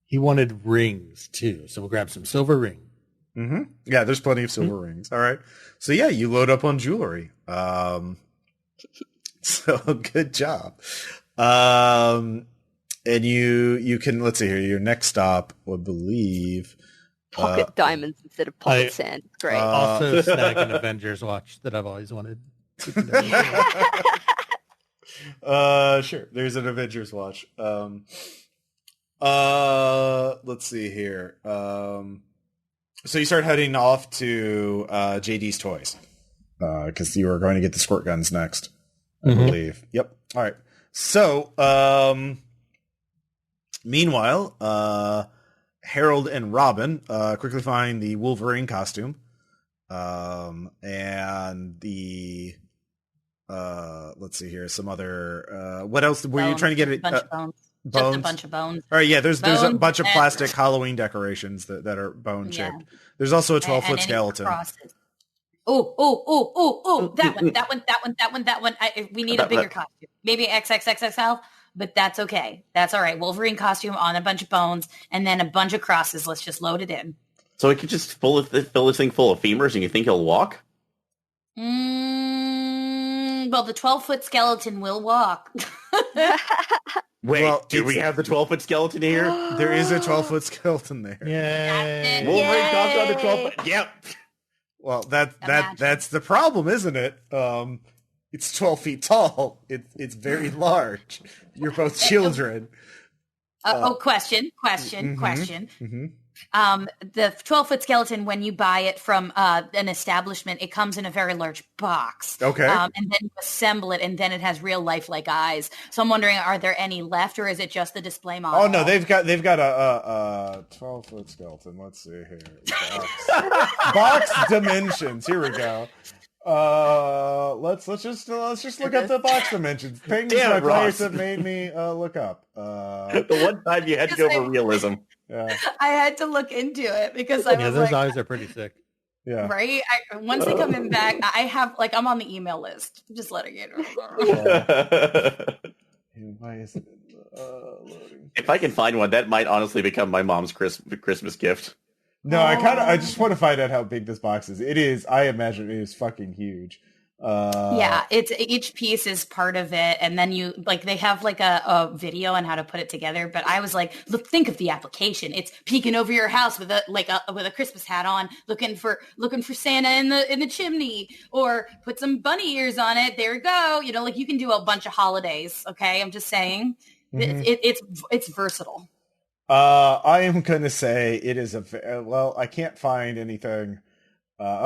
he wanted rings too, so we'll grab some silver ring. Mm-hmm. Yeah, there's plenty of silver rings. All right. So yeah, you load up on jewelry. So good job. And you can, let's see here, your next stop would believe Pocket diamonds instead of pocket sand. Great. Also, snag an Avengers watch that I've always wanted. Sure. There's an Avengers watch. Let's see here. So you start heading off to JD's Toys because you were going to get the squirt guns next, I believe. Yep. All right. So, meanwhile, Harold and Robin quickly find the Wolverine costume, and the let's see here, some other what else were you trying to get it? Bunch of bones. Bones? Just a bunch of bones. All right, yeah. There's a Bones bunch of and- plastic Halloween decorations that are bone shaped. Yeah. There's also a And 12-foot any skeleton. crosses. Oh! That one. We need a bigger costume. Maybe XXXXL, but that's okay. That's all right. Wolverine costume on a bunch of bones, and then a bunch of crosses. Let's just load it in. So we could just fill this thing full of femurs, and you think he'll walk? Well, the 12-foot skeleton will walk. Wait, Well, do we it's- have the 12-foot skeleton here? There is a 12-foot skeleton there. Yay! Wolverine comes on the Yay. 12-foot. Yep. Well, Imagine. that's the problem, isn't it? It's 12 feet tall. It's very large. You're both children. Question. Mm-hmm. The 12-foot skeleton, when you buy it from an establishment, it comes in a very large box. Okay. And then you assemble it, and then it has real lifelike eyes. So I'm wondering, are there any left, or is it just the display model? Oh no, they've got a 12-foot skeleton. Let's see here. Box dimensions. Here we go. Let's just look up the box dimensions. Things Damn my it, players Ross. have made me look up. The one time you had to go for realism. Yeah, I had to look into it because I Yeah, was those like, eyes are pretty sick. yeah. right? Once they come in back, I have, like, I'm on the email list. Just letting you know. Why is it loading? If I can find one, that might honestly become my mom's Christmas gift. No, I just want to find out how big this box is. It is. I imagine it is fucking huge. Yeah, it's each piece is part of it, and then you like they have like a video on how to put it together. But I was like, look, think of the application. It's peeking over your house with a Christmas hat on, looking for Santa in the chimney, or put some bunny ears on it. There you go. You know, like you can do a bunch of holidays. Okay, I'm just saying, it's versatile. I am going to say it is I can't find anything.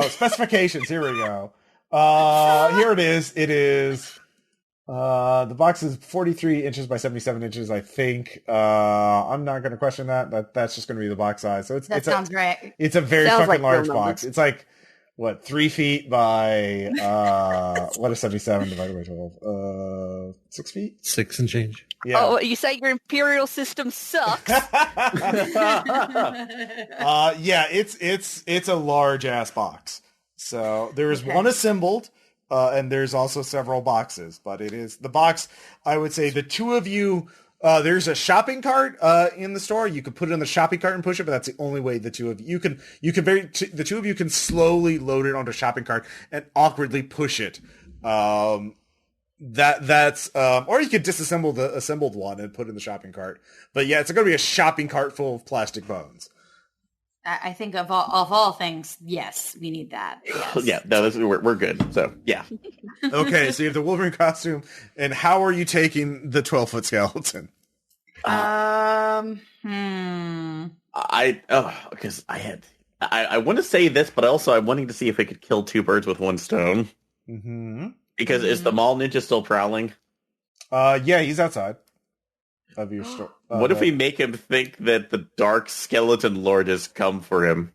Specifications. Here we go. Here it is. It is, the box is 43 inches by 77 inches, I think. I'm not going to question that. That's just going to be the box size. So sounds right. It's a very Sounds fucking like large real box. numbers. It's like, what, 3 feet by, what is 77 divided by 12? 6 feet? 6 and change. Yeah. Oh, you say your imperial system sucks? Yeah, it's a large ass box. So there is one assembled, and there's also several boxes, but it is the box. I would say the two of you, there's a shopping cart in the store. You could put it in the shopping cart and push it, but that's the only way the two of you can the two of you can slowly load it onto a shopping cart and awkwardly push it. That's or you could disassemble the assembled one and put it in the shopping cart. But yeah, it's going to be a shopping cart full of plastic bones. I think of all things, yes, we need that. Yes. Yeah, no, we're good. So yeah. Okay, so you have the Wolverine costume, and how are you taking the 12-foot skeleton? Because I want to say this, but also I'm wanting to see if I could kill two birds with one stone. Mm-hmm. Because is the mall ninja still prowling? Yeah, he's outside of your store. What if we make him think that the dark skeleton lord has come for him?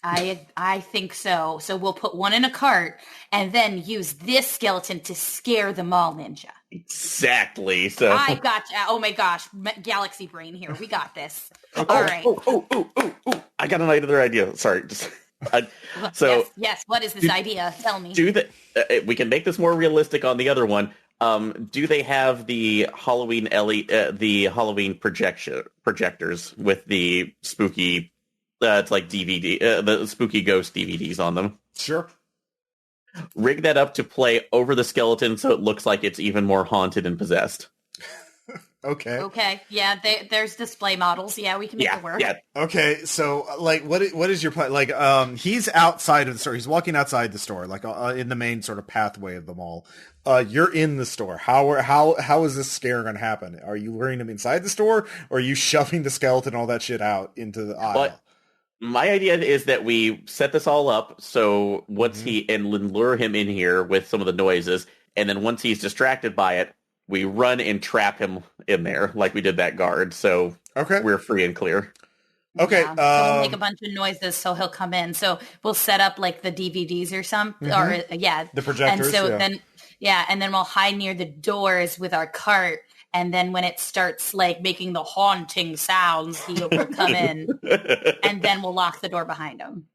I think so. So we'll put one in a cart and then use this skeleton to scare the mall ninja. Exactly. So I got you. Oh my gosh, galaxy brain here. We got this. All right. Oh! I got another idea. Sorry. So yes. What is this idea? Tell me. We can make this more realistic on the other one. Do they have the Halloween projectors with the spooky? It's like DVD, the spooky ghost DVDs on them. Sure. Rig that up to play over the skeleton so it looks like it's even more haunted and possessed. Okay. Yeah, there's display models. Yeah, we can make it work. Yeah. Okay. So, like, what is your plan? Like, he's outside of the store. He's walking outside the store, like in the main sort of pathway of the mall. You're in the store. How is this scare going to happen? Are you luring him inside the store, or are you shoving the skeleton, all that shit out into the aisle? But my idea is that we set this all up so once and lure him in here with some of the noises, and then once he's distracted by it, we run and trap him in there like we did that guard. So we're free and clear. Okay. Yeah. So we'll make a bunch of noises so he'll come in. So we'll set up like the DVDs or something, the projectors. And so then we'll hide near the doors with our cart. And then when it starts like making the haunting sounds, he will come in, and then we'll lock the door behind him.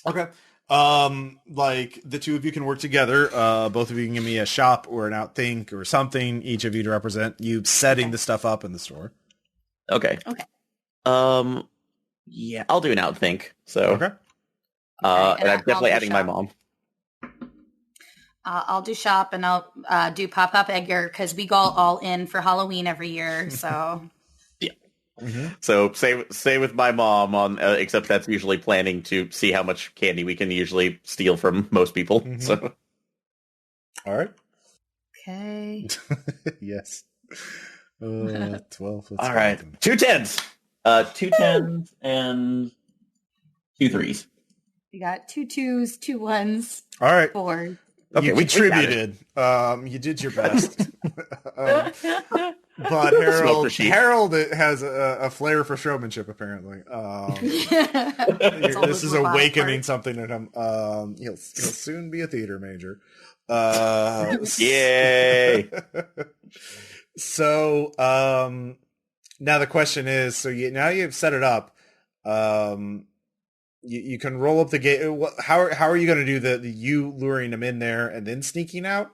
Okay. Like the two of you can work together. Both of you can give me a shop or an outthink or something, each of you to represent you setting the stuff up in the store. Okay. Yeah, I'll do an outthink. So, and I'm definitely adding my mom. I'll do shop, and I'll do Pop-Up Edgar because we go all in for Halloween every year. So yeah. So say with my mom on, except that's usually planning to see how much candy we can usually steal from most people. So all right. Okay. Yes. 12. All right. 2 10s. 2 10s and 2 3s. We got 2 2s, 2 1s. All right. 4. Okay, you contributed. You did your best. But Harold has a flair for showmanship, apparently. This is awakening something in him. He'll soon be a theater major. Yay! So now the question is, so now you've set it up. You can roll up the gate. How are you going to do the you luring them in there and then sneaking out?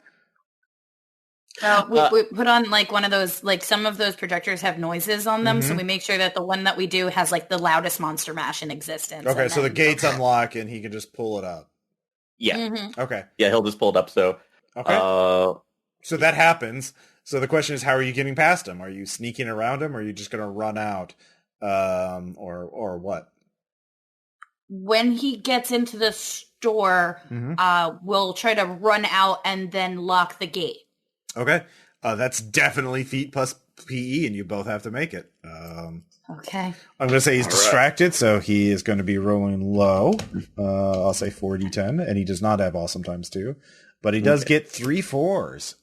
We put on like one of those, like some of those projectors have noises on them. So we make sure that the one that we do has like the loudest monster mash in existence. Okay, so the gates unlock and he can just pull it up. Yeah. Mhm. Okay. Yeah, he'll just pull it up. So, Okay. So that happens. So the question is, how are you getting past him? Are you sneaking around him, or are you just going to run out, or what? When he gets into the store, we'll try to run out and then lock the gate. Okay. That's definitely feet plus PE, and you both have to make it. Okay. I'm going to say he's distracted, so he is going to be rolling low. I'll say 4d10, and he does not have awesome times 2. But he does get 3 4s.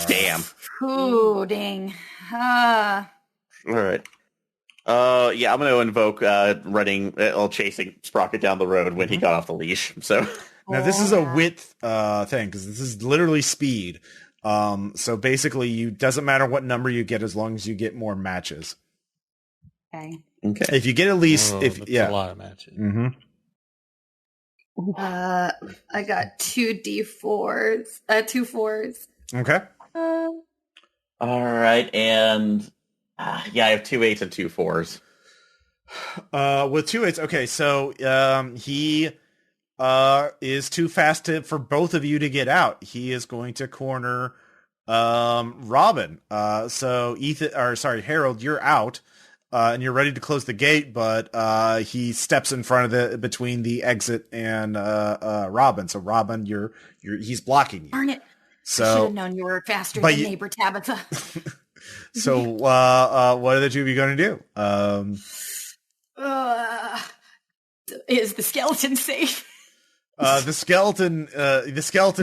Damn. Ooh, dang. All right. Yeah, I'm going to invoke chasing Sprocket down the road when he got off the leash. So Now, this is a width thing, because this is literally speed. So basically, doesn't matter what number you get as long as you get more matches. Okay. If you get at least, that's a lot of matches. Mm-hmm. I got 2d4s, 2 4s. Okay. all right, and I have 2 8s and 2 4s. With 2 8s, okay, so he is too fast for both of you to get out. He is going to corner Robin. So Harold, you're out. And you're ready to close the gate, but he steps in front of between the exit and Robin. So Robin, he's blocking you. Darn it. So I should have known you were faster than neighbor Tabitha. So what are the two of you going to do? Is the skeleton safe? The skeleton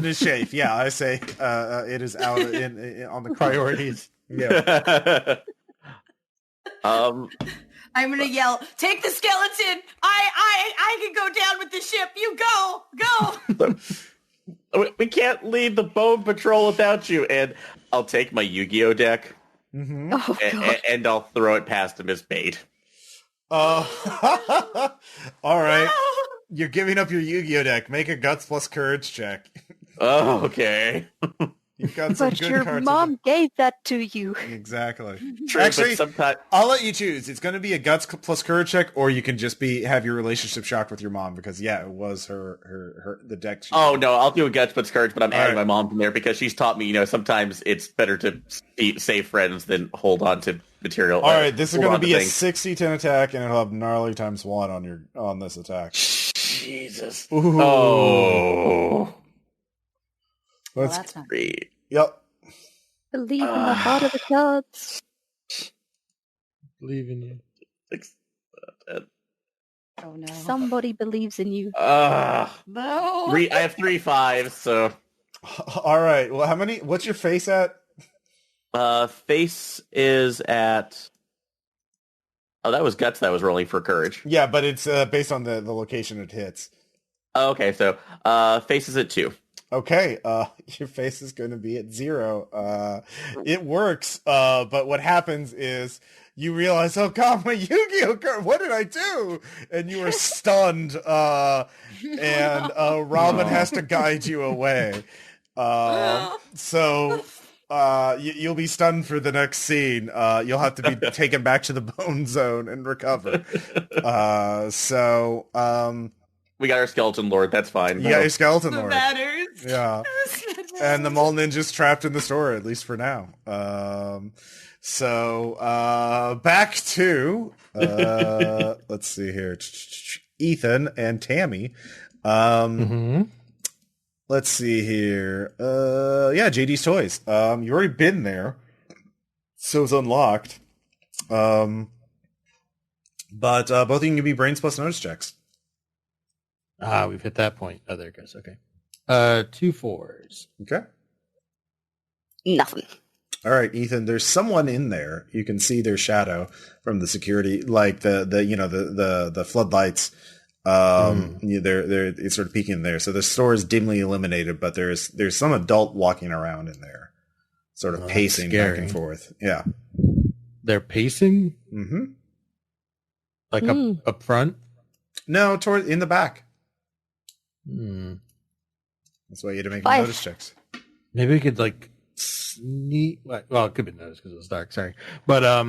is safe. Yeah, I say it is out on the priorities. Yeah. I'm gonna yell, "Take the skeleton! I can go down with the ship. You go. We can't leave the Bone Patrol without you." And I'll take my Yu-Gi-Oh deck, and I'll throw it past him as bait. All right. You're giving up your Yu-Gi-Oh deck. Make a guts plus courage check. Oh, okay. You've got some But good your cards. mom gave that to you. Exactly. True, Actually, sometimes I'll let you choose. It's going to be a guts plus courage check, or you can just have your relationship shocked with your mom because it was her the deck. No, I'll do a guts plus courage, but I'm adding my mom from there because she's taught me, sometimes it's better to save friends than hold on to material. All right, this is going to be a 60-10 attack, and it'll have gnarly times 1 on this attack. Jesus. Ooh. Oh. That's not great. Yep. Believe in the heart of the cards. Believe in you. 6, 10. Oh no. Somebody believes in you. No. I have 3 5s, so. All right. Well, how many? What's your face at? Face is at. Oh, that was guts that was rolling for courage. Yeah, but it's based on the location it hits. Oh, okay, so face is at 2. Okay, your face is going to be at 0. It works, but what happens is you realize, oh god, my Yu-Gi-Oh card, what did I do? And you are stunned, and Robin has to guide you away. So you'll be stunned for the next scene. You'll have to be taken back to the bone zone and recover. We got our skeleton lord. That's fine. You got your skeleton lord. Matters. Yeah. And the mole ninja's trapped in the store, at least for now. Back to let's see here. Ethan and Tammy. Let's see here. JD's Toys. You've already been there. So it's unlocked. But both of you can give me brains plus notice checks. We've hit that point. Oh, there it goes. Okay. 2 4s. Okay. Nothing. All right, Ethan, there's someone in there. You can see their shadow from the security, like the floodlights. They're it's sort of peeking there. So the store is dimly illuminated, but there's some adult walking around in there, sort of pacing back and forth. Yeah. They're pacing? Mm-hmm. Like up front? No, in the back. That's why you had to make notice checks. Maybe we could sneak. Well, it could be noticed because it was dark. Sorry, but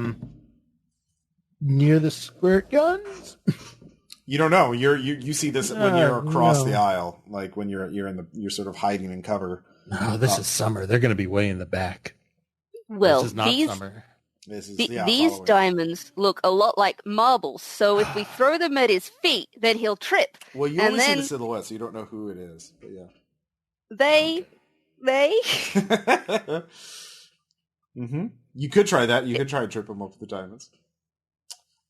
near the squirt guns. You don't know. You see this when you're across no. the aisle, like when you're sort of hiding in cover. No, this is summer. They're going to be way in the back. Well, this is not summer. This is these Halloween. diamonds look a lot like marbles. So if we throw them at his feet, then he'll trip. Well, you and only see then the silhouette, so you don't know who it is. But yeah. They. Mm-hmm. You could try that. You could try and trip him up with the diamonds.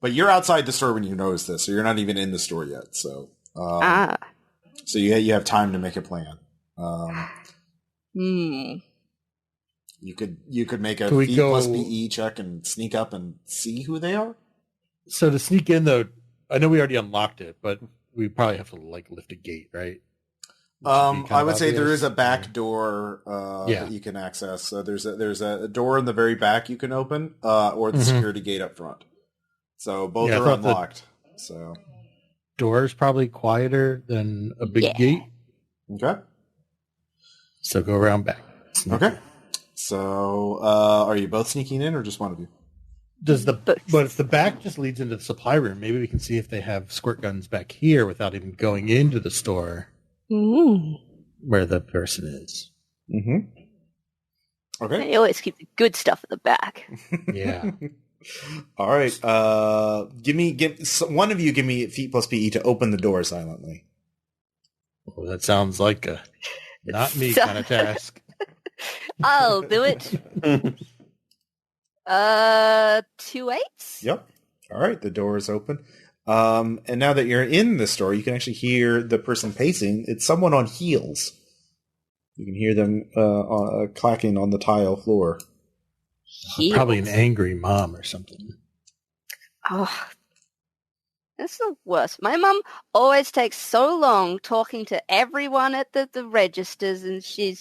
But you're outside the store when you notice this, so you're not even in the store yet. So, so you have time to make a plan. Hmm. You could make a Can we feet go- plus BE check and sneak up and see who they are. So to sneak in, though, I know we already unlocked it, but we probably have to like lift a gate, right? I would say there is a back door that you can access. So there's a door in the very back you can open, or the security gate up front. So both Yeah, I are thought the- unlocked. So Door's probably quieter than a big Yeah. gate. okay. So go around back. Sneak Okay. in. So are you both sneaking in, or just one of you? But if the back just leads into the supply room, maybe we can see if they have squirt guns back here without even going into the store where the person is. Mm-hmm. Okay. They always keep the good stuff at the back. Yeah. All right. One of you give me feet plus PE to open the door silently. Well, that sounds like a not me kind of task. I'll do it. 2 8s? Yep. All right. The door is open. And now that you're in the store, you can actually hear the person pacing. It's someone on heels. You can hear them clacking on the tile floor. Probably an angry mom or something. Oh, that's the worst. My mum always takes so long talking to everyone at the registers, and she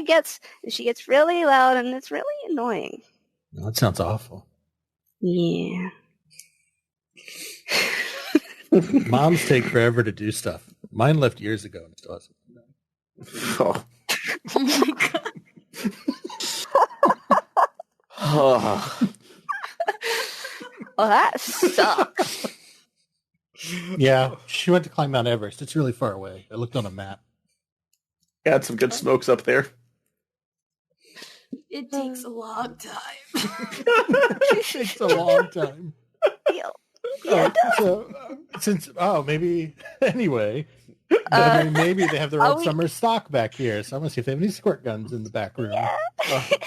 gets really loud, and it's really annoying. Well, that sounds awful. Yeah. Moms take forever to do stuff. Mine left years ago and still hasn't. Oh. Oh my god. Oh. Oh, that sucks. Yeah, she went to climb Mount Everest. It's really far away. I looked on a map. Got some good smokes up there. It takes a long time. It takes a long time. Yeah. Maybe anyway. I mean, maybe they have their old summer stock back here. So I'm gonna see if they have any squirt guns in the back room.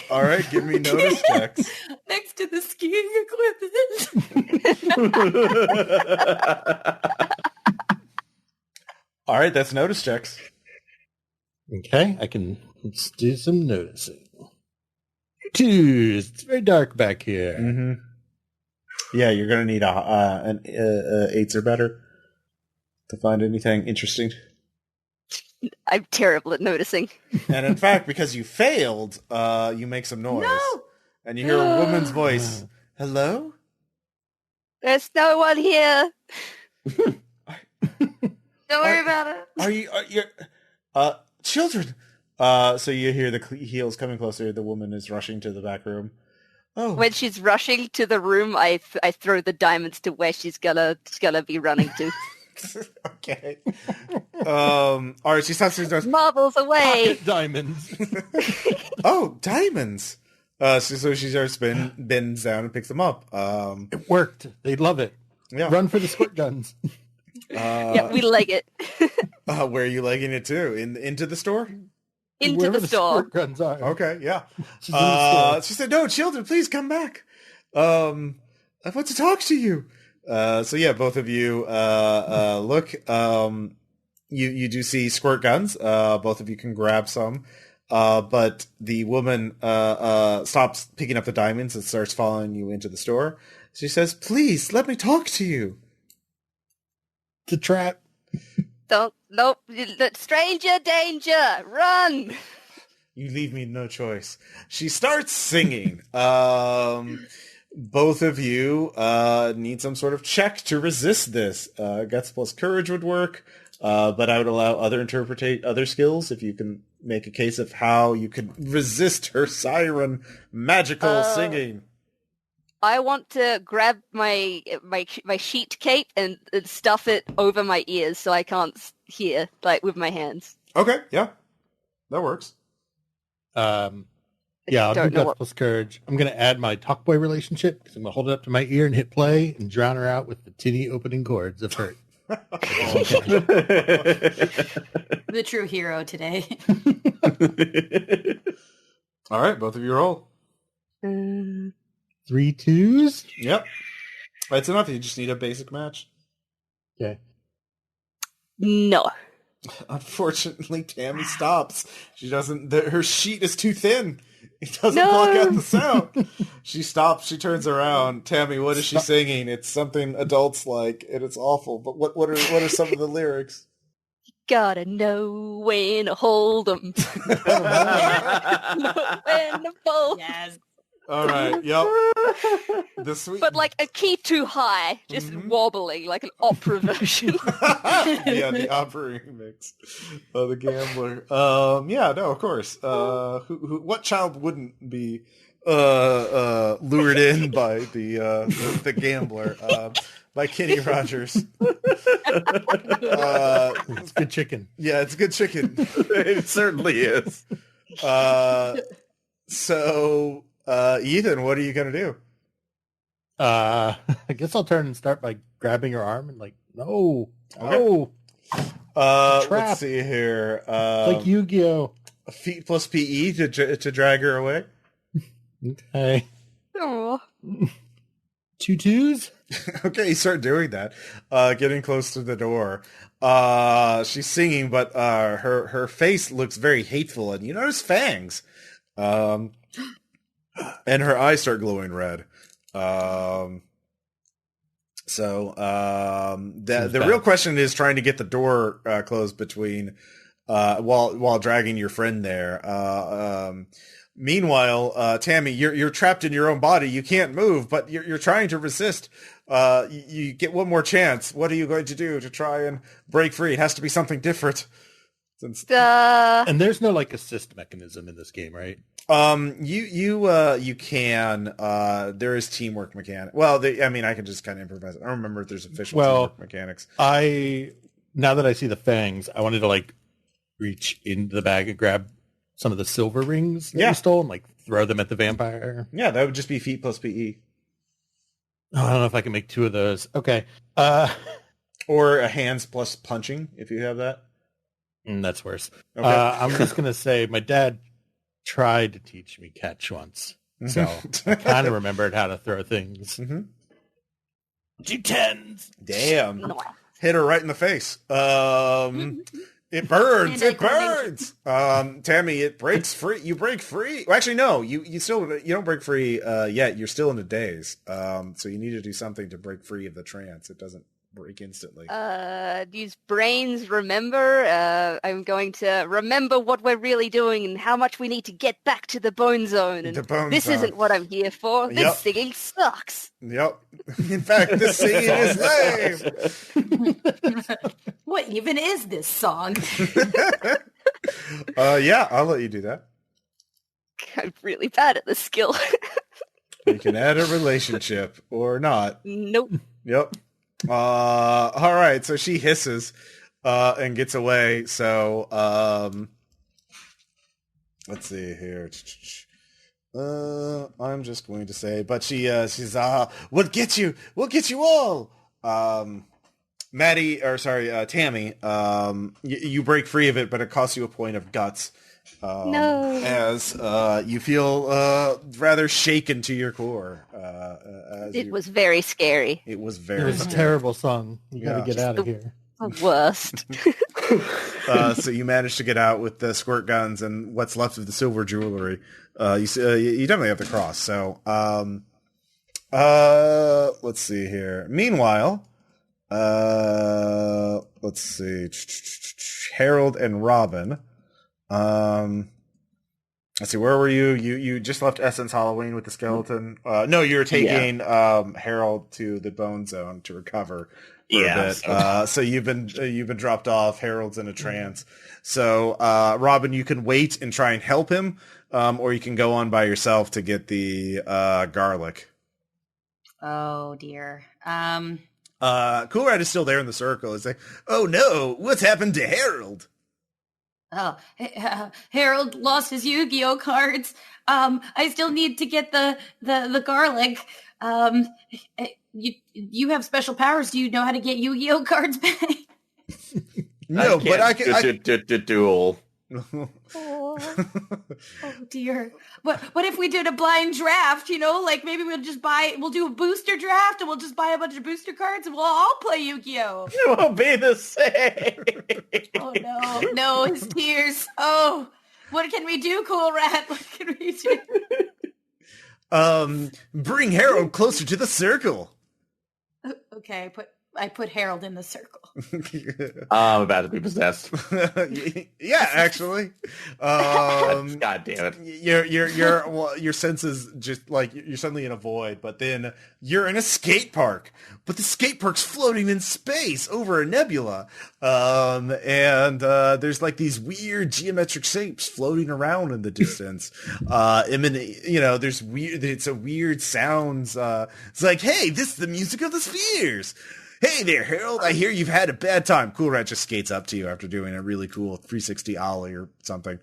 All right. Give me notice checks. Next to the skiing equipment. All right. That's notice checks. Okay, let's do some noticing. 2s. It's very dark back here. Mm-hmm. Yeah, you're gonna need an 8s or better to find anything interesting. I'm terrible at noticing. And in fact, because you failed, you make some noise, and you hear a woman's voice. Hello? There's no one here. Don't worry about it. Are you children? So you hear the heels coming closer. The woman is rushing to the back room. Oh, When she's rushing to the room, I throw the diamonds to where she's gonna be running to. okay. All right. She stops. She goes, Marbles away. Pocket diamonds. oh, diamonds. So she starts bends down and picks them up. It worked. They love it. Yeah. Run for the squirt guns. Yeah, we leg it Where are you legging it to? Into the store? into Wherever the store. squirt guns are. Okay, yeah. She's in the store. She said, "No, children, please come back. I want to talk to you." So yeah, both of you look. You do see squirt guns. Both of you can grab some. But the woman stops picking up the diamonds and starts following you into the store. She says, "Please, let me talk to you." It's a trap. Nope. Stranger danger. Run. You leave me no choice. She starts singing. Both of you need some sort of check to resist this. Guts plus courage would work, but I would allow other skills if you can make a case of how you could resist her siren magical singing. I want to grab my sheet cape and stuff it over my ears so I can't hear, like, with my hands. Okay, yeah. That works. Yeah, I'll do Guts plus Courage. I'm going to add my Talkboy relationship because I'm going to hold it up to my ear and hit play and drown her out with the titty opening chords of Hurt. The true hero today. All right, both of you roll. 3 2s? Yep. That's enough. You just need a basic match. Okay. No. Unfortunately, Tammy stops. She doesn't. Her sheet is too thin. It doesn't block out the sound. She stops. She turns around. Tammy, what is she singing? It's something adults like, and it's awful. But what are some of the lyrics? Gotta know when to hold 'em. Know when to fold. Yes. All right. Yep. But like a key too high, just wobbling like an opera version. Yeah, the opera remix of the Gambler. Yeah, no, of course. What child wouldn't be lured in by the Gambler? By Kenny Rogers. It's good chicken. Yeah, it's good chicken. It certainly is. So, Ethan, what are you gonna do? I guess I'll turn and start by grabbing her arm and like, no. Let's see here. It's like Yu-Gi-Oh! Feet plus PE to drag her away. Okay. Aww. 2 2s? Okay, you start doing that. Getting close to the door. She's singing, but her face looks very hateful, and you notice fangs. And her eyes start glowing red. The real question is trying to get the door closed between while dragging your friend there. Meanwhile, Tammy, you're trapped in your own body. You can't move, but you're trying to resist. You get one more chance. What are you going to do to try and break free? It has to be something different. And there's no like assist mechanism in this game, right? You can. There is teamwork mechanic. Well, I can just kind of improvise. I don't remember if there's official teamwork mechanics. Now that I see the fangs, I wanted to like reach into the bag and grab some of the silver rings that you stole and like throw them at the vampire. Yeah, that would just be feet plus PE. Oh, I don't know if I can make 2 of those. Okay. Or a hands plus punching if you have that. That's worse. Okay. I'm just going to say my dad tried to teach me catch once. So I kind of remembered how to throw things. Mm-hmm. 2 10s. Damn. Hit her right in the face. It burns. It burns. Tammy, it breaks free. You break free. Well, actually, no. You don't break free yet. You're still in a daze. So you need to do something to break free of the trance. It doesn't break instantly. These brains remember. I'm going to remember what we're really doing and how much we need to get back to the bone zone. And this isn't what I'm here for. This singing sucks. Yep. In fact, this singing is lame. What even is this song? Yeah, I'll let you do that. I'm really bad at this skill. You can add a relationship or not. Nope. Yep. All right. So she hisses, and gets away. So, let's see here. I'm just going to say, but she's, we'll get you all. Maddy, or sorry, Tammy, you break free of it, but it costs you a point of guts. No. As you feel rather shaken to your core. It was very scary. It was a terrible song. You got to get out of here. The worst. So you managed to get out with the squirt guns and what's left of the silver jewelry. You definitely have to cross. So let's see here. Meanwhile, let's see. Harold and Robin. Let's see, where were you? You just left Essence Halloween with the skeleton. No, you were taking Harold to the Bone Zone to recover for a bit. So you've been dropped off. Harold's in a trance. So Robin, you can wait and try and help him, or you can go on by yourself to get the garlic. Oh, dear. Cool Rat is still there in the circle. It's like, oh no, what's happened to Harold? Harold lost his Yu-Gi-Oh cards. I still need to get the garlic. You have special powers. Do you know how to get Yu-Gi-Oh cards back? No, but I can. Duel. Oh dear. What if we did a blind draft, like maybe we'll do a booster draft and we'll just buy a bunch of booster cards and we'll all play Yu-Gi-Oh. It won't be the same. Oh no, his tears. Oh, what can we do, Cool Rat? What can we do? Bring Harold closer to the circle. Okay, I put Harold in the circle. I'm about to be possessed. Yeah, actually. God damn it. Your senses just like you're suddenly in a void, but then you're in a skate park. But the skate park's floating in space over a nebula. And there's like these weird geometric shapes floating around in the distance. It's a weird sounds. It's like, hey, this is the music of the spheres. Hey there, Harold. I hear you've had a bad time. Cool Rat just skates up to you after doing a really cool 360 ollie or something.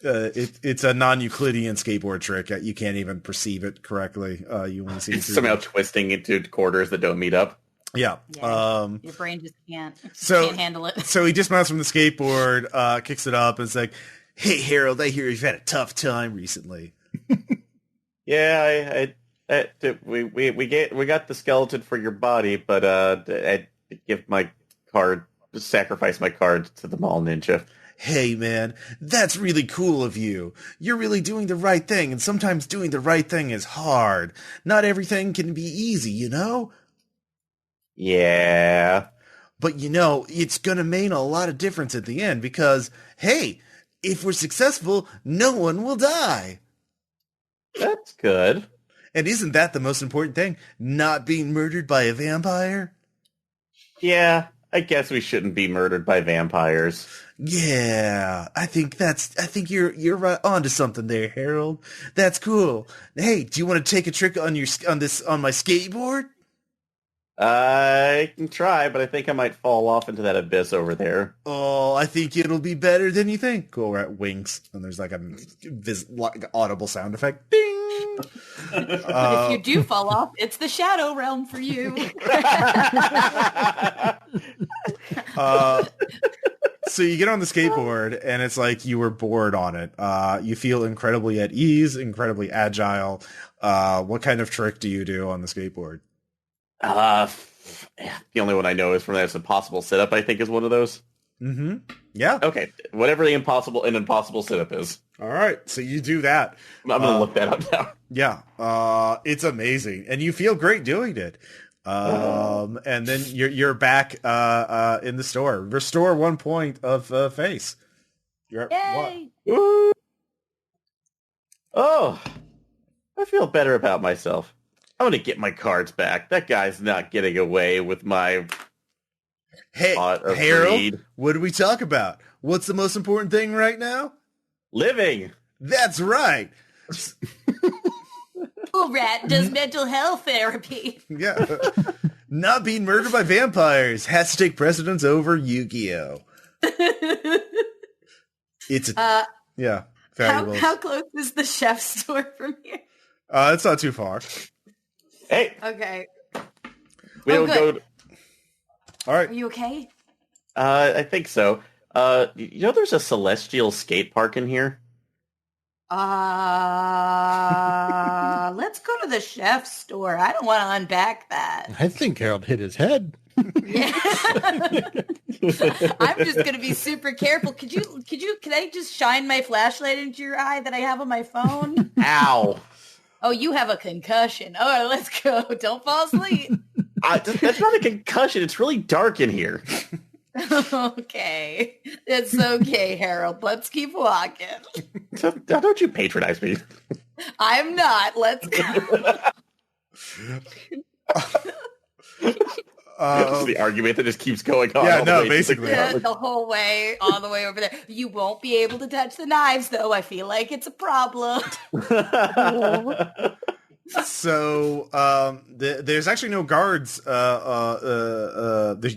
It's a non-Euclidean skateboard trick. You can't even perceive it correctly. You only see it somehow twisting into quarters that don't meet up. Yeah. Your brain just can't handle it. So he dismounts from the skateboard, kicks it up, and is like, "Hey, Harold, I hear you've had a tough time recently." Yeah, we got the skeleton for your body, but I sacrifice my card to the mall ninja. Hey man, that's really cool of you. You're really doing the right thing, and sometimes doing the right thing is hard. Not everything can be easy, you know? Yeah. But it's gonna make a lot of difference at the end because, hey, if we're successful, no one will die. That's good. And isn't that the most important thing? Not being murdered by a vampire? Yeah, I guess we shouldn't be murdered by vampires. Yeah, I think you're right onto something there, Harold. That's cool. Hey, do you want to take a trick on my skateboard? I can try, but I think I might fall off into that abyss over there. Oh, I think it'll be better than you think. Cool Rat winks, and there's like an audible sound effect. Ding! But if you do fall off, it's the shadow realm for you. So you get on the skateboard, and it's like you were bored on it. You feel incredibly at ease, incredibly agile. What kind of trick do you do on the skateboard? The only one I know is from That's Impossible Sit-Up, I think is one of those. Mm-hmm. Yeah. Okay. Whatever the impossible sit-up is. All right. So you do that. I'm going to look that up now. Yeah. It's amazing. And you feel great doing it. And then you're back in the store. Restore 1 point of face. You're at Yay! What? Oh, I feel better about myself. I'm going to get my cards back. That guy's not getting away with my Hey, Harold, what do we talk about? What's the most important thing right now? Living. That's right. Cool Rat does mental health therapy. Yeah. Not being murdered by vampires has to take precedence over Yu-Gi-Oh. It's yeah. How close is the chef's store from here? It's not too far. Hey. Okay. We don't go. All right. Are you okay? I think so. There's a celestial skate park in here. Let's go to the chef's store. I don't want to unpack that. I think Harold hit his head. Yeah. I'm just going to be super careful. Can I just shine my flashlight into your eye that I have on my phone? Ow. Oh, you have a concussion. All right, let's go. Don't fall asleep. That's not a concussion. It's really dark in here. Okay. It's okay, Harold. Let's keep walking. Don't you patronize me. I'm not. Let's go. This is the argument that just keeps going on. Yeah, all the no, way to basically. The whole way, all the way over there. You won't be able to touch the knives, though. I feel like it's a problem. So there's actually no guards. You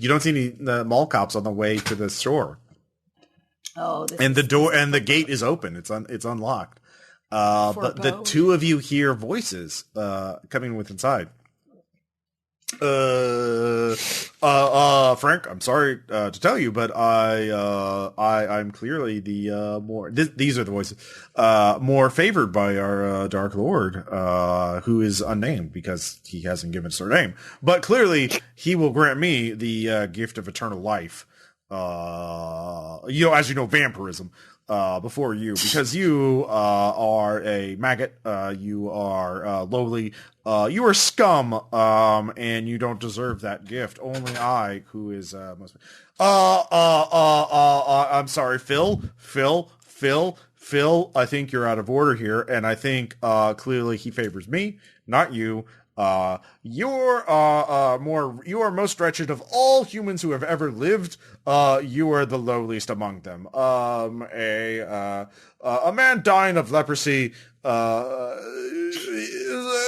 don't see any mall cops on the way to the store. Oh, And the door and the gate is open. It's unlocked. But the two of you hear voices coming with inside. Frank, I'm sorry to tell you, but I'm clearly the more. These are the voices more favored by our Dark Lord, who is unnamed because he hasn't given us our name. But clearly, he will grant me the gift of eternal life. As you know, vampirism. Before you, because you are a maggot, you are lowly, you are scum, and you don't deserve that gift. Only I, who is most. I'm sorry, Phil. I think you're out of order here, and I think clearly he favors me, not you. You are most wretched of all humans who have ever lived. You are the lowliest among them. A man dying of leprosy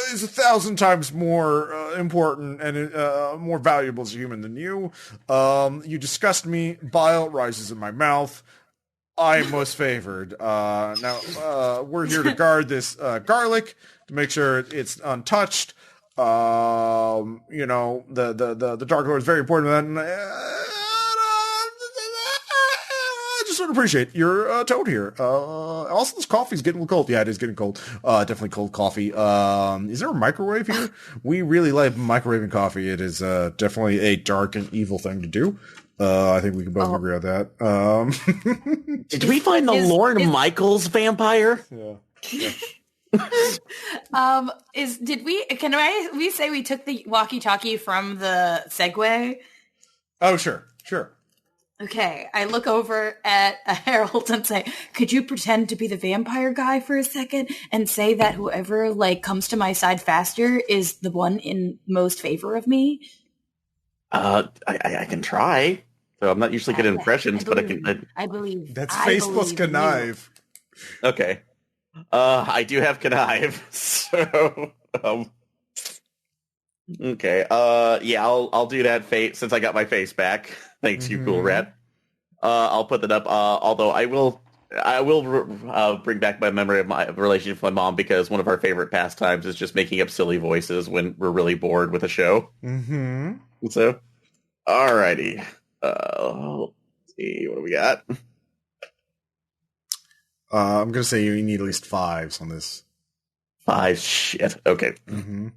is 1,000 times more important and more valuable as a human than you. You disgust me. Bile rises in my mouth. I am most favored. Now we're here to guard this garlic to make sure it's untouched. The Dark Lord is very important to that. And, I just want to appreciate your tone here. Also, this coffee's getting cold. Yeah, it is getting cold. Definitely cold coffee. Is there a microwave here? We really like microwaving coffee. It is definitely a dark and evil thing to do. I think we can both agree on that. Did we find the Lorne Michaels vampire? Yeah. Can we say we took the walkie-talkie from the Segway? Oh, sure. Okay, I look over at Harold and say, could you pretend to be the vampire guy for a second and say that whoever comes to my side faster is the one in most favor of me? I can try. So I'm not usually good at impressions, but I can. I believe. That's Facebook's connive. Okay. I do have connive, so okay. Yeah, I'll do that since I got my face back. Thanks, you cool rat. I'll put that up. Although I will bring back my memory of my relationship with my mom, because one of our favorite pastimes is just making up silly voices when we're really bored with a show. Mm-hmm. So, alrighty. Let's see, what do we got? I'm going to say you need at least 5s on this. 5? Shit. Okay. Mm-hmm.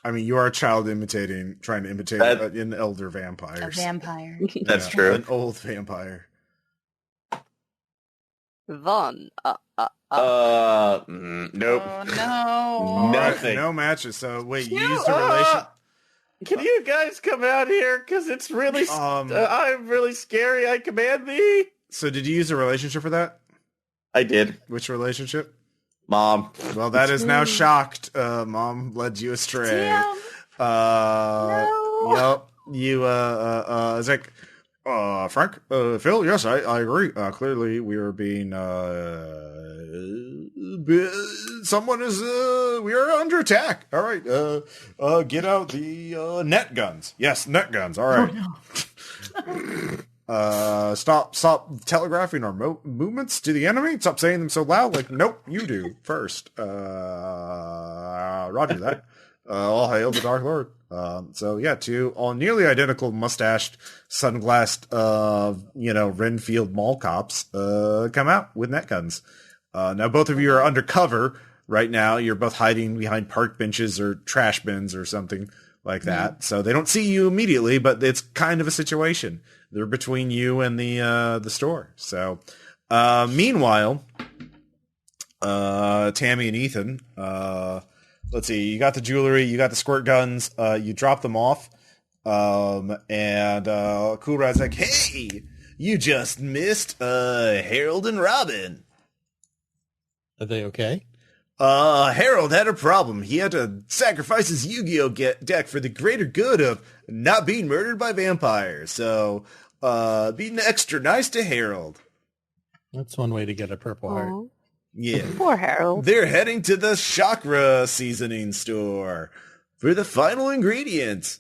I mean, you are a child trying to imitate an elder vampire. A vampire. That's true. An old vampire. Vaughn. Nope. Oh, no. Nothing. No matches. So, wait, you used a relation... Can you guys come out here? Because it's really... I'm really scary. I command thee. So, did you use a relationship for that? I did. Which relationship? Mom. Well, that is now shocked. Mom led you astray. Damn. No. Yep. You, it's like, Frank, Phil, yes, I agree. Clearly we are being, we are under attack. All right. Get out the, net guns. Yes, net guns. All right. Oh, no. Stop telegraphing our movements to the enemy. Stop saying them so loud. Like, nope, you do first. Roger that. All hail the Dark Lord. So yeah, two all nearly identical mustached, sunglassed, Renfield mall cops, come out with net guns. Now both of you are undercover right now. You're both hiding behind park benches or trash bins or something like that. So they don't see you immediately, but it's kind of a situation. They're between you and the store. So, meanwhile, Tammy and Ethan, let's see, you got the jewelry, you got the squirt guns, you drop them off, and Cool Rat's like, hey, you just missed Harold and Robin. Are they okay? Harold had a problem. He had to sacrifice his Yu-Gi-Oh deck for the greater good of not being murdered by vampires. So, being extra nice to Harold. That's one way to get a purple heart. Oh, Yeah. poor Harold. They're heading to the chakra seasoning store for the final ingredients.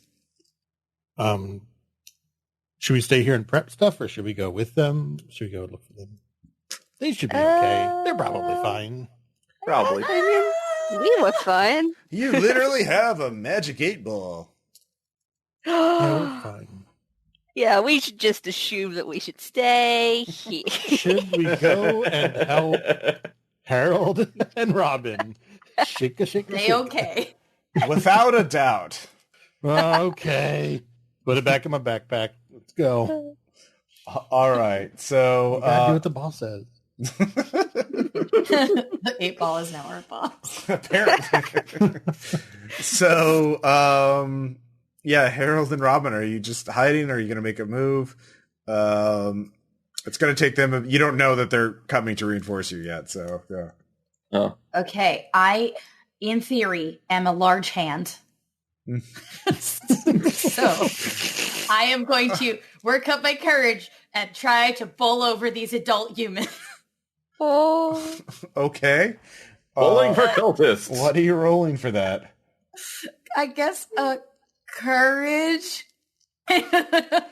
Should we stay here and prep stuff, or should we go with them? Should we go look for them? They should be okay. They're probably fine. Probably. I mean, we were fine. You literally have a magic 8-ball. Yeah, we're fine. Yeah, we should just assume that we should stay here. Should we go and help Harold and Robin? Shake a shake. They okay. Without a doubt. Okay. Put it back in my backpack. Let's go. All right. So, You gotta do what the boss says. The 8-ball is now our boss. apparently. So, yeah, Harold and Robin, are you just hiding, or are you going to make a move? It's going to take them. You don't know that they're coming to reinforce you yet, so yeah. Oh. Okay, I, in theory, am a large hand. So I am going to work up my courage and try to bowl over these adult humans. Oh, Okay. Bowling for cultists. What are you rolling for that? I guess courage. The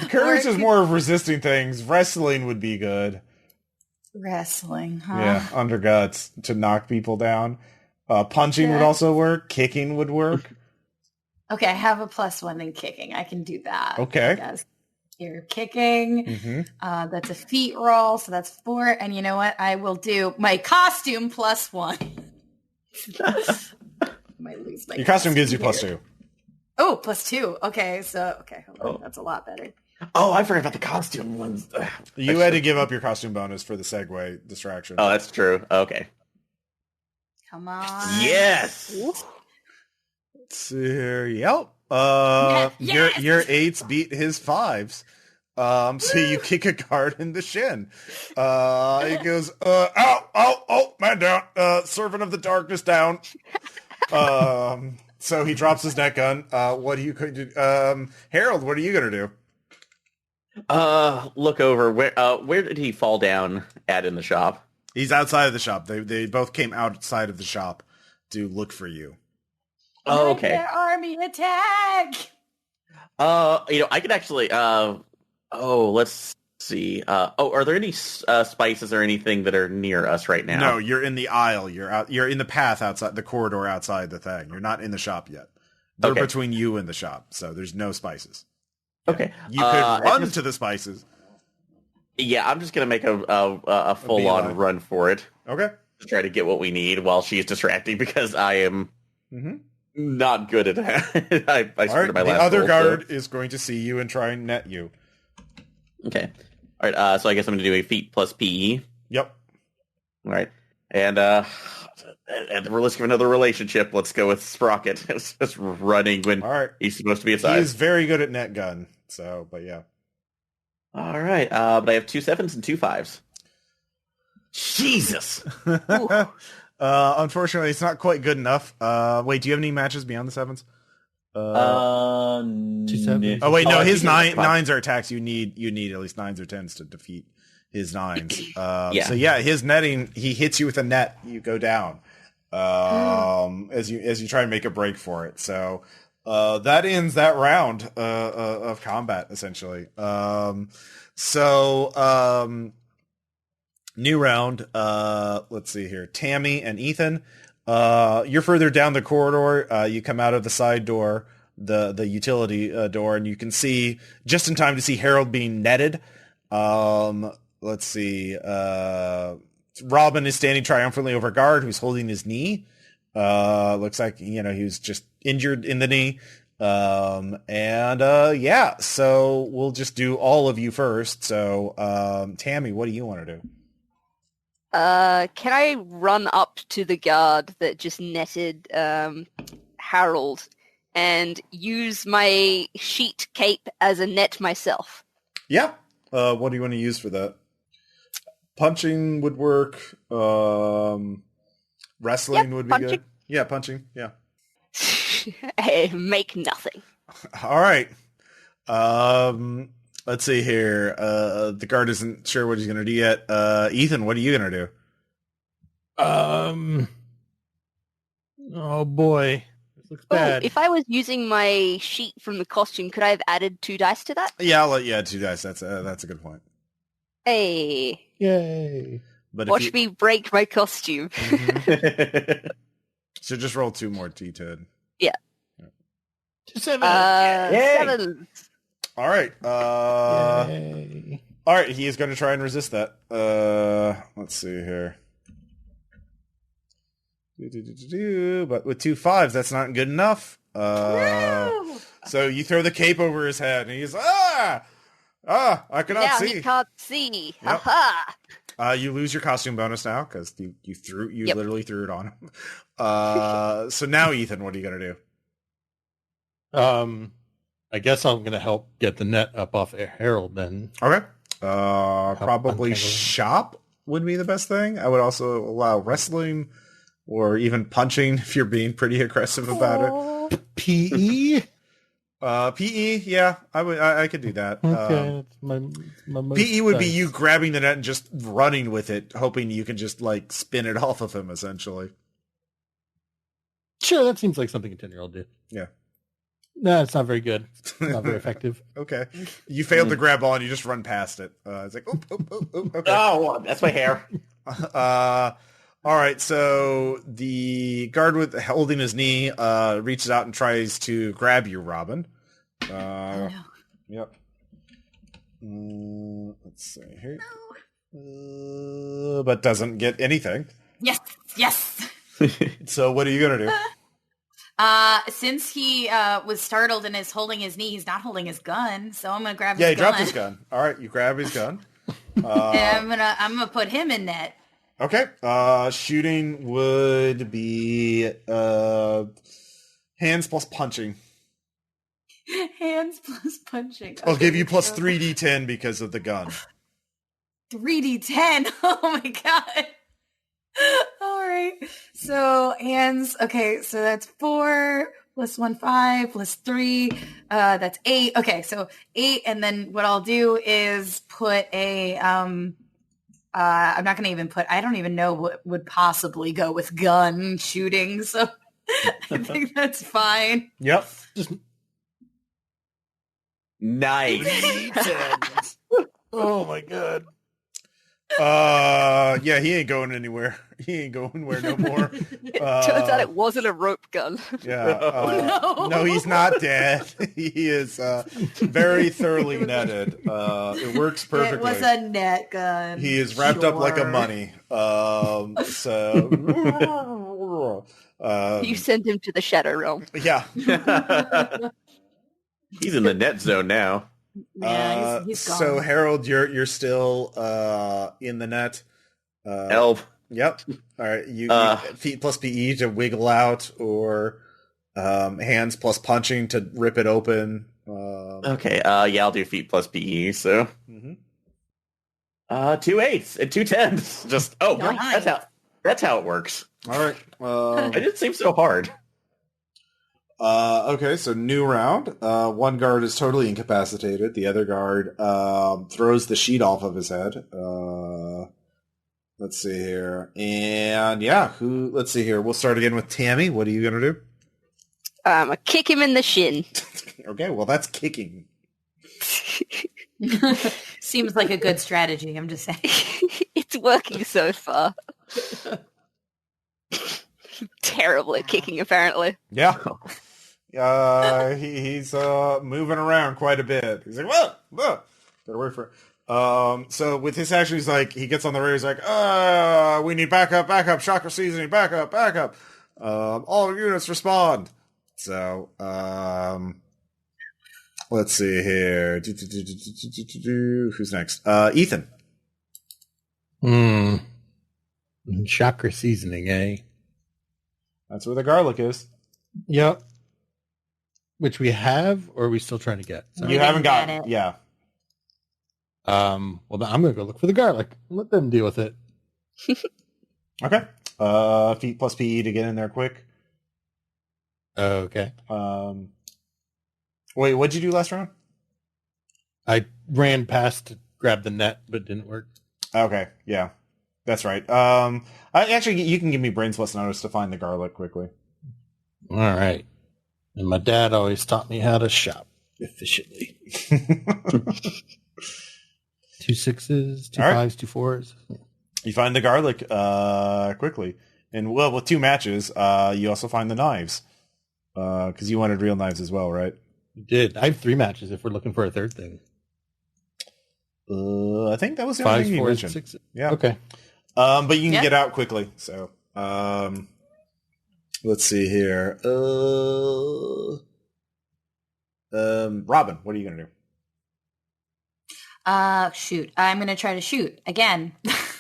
courage is more of resisting things. Wrestling would be good. Wrestling, huh? Yeah, underguts to knock people down. Punching would also work. Kicking would work. Okay, I have a +1 in kicking. I can do that. Okay. Yes. You're kicking. Mm-hmm. That's a feet roll, so that's 4. And you know what? I will do my costume +1. Might lose my Your costume gives you here. +2. Oh, +2. Okay, so hold on. Oh. That's a lot better. Oh, I forgot about the costume ones. You had to give up your costume bonus for the segue distraction. Oh, that's true. Okay. Come on. Yes. Let's see here. Yep. Yes! Your 8s beat his 5s. So you kick a guard in the shin. He goes, oh, man down. Servant of the darkness down. So he drops his net gun. What are you going to do? Harold, what are you going to do? Look over. Where did he fall down at in the shop? He's outside of the shop. They both came outside of the shop to look for you. Oh, okay. Their army attack. I could actually. Let's see. Are there any spices or anything that are near us right now? No, you're in the aisle. You're in the path outside the corridor outside the thing. You're not in the shop yet. They're Okay. between you and the shop, so there's no spices. Okay. You could run to the spices. Yeah, I'm just gonna make a full on beeline. run for it. Okay. To try to get what we need while she's distracting because I am not good at that. I All right. screwed my The last other roll, guard is going to see you and try and net you. So. Okay. All right. So I guess I'm gonna do a feat plus PE. Yep. All right. And at the risk of another relationship, let's go with Sprocket. It's just running when All right. he's supposed to be He inside. is very good at net gun. So, but yeah. All right. But I have 2 7s and 2 5s. Jesus. Unfortunately, it's not quite good enough. Wait, do you have any matches beyond the 7s? 2 7s. Oh wait, no, his I think it's 9s are attacks. You need at least 9s or 10s to defeat his 9s. Yeah. So yeah, his netting, he hits you with a net, you go down. As you try and make a break for it. So that ends that round of combat essentially. New round. Let's see here. Tammy and Ethan. You're further down the corridor. You come out of the side door, the utility door, and you can see just in time to see Harold being netted. Let's see. Robin is standing triumphantly over a guard who's holding his knee. Looks like he was just injured in the knee. Yeah. So we'll just do all of you first. So Tammy, what do you want to do? Can I run up to the guard that just netted Harold and use my sheet cape as a net myself? Yeah. What do you want to use for that? Punching would work. Wrestling would be punching. good. Yeah, punching. Yeah. Make nothing. All right. Let's see here. The guard isn't sure what he's going to do yet. Ethan, what are you going to do? Oh boy, this looks Oh, bad. if I was using my sheet from the costume, could I have added 2 dice to that? Yeah, I'll let you add 2 dice. That's a good point. Hey, Yay! But watch me break my costume. So just roll 2 more D10. Yeah. 7. 7. All right. Yay. All right. He is going to try and resist that. Let's see here. But with 2 5s, that's not good enough. So you throw the cape over his head, and he's I cannot Now see. he can't see. Yep. Aha! You lose your costume bonus now because you Yep. literally threw it on him. So now, Ethan, what are you gonna do? I guess I'm gonna help get the net up off Harold then. Okay. Probably untangling. shop would be the best thing. I would also allow wrestling or even punching if you're being pretty aggressive about it. PE. PE, yeah, I could do that. Okay, that's my most PE would be dice. you grabbing the net and just running with it, hoping you can just like spin it off of him, essentially. Sure, that seems like something a 10-year-old do. Yeah. No, it's not very good. Not very effective. Okay. You failed to grab on, you just run past it. It's like, oop, okay. Oh, that's my hair. All right, so the guard with holding his knee reaches out and tries to grab you, Robin. No. Yep. Let's see here. But doesn't get anything. Yes. So what are you going to do? Since he was startled and is holding his knee, he's not holding his gun, so I'm gonna grab his Yeah, he gun. dropped his gun. All right, you grab his gun. And I'm gonna put him in net. Okay. Shooting would be hands plus punching. Hands plus punching. I'll give you Okay, plus so 3d10 because of the gun. 3d10. Oh my god. All right. So hands. Okay, so that's 4 plus 1, 5 plus 3. That's 8. Okay, so 8, and then what I'll do is put a I'm not gonna even put. I don't even know what would possibly go with gun shooting. So I think that's fine. Yep. Nice. Oh my god. Yeah, he ain't going anywhere. He ain't going anywhere no more. Turns out it wasn't a rope gun. Yeah. No. No, he's not dead. He is very thoroughly netted. It works perfectly. It was a net gun. He is wrapped up like a Sure. money. So You send him to the Shadow Realm. yeah. He's in the net zone now. Yeah, he's gone. So Harold, you're still in the net. Help. Yep. All right. You feet plus PE to wiggle out, or hands plus punching to rip it open. Okay. Yeah, I'll do feet plus PE. So Mhm. 2 8s and 2 10s. Just Nice. that's how it works. All right. It didn't seem so hard. Okay, so new round. One guard is totally incapacitated. The other guard throws the sheet off of his head. Let's see here. And yeah, let's see here. We'll start again with Tammy. What are you going to do? I kick him in the shin. Okay, well, that's kicking. Seems like a good strategy. I'm just saying. It's working so far. Terrible at kicking, apparently. Yeah. He's moving around quite a bit. He's like, whoa, gotta wait for it. So with his action, he's like, he gets on the radio, he's like, we need backup, shocker seasoning, backup. All units respond. So, let's see here. Who's next? Ethan. Chakra seasoning, eh? That's where the garlic is. Yep. Which we have, or are we still trying to get? We You haven't didn't got get it. it. Yeah. Well, then I'm going to go look for the garlic. Let them deal with it. Okay. Feet plus PE to get in there quick. Okay. Wait, what'd you do last round? I ran past to grab the net, but it didn't work. Okay, yeah. That's right. Actually, you can give me brains plus notice to find the garlic quickly. All right. And my dad always taught me how to shop efficiently. 2 6s, 2 All right. 5s, 2 4s. You find the garlic quickly. And, well, with 2 matches, you also find the knives. Because you wanted real knives as well, right? You did. I have 3 matches if we're looking for a third thing. I think that was the only 5s, thing you 4s, mentioned. 6s. Yeah. Okay. But you can get out quickly. So, let's see here. Robin, what are you going to do? Shoot. I'm going to try to shoot again.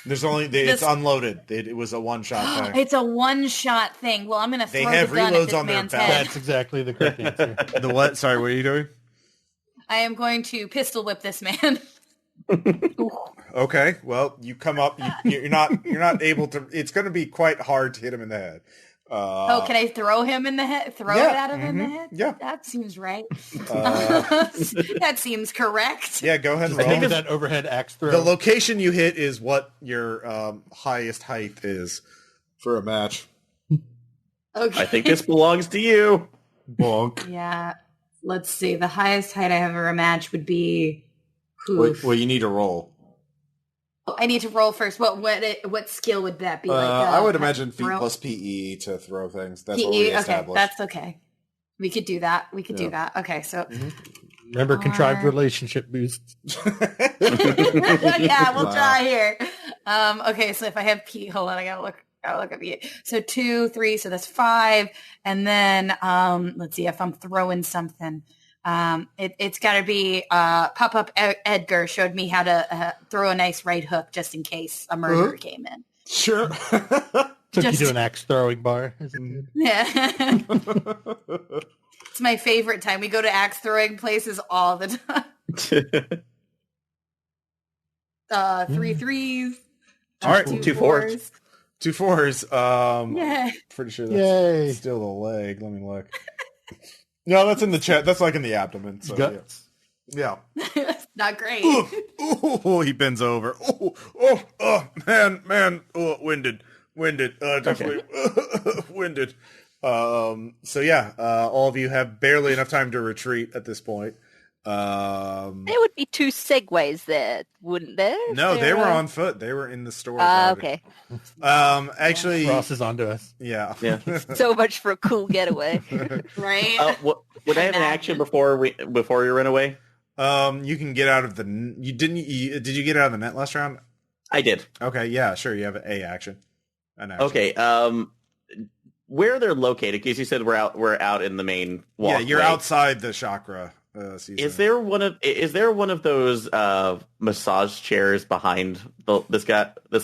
There's only it's unloaded. It was a one-shot thing. It's a one-shot thing. Well, I'm going to throw have the gun reloads at this on their man's belt. head. That's exactly the correct answer. The what? Sorry, what are you doing? I am going to pistol whip this man. Okay, well, you come up. You're not able to. It's going to be quite hard to hit him in the head. Can I throw him in the head? Throw it at him in the head? Yeah. That seems right. That seems correct. Yeah, go ahead and I roll. think that overhead axe throw. The location you hit is what your highest height is for a match. Okay. I think this belongs to you. Bonk. Yeah. Let's see. The highest height I have for a match would be... Well, you need to roll. I need to roll first. What skill would that be? I would imagine feet throw? plus PE to throw things. That's PE? what we Okay, established. that's okay. We could do that. Do that. Okay, so... Remember contrived relationship boosts. Yeah, we'll try here. Okay, so if I have PE... Hold on, I gotta look at PE. So 2, 3, so that's 5. And then, let's see if I'm throwing something. It's got to be Pop-Up Edgar showed me how to throw a nice right hook just in case a murderer came in. Sure. Took you to an axe throwing bar. Yeah. It's my favorite time. We go to axe throwing places all the time. 3 3s. All right, 2 4s. 2 4s. Yeah. Pretty sure Yay. that's still the leg. Let me look. No, that's in the chest. That's like in the abdomen. So, Guts. yeah. Not great. Oh, he bends over. Oh, man. Oh, winded. Definitely winded. So yeah, all of you have barely enough time to retreat at this point. There would be 2 segways there, wouldn't there? No, they were on foot. They were in the store. Okay. Actually, Ross is onto us. yeah. So much for a cool getaway. Right? Would I have an action before you run away? You can get out of the. Did you get out of the net last round? I did. Okay, yeah, sure. You have an action. Okay. Where they're located? Because you said we're out in the main walkway. Yeah, you're outside the chakra. Season. Is there one of those massage chairs behind this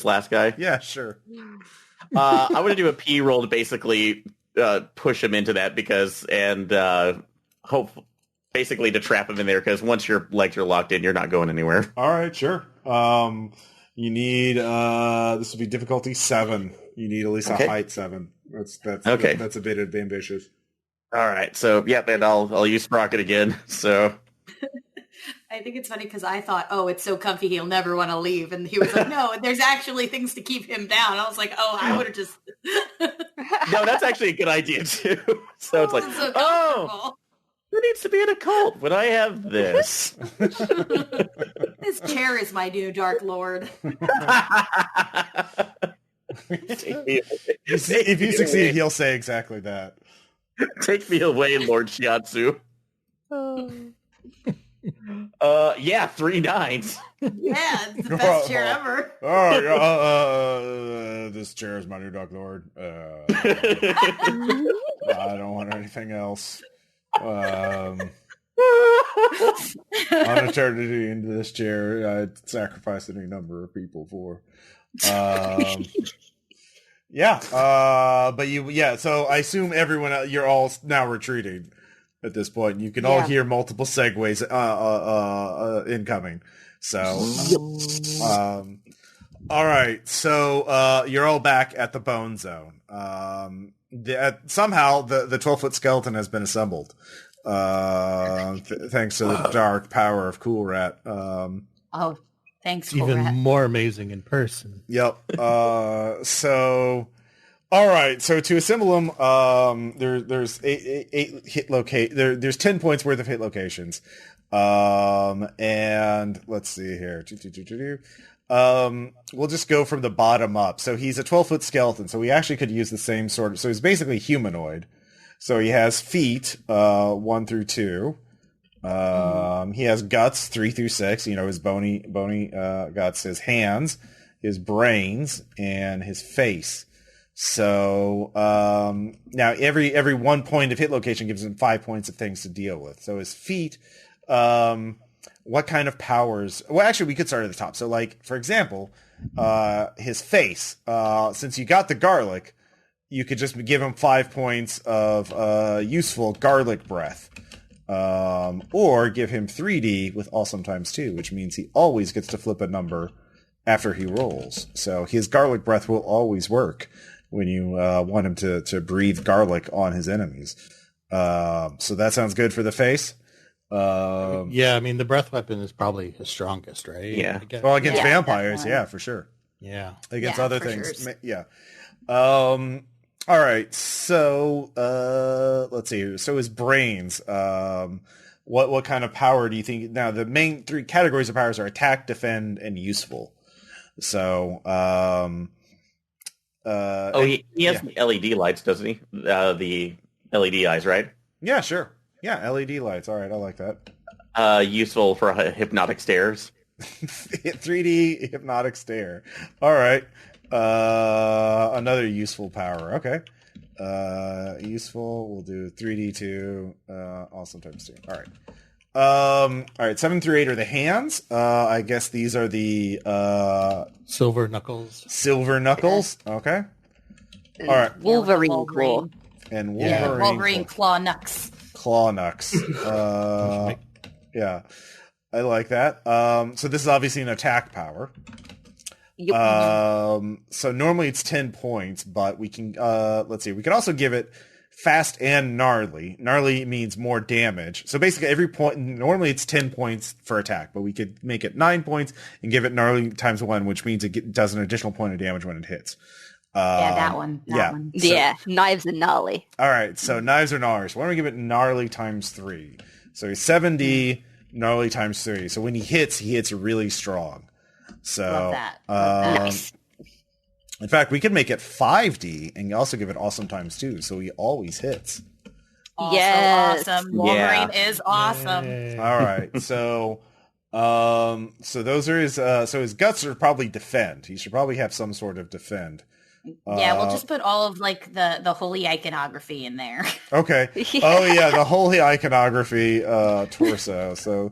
last guy? Yeah, sure. I want to do a P roll to basically push him into that basically to trap him in there, because once your legs are locked in, you're not going anywhere. All right, sure. You need this would be difficulty 7. You need at least a height 7. That's okay. That's a bit ambitious. All right, so and I'll use Sprocket again. So I think it's funny because I thought, it's so comfy he'll never want to leave, and he was like, no, there's actually things to keep him down. I was like, I would have just. No, that's actually a good idea too. So it's like, so who needs to be in a cult when I have this? This chair is my new Dark Lord. If you succeed, he'll say exactly that. Take me away, Lord Shiatsu. 3 9s. Yeah, it's the best chair ever. This chair is my new Dark Lord. I don't want anything else. On eternity into this chair, I'd sacrifice any number of people for. So I assume everyone, you're all now retreating at this point. You can all hear multiple segues incoming. So, All right, so you're all back at the bone zone. Somehow the 12-foot skeleton has been assembled, thanks to the dark power of Cool Rat. Oh, thanks, It's Cool even Rat. more amazing in person. Yep. So, all right. So to assemble them, there's eight hit locate. There's 10 points worth of hit locations. And let's see here. We'll just go from the bottom up. So he's a 12-foot skeleton. So we actually could use the same sort of. So he's basically humanoid. So he has feet, 1 through 2. He has guts 3 through 6. You know, his bony guts. His hands, his brains, and his face. So now every 1 point of hit location gives him 5 points of things to deal with. So his feet. What kind of powers? Well, actually, we could start at the top. So, like, for example, his face. Since you got the garlic, you could just give him 5 points of useful garlic breath. Or give him 3D with awesome times 2, which means he always gets to flip a number after he rolls. So his garlic breath will always work when you want him to breathe garlic on his enemies. So that sounds good for the face. Yeah, I mean, the breath weapon is probably his strongest, right? Yeah. Well, against Yeah, vampires, definitely. yeah, for sure. Yeah. Against Yeah, other for things, sure. yeah. All right, so let's see here. So his brains. What kind of power do you think? Now, the main 3 categories of powers are attack, defend, and useful. So, He has LED lights, doesn't he? The LED eyes, right? yeah, sure. Yeah, LED lights. All right, I like that. Useful for hypnotic stares. 3D hypnotic stare. All right. Another useful power. Okay. Useful. We'll do 3D2. Awesome times 2. All right. All right. 7 through 8 are the hands. I guess these are the Silver knuckles. silver knuckles. Okay. All right. Wolverine Wolverine. claw. And Yeah. Wolverine, Wolverine claw knucks. claw knucks. Yeah. I like that. So this is obviously an attack power. Yep. So normally it's 10 points, but we can, let's see, we can also give it fast and gnarly. Gnarly means more damage. So basically every point, normally it's 10 points for attack, but we could make it 9 points and give it gnarly times 1, which means it does an additional point of damage when it hits. Yeah, that one. yeah. One. So- Yeah, knives and gnarly. All right, so knives are gnarly. So why don't we give it gnarly times 3? So he's 7D, gnarly times 3. So when he hits really strong. So Love that. Nice. in fact, we could make it 5D and also give it awesome times 2. So he always hits. Also Yes. awesome. Wolverine is awesome. Yay. All right, so those are his. So his guts are probably defend. He should probably have some sort of defend. Yeah, we'll just put all of like the holy iconography in there. Okay. Oh yeah, the holy iconography torso. So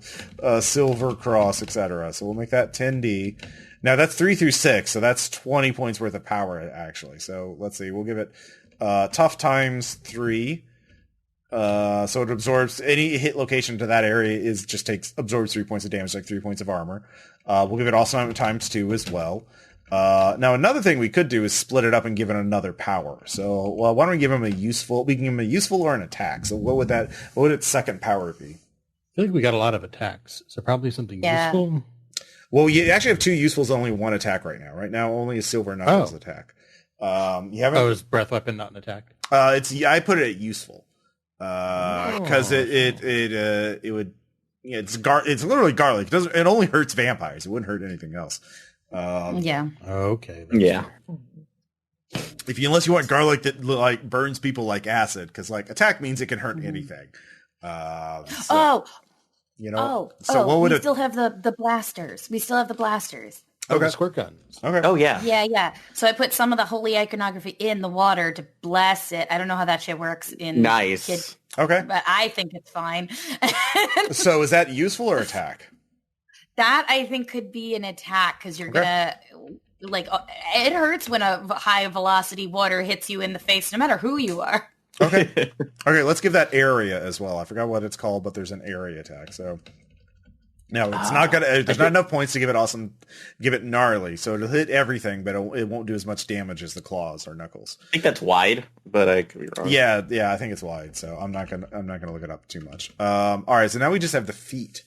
silver cross, etc. So we'll make that 10D. Now that's 3 through 6, so that's 20 points worth of power actually. So let's see, we'll give it tough times 3. So it absorbs any hit location to that area absorbs 3 points of damage, like 3 points of armor. We'll give it awesome times 2 as well. Now another thing we could do is split it up and give it another power. So, well, why don't we give him a useful? We can give him a useful or an attack. So, what would its second power be? I feel like we got a lot of attacks, so probably something useful. Well, you actually have 2 usefuls, only 1 attack right now. Right now, only a silver knuckles attack. You haven't. Oh, is breath weapon not an attack? I put it at useful because it would. Yeah, it's literally garlic. It only hurts vampires. It wouldn't hurt anything else. Yeah. Okay. Yeah. Unless you want garlic that like burns people like acid, because like attack means it can hurt anything. You know. What would we it? still have the blasters. We still have the blasters. Okay. The squirt guns. Okay. Oh yeah. Yeah. So I put some of the holy iconography in the water to bless it. I don't know how that shit works in Nice. Kid, Okay. but I think it's fine. So is that useful or attack? That I think could be an attack because you're gonna like it hurts when a high velocity water hits you in the face, no matter who you are. Okay. Okay. Let's give that area as well. I forgot what it's called, but there's an area attack. So No, it's not gonna. There's not enough points to give it awesome. Give it gnarly, so it'll hit everything, but it won't do as much damage as the claws or knuckles. I think that's wide, but I could be wrong. Yeah, I think it's wide, so I'm not gonna look it up too much. All right, so now we just have the feet.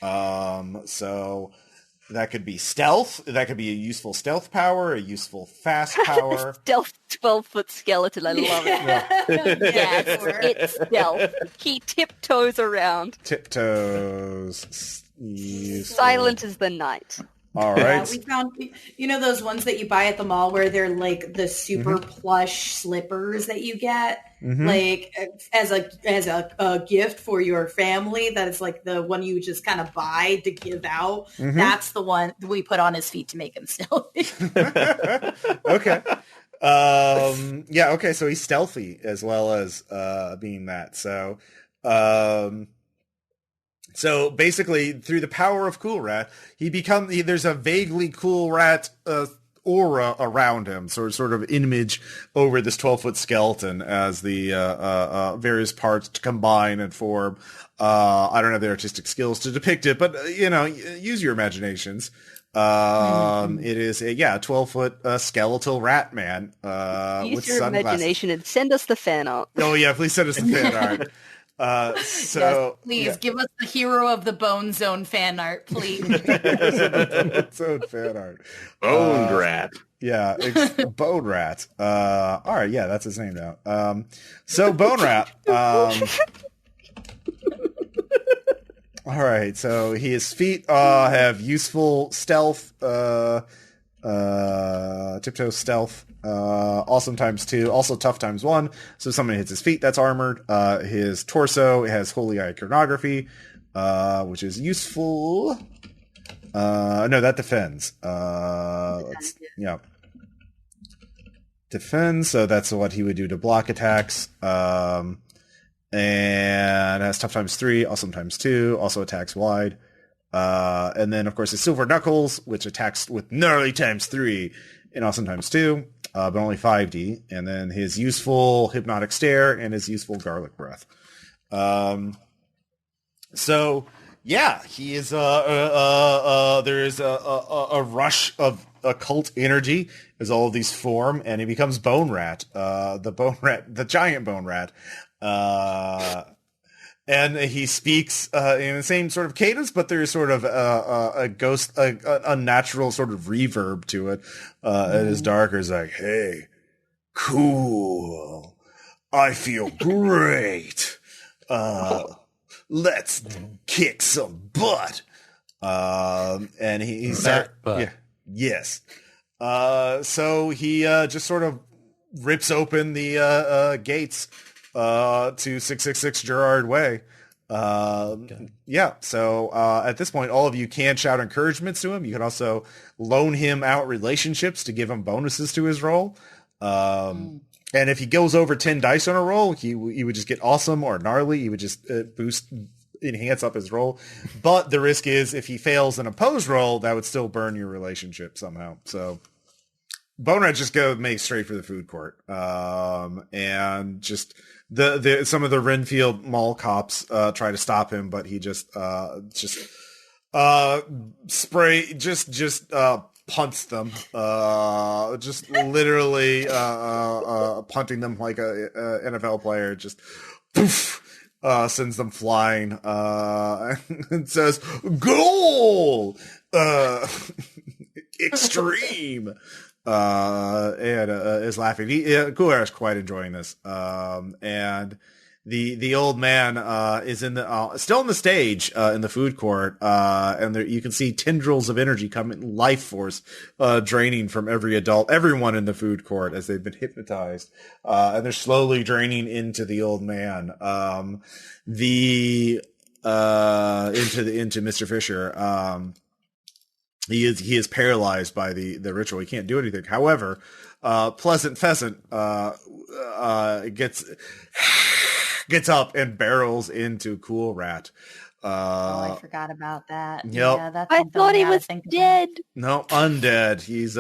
So that could be stealth. That could be a useful stealth power, a useful fast power. Stealth 12-foot skeleton. I love it. Yes, it's stealth. He tiptoes around. Tiptoes. Useful. Silent as the night. All right. Yeah, we found, those ones that you buy at the mall where they're like the super plush slippers that you get, like as a gift for your family. That is like the one you just kind of buy to give out. That's the one we put on his feet to make him stealthy. Okay. Yeah. Okay. So he's stealthy as well as being that. So. So basically, through the power of Cool Rat, there's a vaguely Cool Rat aura around him, sort of image over this 12-foot skeleton as the various parts combine and form. I don't have the artistic skills to depict it, but use your imaginations. It is a 12-foot skeletal rat man Use with your sunglasses. imagination and send us the fan art. Oh yeah, please send us the fan art. So please give us the Hero of the Bone Zone fan art, please. So fan art. Bone rat. Yeah, Bone Rat. All right, yeah, that's his name now. So Bone Rat. All right, so his feet have useful stealth, tiptoe stealth, awesome ×2, also tough ×1. So if somebody hits his feet, that's armored. His torso has holy iconography, which is useful. No, that defends. Defends. So that's what he would do to block attacks. And has tough ×3, awesome ×2, also attacks wide. And then of course his silver knuckles, which attacks with gnarly ×3 and awesome ×2. But only 5D, and then his useful hypnotic stare and his useful garlic breath. So yeah, he is. There is a rush of occult energy as all of these form, and he becomes Bone Rat, the giant Bone Rat. And he speaks in the same sort of cadence, but there's sort of a ghost, an unnatural sort of reverb to it. It is darker. It's like, hey, cool. I feel great. Let's kick some butt. And he's yes. So he just sort of rips open the gates to 666 Gerard Way. Yeah, so at this point, all of you can shout encouragements to him. You can also loan him out relationships to give him bonuses to his roll. And if he goes over 10 dice on a roll, he would just get awesome or gnarly. He would just enhance up his roll. But the risk is if he fails an opposed roll, that would still burn your relationship somehow. So Bone Rat just make straight for the food court. And just some of the Renfield mall cops try to stop him, but he just punts them, just literally punting them like a NFL player, just poof, sends them flying, and says, "Goal! Extreme!" And is laughing. Cougar is quite enjoying this. And the old man is in the still on the stage in the food court, and there you can see tendrils of energy coming, life force draining from everyone in the food court as they've been hypnotized, and they're slowly draining into the old man, into Mr. Fisher. He is paralyzed by the ritual. He can't do anything. However, Pleasant Pheasant gets up and barrels into Cool Rat. I forgot about that. Yep. Yeah, that's I something thought we he gotta was think about. dead. No, undead. He's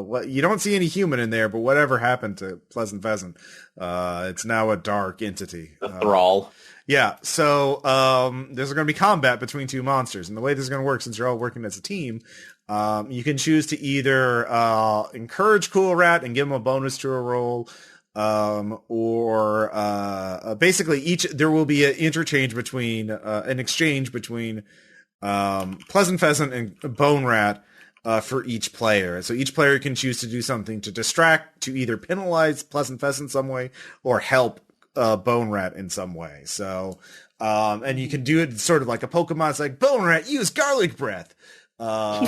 what you don't see any human in there, but whatever happened to Pleasant Pheasant, it's now a dark entity. The thrall. Yeah, so there's going to be combat between two monsters, and the way this is going to work, since you're all working as a team, you can choose to either encourage Cool Rat and give him a bonus to a roll, or basically there will be an exchange between Pleasant Pheasant and Bone Rat for each player. So each player can choose to do something to distract, to either penalize Pleasant Pheasant some way or help Bone Rat in some way. So, and you can do it sort of like a Pokemon. It's like, Bone Rat, use garlic breath. Or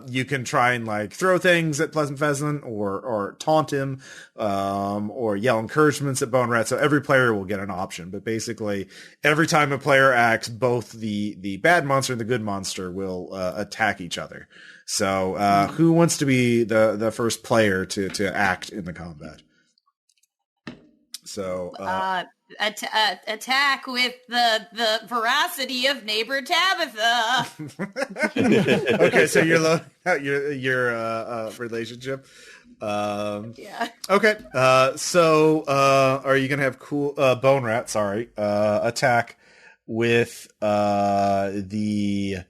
you can try and like throw things at Pleasant Pheasant or taunt him, or yell encouragements at Bone Rat. So every player will get an option, but basically every time a player acts, both the bad monster and the good monster will attack each other. So who wants to be the first player to act in the combat? So attack with the veracity of neighbor Tabitha. Okay, so you're loading out your relationship. Yeah. Okay. So are you gonna have Bone Rat? Sorry. Attack with the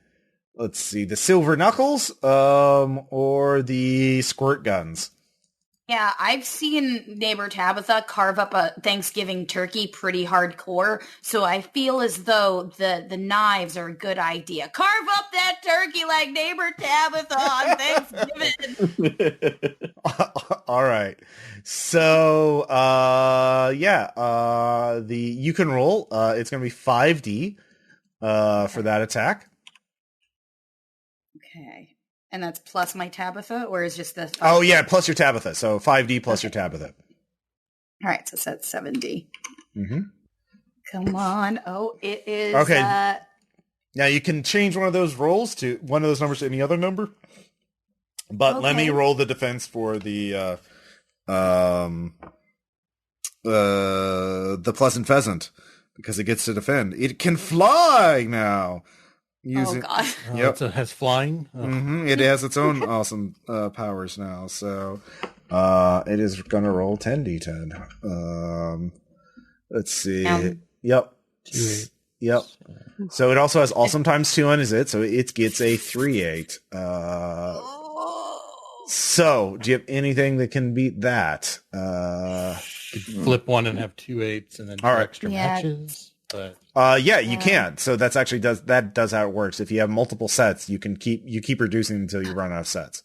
silver knuckles, or the squirt guns? Yeah, I've seen neighbor Tabitha carve up a Thanksgiving turkey pretty hardcore, so I feel as though the knives are a good idea. Carve up that turkey like neighbor Tabitha on Thanksgiving. All right. So you can roll. It's gonna be 5D for that attack. Okay. And that's plus my Tabitha, or is just the... Oh, yeah, plus your Tabitha. So 5D plus your Tabitha. All right, so that's 7D. Mm-hmm. Come on. Oh, it is... Okay. Now, you can change one of those rolls to one of those numbers to any other number. But let me roll the defense for the Pleasant Pheasant, because it gets to defend. It can fly now. Oh, God. Yep. It has flying. Oh. Mm-hmm. It has its own awesome powers now. So it is going to roll 10d10. Let's see. Yep. 2/8. Yep. So it also has awesome times 2 on it, so it gets a 3/8. So do you have anything that can beat that? Flip one and have 2 8s and then two extra matches. But you can. So that's actually does how it works. If you have multiple sets, you keep reducing until you run out of sets.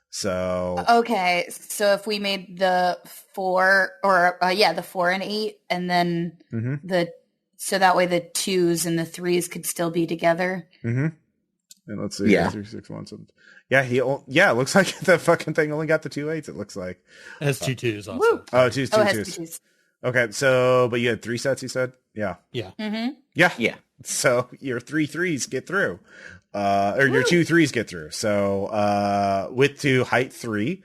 So okay, so if we made the 4 or the 4 and 8, and then so that way the 2s and the 3s could still be together. Mm-hmm. And let's see, 3, 6, 1, 7. Yeah, it looks like the fucking thing only got the 2 8s. It looks like it has 2 2s also. Woo. Oh, two twos. Okay, so but you had 3 sets, you said? Yeah. Yeah. Mm-hmm. Yeah. So your 3 3s get through. Or your 2 3s get through. So width 2, height 3.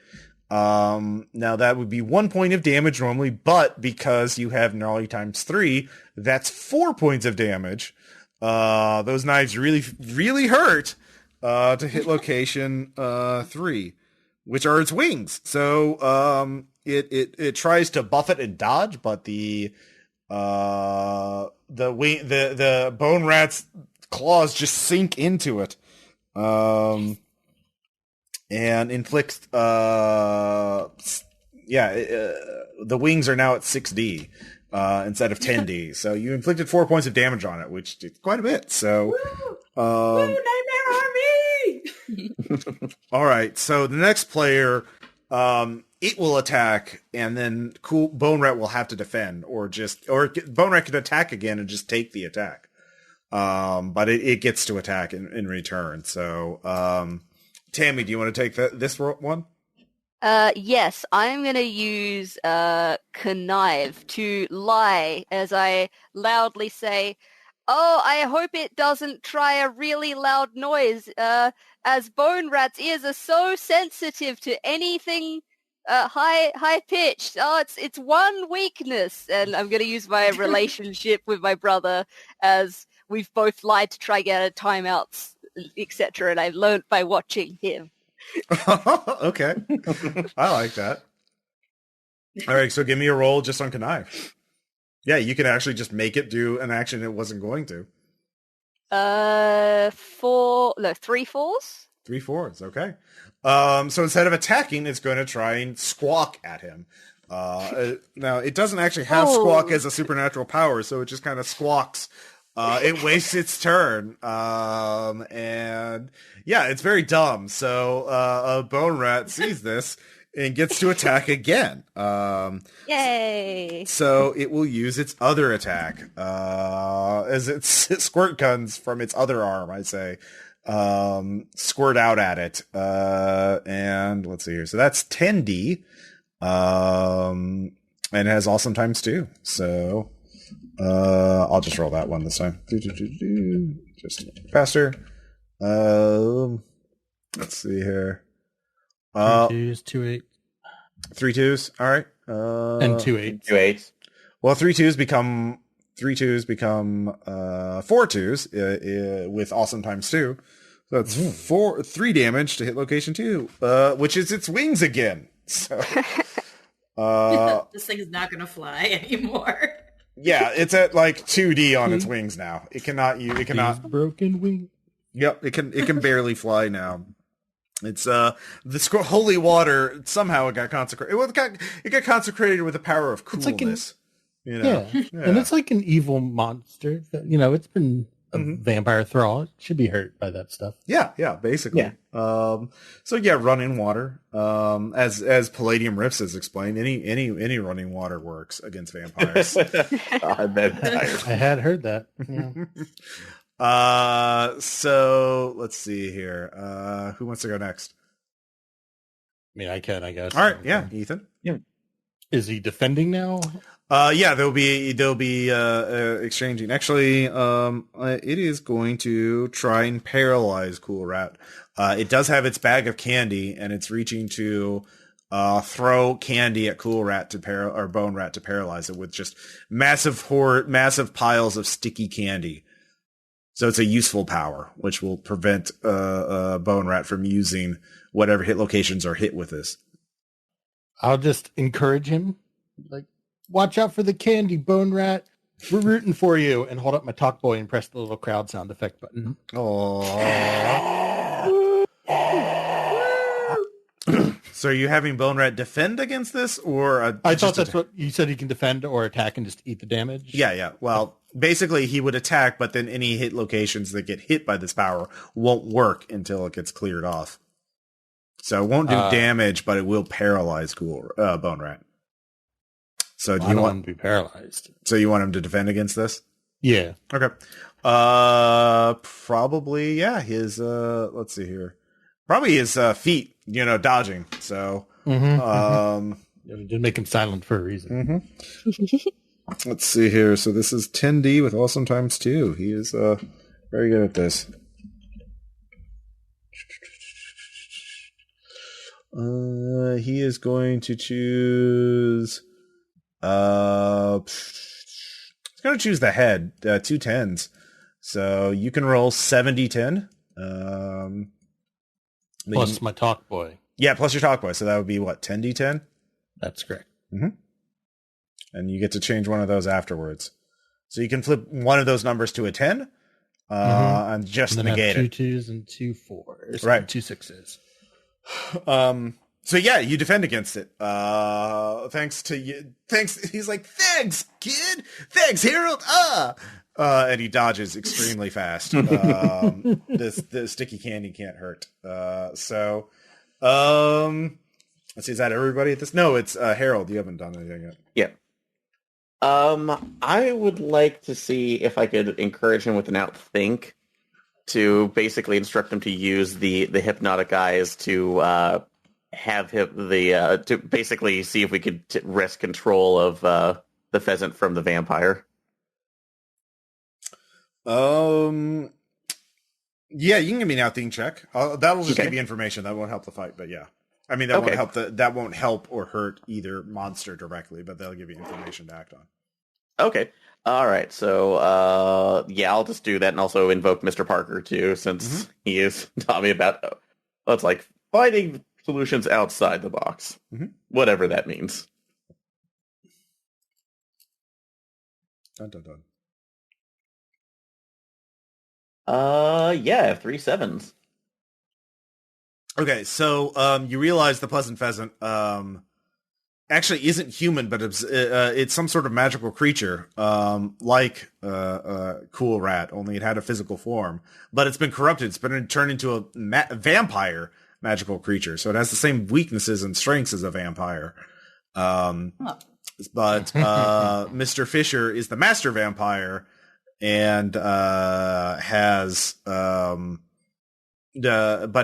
Now that would be 1 point of damage normally, but because you have Gnarly times 3, that's 4 points of damage. Those knives really, really hurt to hit location 3, which are its wings. So it tries to buffet and dodge, but the Bone Rat's claws just sink into it, and inflicts the wings are now at 6D instead of 10D. So you inflicted 4 points of damage on it, which is quite a bit. So Nightmare Army! all right, so the next player, it will attack, and then Bone Rat will have to defend, or Bone Rat can attack again and just take the attack. But it gets to attack in return. So, Tammy, do you want to take this one? Yes, I'm going to use connive to lie as I loudly say, "Oh, I hope it doesn't try a really loud noise, as Bone Rat's ears are so sensitive to anything high pitched. Oh, it's one weakness, and I'm going to use my relationship with my brother as we've both lied to try get timeouts, etc. And I've learned by watching him. Okay, I like that. All right, so give me a roll just on connive. Yeah, you can actually just make it do an action it wasn't going to. 3 fours. 3 fours, okay. So instead of attacking, it's going to try and squawk at him. Now, it doesn't actually have squawk as a supernatural power, so it just kind of squawks. It wastes its turn. And yeah, it's very dumb. So a bone rat sees this and gets to attack again. Yay! So it will use its other attack as it squirt guns from its other arm, I say. Squirt out at it. And let's see here. So that's 10D. And it has awesome times 2. So I'll just roll that one this time. Just faster. Let's see here. 3 2s, 2 8. 3 2s. All right. And 2 8. 2 8s. Well, 3 2s become 4 2s with awesome times 2. So that's 3 damage to hit location 2, which is its wings again. So this thing is not going to fly anymore. Yeah, it's at like 2D on its wings now. It cannot. These broken wing. Yep, it can barely fly now. It's the holy water somehow it got consecrated. Well, it got consecrated with the power of coolness. Yeah, and it's like an evil monster. It's been a vampire thrall. It should be hurt by that stuff. Yeah, basically. Yeah. So yeah, running water. As Palladium Riffs has explained, any running water works against vampires. I had heard that. Yeah. So let's see here. Who wants to go next? I mean, I can, I guess. All right, yeah, Ethan. Yeah. Is he defending now? Yeah, they'll be exchanging. Actually, it is going to try and paralyze Cool Rat. It does have its bag of candy, and it's reaching to throw candy at Cool Rat or Bone Rat to paralyze it with just massive piles of sticky candy. So it's a useful power, which will prevent Bone Rat from using whatever hit locations are hit with this. I'll just encourage him, like, watch out for the candy, Bone Rat. We're rooting for you. And hold up my talk boy and press the little crowd sound effect button. Oh. So are you having Bone Rat defend against this, or I thought that's what you said. He can defend or attack and just eat the damage. Yeah. Well, basically he would attack, but then any hit locations that get hit by this power won't work until it gets cleared off. So it won't do damage, but it will paralyze Bone Rat. So do you want him to be paralyzed? So you want him to defend against this? Yeah. Okay. Probably, yeah. His let's see here. Probably his feet, dodging. So we did make him silent for a reason. Let's see here. So this is 10D with awesome times 2. He is very good at this. He is going to choose. He's going to choose the head. 2 10s. So you can roll 70-10. Plus my talk boy. Yeah, plus your talk boy. So that would be what, 10D10? That's correct. And you get to change one of those afterwards. So you can flip one of those numbers to a 10 and just and negate it. 2 2s and 2 4s. Right. And 2 6s. So yeah, you defend against it. Thanks to you. Thanks. He's like, thanks, kid. Thanks, Harold. And he dodges extremely fast. The sticky candy can't hurt. Let's see. Is that everybody at this? No, it's Harold. You haven't done anything yet. Yeah. I would like to see if I could encourage him with an outthink to basically instruct him to use the hypnotic eyes to have him to basically see if we could wrest control of the pheasant from the vampire. Yeah, you can give me an outthink check. That'll just give you information. That won't help the fight, but yeah. I mean, that won't Okay. help. That won't help or hurt either monster directly, but they'll give you information to act on. Okay. All right. So, I'll just do that and also invoke Mr. Parker too, since he is taught me about it's like finding solutions outside the box, whatever that means. Dun, dun, dun. Yeah, 3 7s. Okay, so you realize the pleasant pheasant actually isn't human, but it's some sort of magical creature, like Cool Rat, only it had a physical form. But it's been corrupted. It's been turned into a vampire magical creature, so it has the same weaknesses and strengths as a vampire. But Mr. Fisher is the master vampire and has... but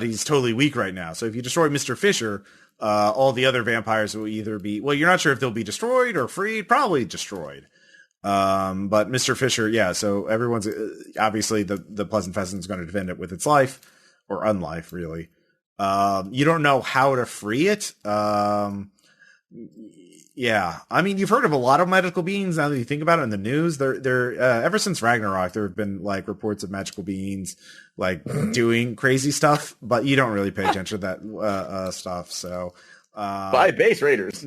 he's totally weak right now. So if you destroy Mr. Fisher, all the other vampires will either be... Well, you're not sure if they'll be destroyed or freed. Probably destroyed. But Mr. Fisher, yeah, so everyone's... obviously, the Pleasant Pheasant is going to defend it with its life. Or unlife, really. You don't know how to free it. Yeah, I mean, you've heard of a lot of magical beings now that you think about it in the news. They're ever since Ragnarok, there have been like reports of magical beings like doing crazy stuff, but you don't really pay attention to that stuff. So, By base raiders.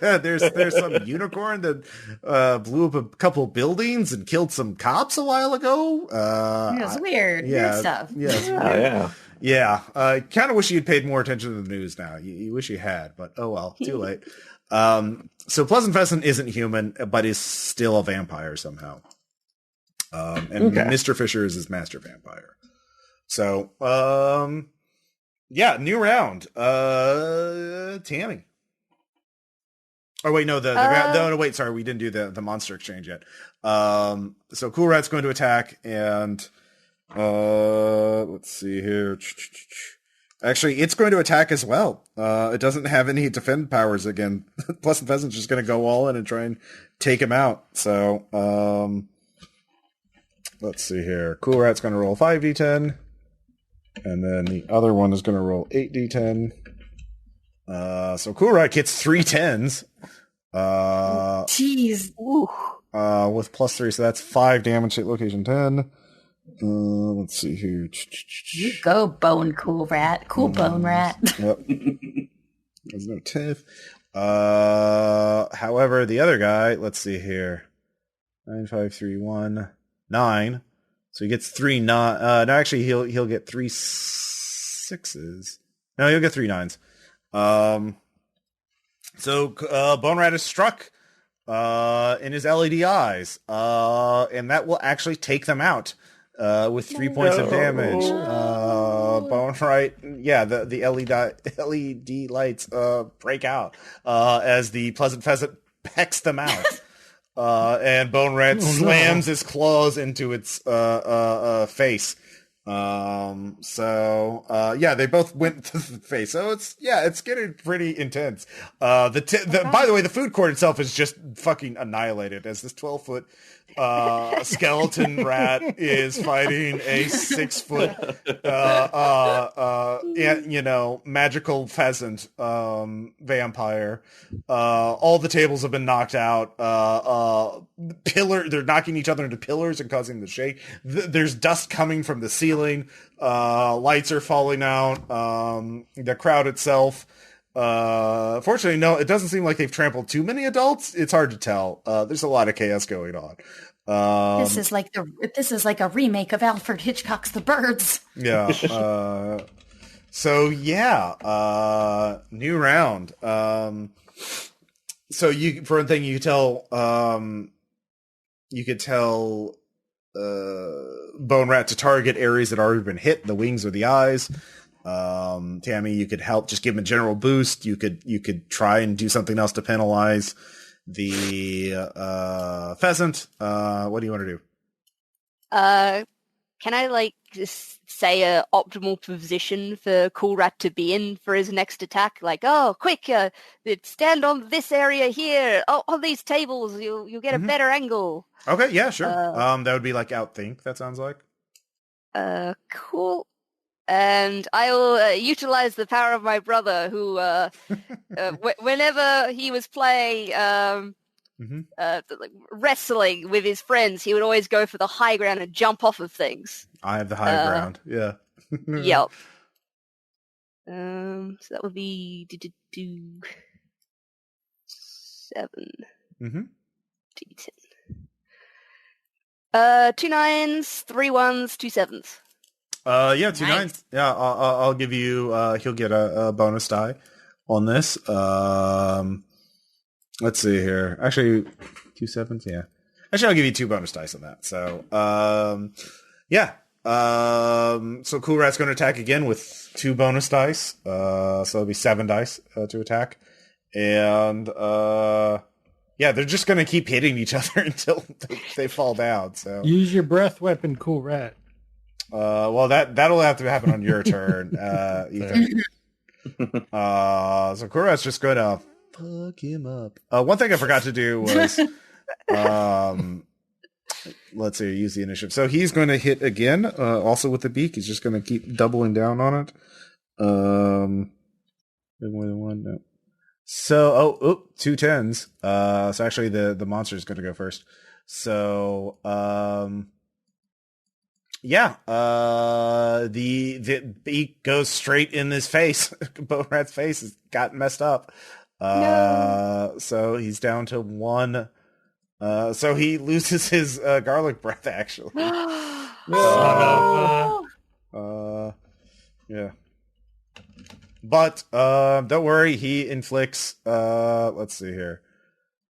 there's some unicorn that blew up a couple buildings and killed some cops a while ago. It was weird. Weird stuff. Yeah, yeah. I kind of wish you'd paid more attention to the news now. You wish you had, but oh well, too late. So Pleasant Pheasant isn't human, but is still a vampire somehow. And Mr. Fisher is his master vampire. So, yeah, new round. Tammy. Oh wait, no, no, wait, sorry, we didn't do the monster exchange yet. So Cool Rat's going to attack, and let's see here. Actually, it's going to attack as well. It doesn't have any defend powers again. Pleasant Pheasant's just going to go all in and try and take him out. So, let's see here. Cool Rat's going to roll 5d10. And then the other one is going to roll 8d10. So Cool Rat gets 3 10s. Jeez. With +3, so that's 5 damage at location 10. Let's see here. You go, Bone Cool Rat. Cool Bone Rat. Yep. There's no tiff. However, the other guy, let's see here. 9, 5, 3, 1, 9. So he gets 3 no, actually he'll get 3 6s. No, he'll get 3 9s. So Bone Rat is struck in his LED eyes. And that will actually take them out. With 3 points of damage. Bone Wright, yeah, the LED lights break out as the Pleasant Pheasant pecks them out. And Bone Rat slams his claws into its face. Yeah, they both went to the face. So it's getting pretty intense. By the way, the food court itself is just fucking annihilated as this 12-foot skeleton rat is fighting a 6-foot magical pheasant vampire. All the tables have been knocked out. They're knocking each other into pillars and causing the shake. There's dust coming from the ceiling. Lights are falling out. The crowd itself, fortunately, no, it doesn't seem like they've trampled too many adults. It's hard to tell. There's a lot of chaos going on. This is like a remake of Alfred Hitchcock's The Birds. Yeah. So yeah, new round. So for one thing, you could tell Bone Rat to target areas that already been hit, the wings or the eyes. Tammy, you could help, just give him a general boost. You could try and do something else to penalize the pheasant. What do you want to do? Can I just say a optimal position for Cool Rat to be in for his next attack? Like, oh, quick, stand on this area here. Oh, on these tables, you'll get a better angle. Okay, yeah, sure. That would be like outthink. That sounds like. Cool. and I will utilize the power of my brother, who, whenever he was playing wrestling with his friends, he would always go for the high ground and jump off of things. I have the high ground. Yeah. Yep. So that would be 7 D10. 2 9s, 3 1s, 2 7s. Yeah, 2 9s. Yeah, I'll give you. He'll get a bonus die on this. Let's see here. Actually, 2 7s. Yeah. Actually, I'll give you 2 bonus dice on that. So, yeah. So Cool Rat's going to attack again with 2 bonus dice. So it'll be 7 dice to attack, and yeah, they're just going to keep hitting each other until they fall down. So use your breath weapon, Cool Rat. Well, that'll have to happen on your turn, Ethan. So Cool Rat's just going to fuck him up. One thing I forgot to do was, let's see, use the initiative. So he's going to hit again, also with the beak. He's just going to keep doubling down on it. More than one, no. So, 2 10s. So actually the monster is going to go first. So, yeah, the beak goes straight in his face. Bone Rat's face has gotten messed up. No. So he's down to 1. So he loses his garlic breath, actually. Yeah. But don't worry, he inflicts let's see here.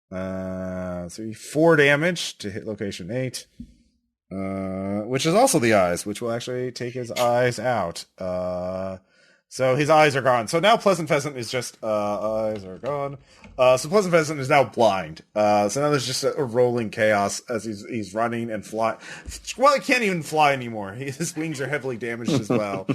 So 4 damage to hit location 8. Which is also the eyes, which will actually take his eyes out. So his eyes are gone. So now Pleasant Pheasant is just eyes are gone. So Pleasant Pheasant is now blind. So now there's just a rolling chaos as he's running and flying. Well, he can't even fly anymore. His wings are heavily damaged as well.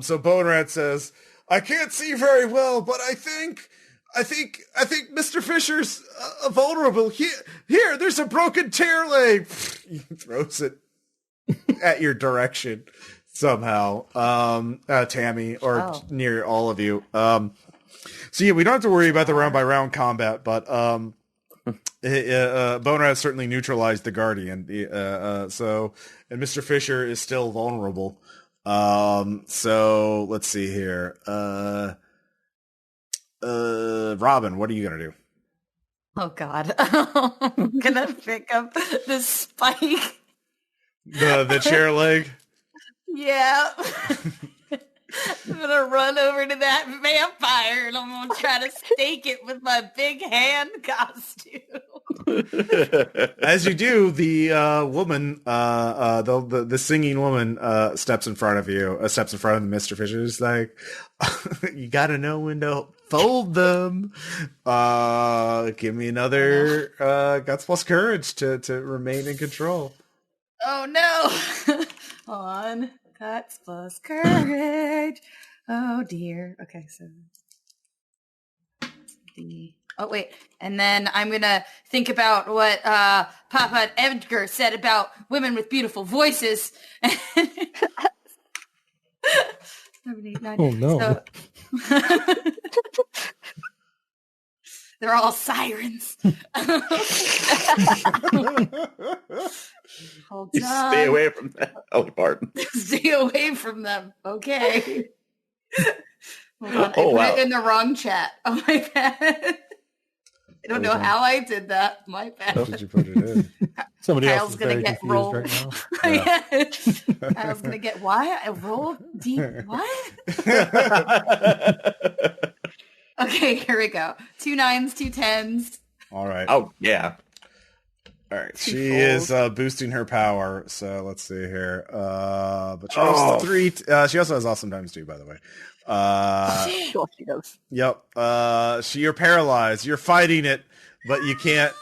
So Bone Rat says, "I can't see very well, but I think Mr. Fisher's vulnerable. Here, there's a broken tail leg." He throws it at your direction somehow, Tammy, or near all of you. So yeah, we don't have to worry about the round by round combat, but Bone Rat certainly neutralized the Guardian. So and Mr. Fisher is still vulnerable. So let's see here. Robin, what are you gonna do? Oh God, I'm gonna pick up the spike. The chair leg. Yeah. I'm gonna run over to that vampire and I'm gonna try to stake it with my big hand costume. As you do, the woman, the singing woman, steps in front of you. Steps in front of Mr. Fisher. Is like, you gotta know when to fold them. Give me another guts plus courage to remain in control. Oh no! On guts plus courage. Oh dear. Okay, so oh wait, and then I'm gonna think about what Papa Edgar said about women with beautiful voices. 79. Oh no! So, they're all sirens. Hold on. Stay away from that. Oh, pardon. Stay away from them. Okay. Hold on. Oh, I put wow. it in the wrong chat. Oh my bad. I don't know how I did that. My bad. How did you put it in? Somebody Kyle's else is gonna very get confused rolled. right now. Yeah. I was gonna get why I rolled deep. What? Okay, here we go. 2 9s, 2 10s. All right. Oh, yeah. All right. She is boosting her power. So let's see here. But she has 3. She also has awesome times too, by the way. Sure she does. Yep. You're paralyzed. You're fighting it, but you can't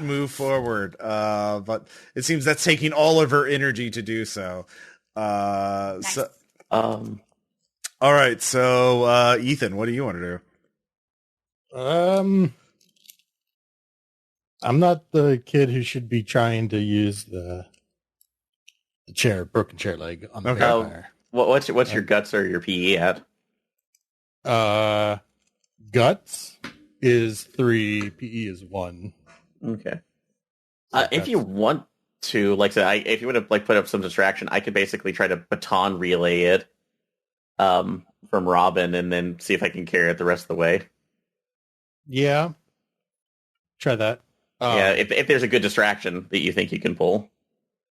move forward. But it seems that's taking all of her energy to do so. Nice. So all right. So Ethan, what do you want to do? I'm not the kid who should be trying to use the broken chair leg on the Okay. vampire. What's your guts or your PE at? Guts is 3, PE is 1. Okay. So If you want to, like, say, if you would have like put up some distraction, I could basically try to baton relay it, from Robin, and then see if I can carry it the rest of the way. Yeah. Try that. Yeah, if there's a good distraction that you think you can pull.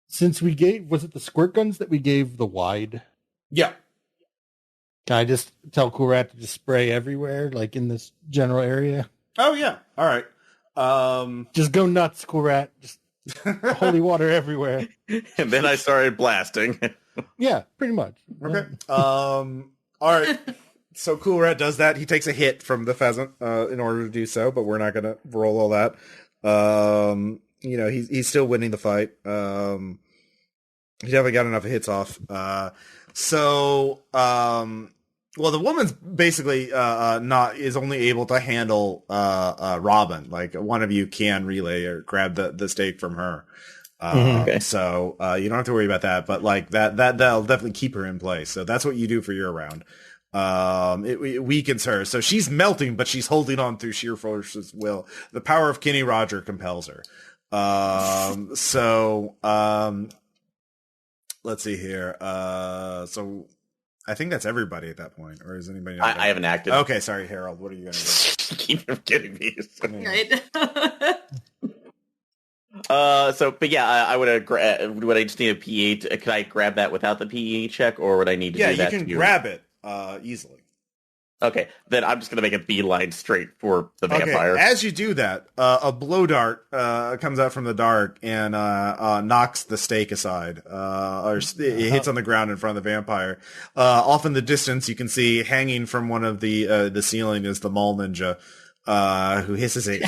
Since was it the squirt guns that we gave the wide? Yeah. Can I just tell Cool Rat to just spray everywhere, like in this general area? Oh yeah. All right. Just go nuts, Cool Rat. Just holy water everywhere. And then I started blasting. Yeah, pretty much. Okay. All right. So Cool Rat does that. He takes a hit from the pheasant in order to do so, but we're not going to roll all that. He's still winning the fight. He definitely got enough hits off. Well, the woman's basically is only able to handle Robin. Like, one of you can relay or grab the stake from her. Okay. So you don't have to worry about that. But like that'll definitely keep her in place. So that's what you do for your round. It weakens her, so she's melting, but she's holding on through sheer force of will. The power of Kenny Roger compels her. Let's see here. So I think that's everybody at that point, or is anybody? I haven't acted. Okay, sorry, Harold. What are you going to do? Keep getting me. Right. But yeah, I would I just need a PE? Could I grab that without the PE check, or would I need to do that? Yeah, you can grab it easily. Okay, then I'm just gonna make a beeline straight for the vampire. Okay, as you do that, a blow dart comes out from the dark and knocks the stake aside. It hits on the ground in front of the vampire. Off in the distance, you can see hanging from one of the ceiling is the mall ninja, who hisses a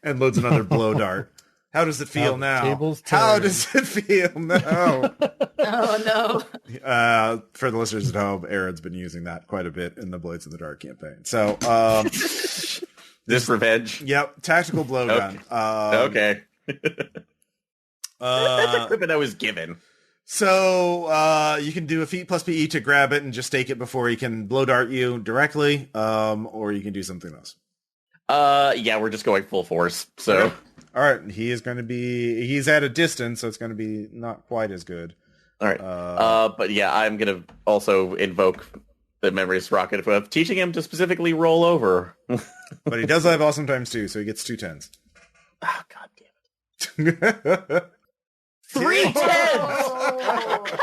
and loads another blow dart. How does it feel now? How does it feel now? Oh, no. For the listeners at home, Aaron's been using that quite a bit in the Blades of the Dark campaign. So, this revenge. Yep, tactical blowgun. Okay. That's equipment I was given. So, you can do a feat plus PE to grab it and just stake it before he can blow dart you directly, or you can do something else. Yeah, we're just going full force. So. Okay. All right, he's at a distance, so it's going to be not quite as good. All right. But yeah, I'm going to also invoke the Memories Rocket of teaching him to specifically roll over. But he does have awesome times too, so he gets 2 10s. Oh, God damn it. 3 10s!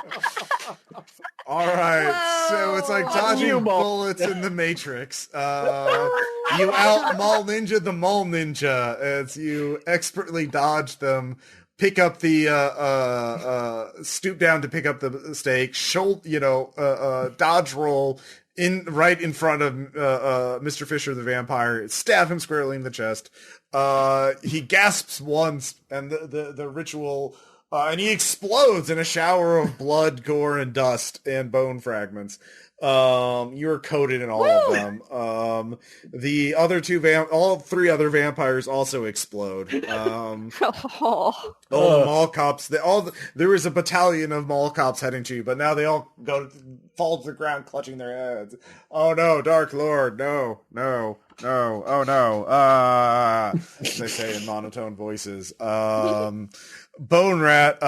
All right, so it's like dodging bullets in the Matrix. You out Mall Ninja the Mall Ninja as you expertly dodge them, pick up the stoop down to pick up the stake, dodge roll right in front of Mr. Fisher the vampire, stab him squarely in the chest. He gasps once, and the ritual. And he explodes in a shower of blood, gore, and dust, and bone fragments. You're coated in all of them. The other all 3 other vampires also explode. All the mall cops, there was a battalion of mall cops heading to you, but now they all fall to the ground, clutching their heads. Oh no, Dark Lord, no, oh no, they say in monotone voices. Bone Rat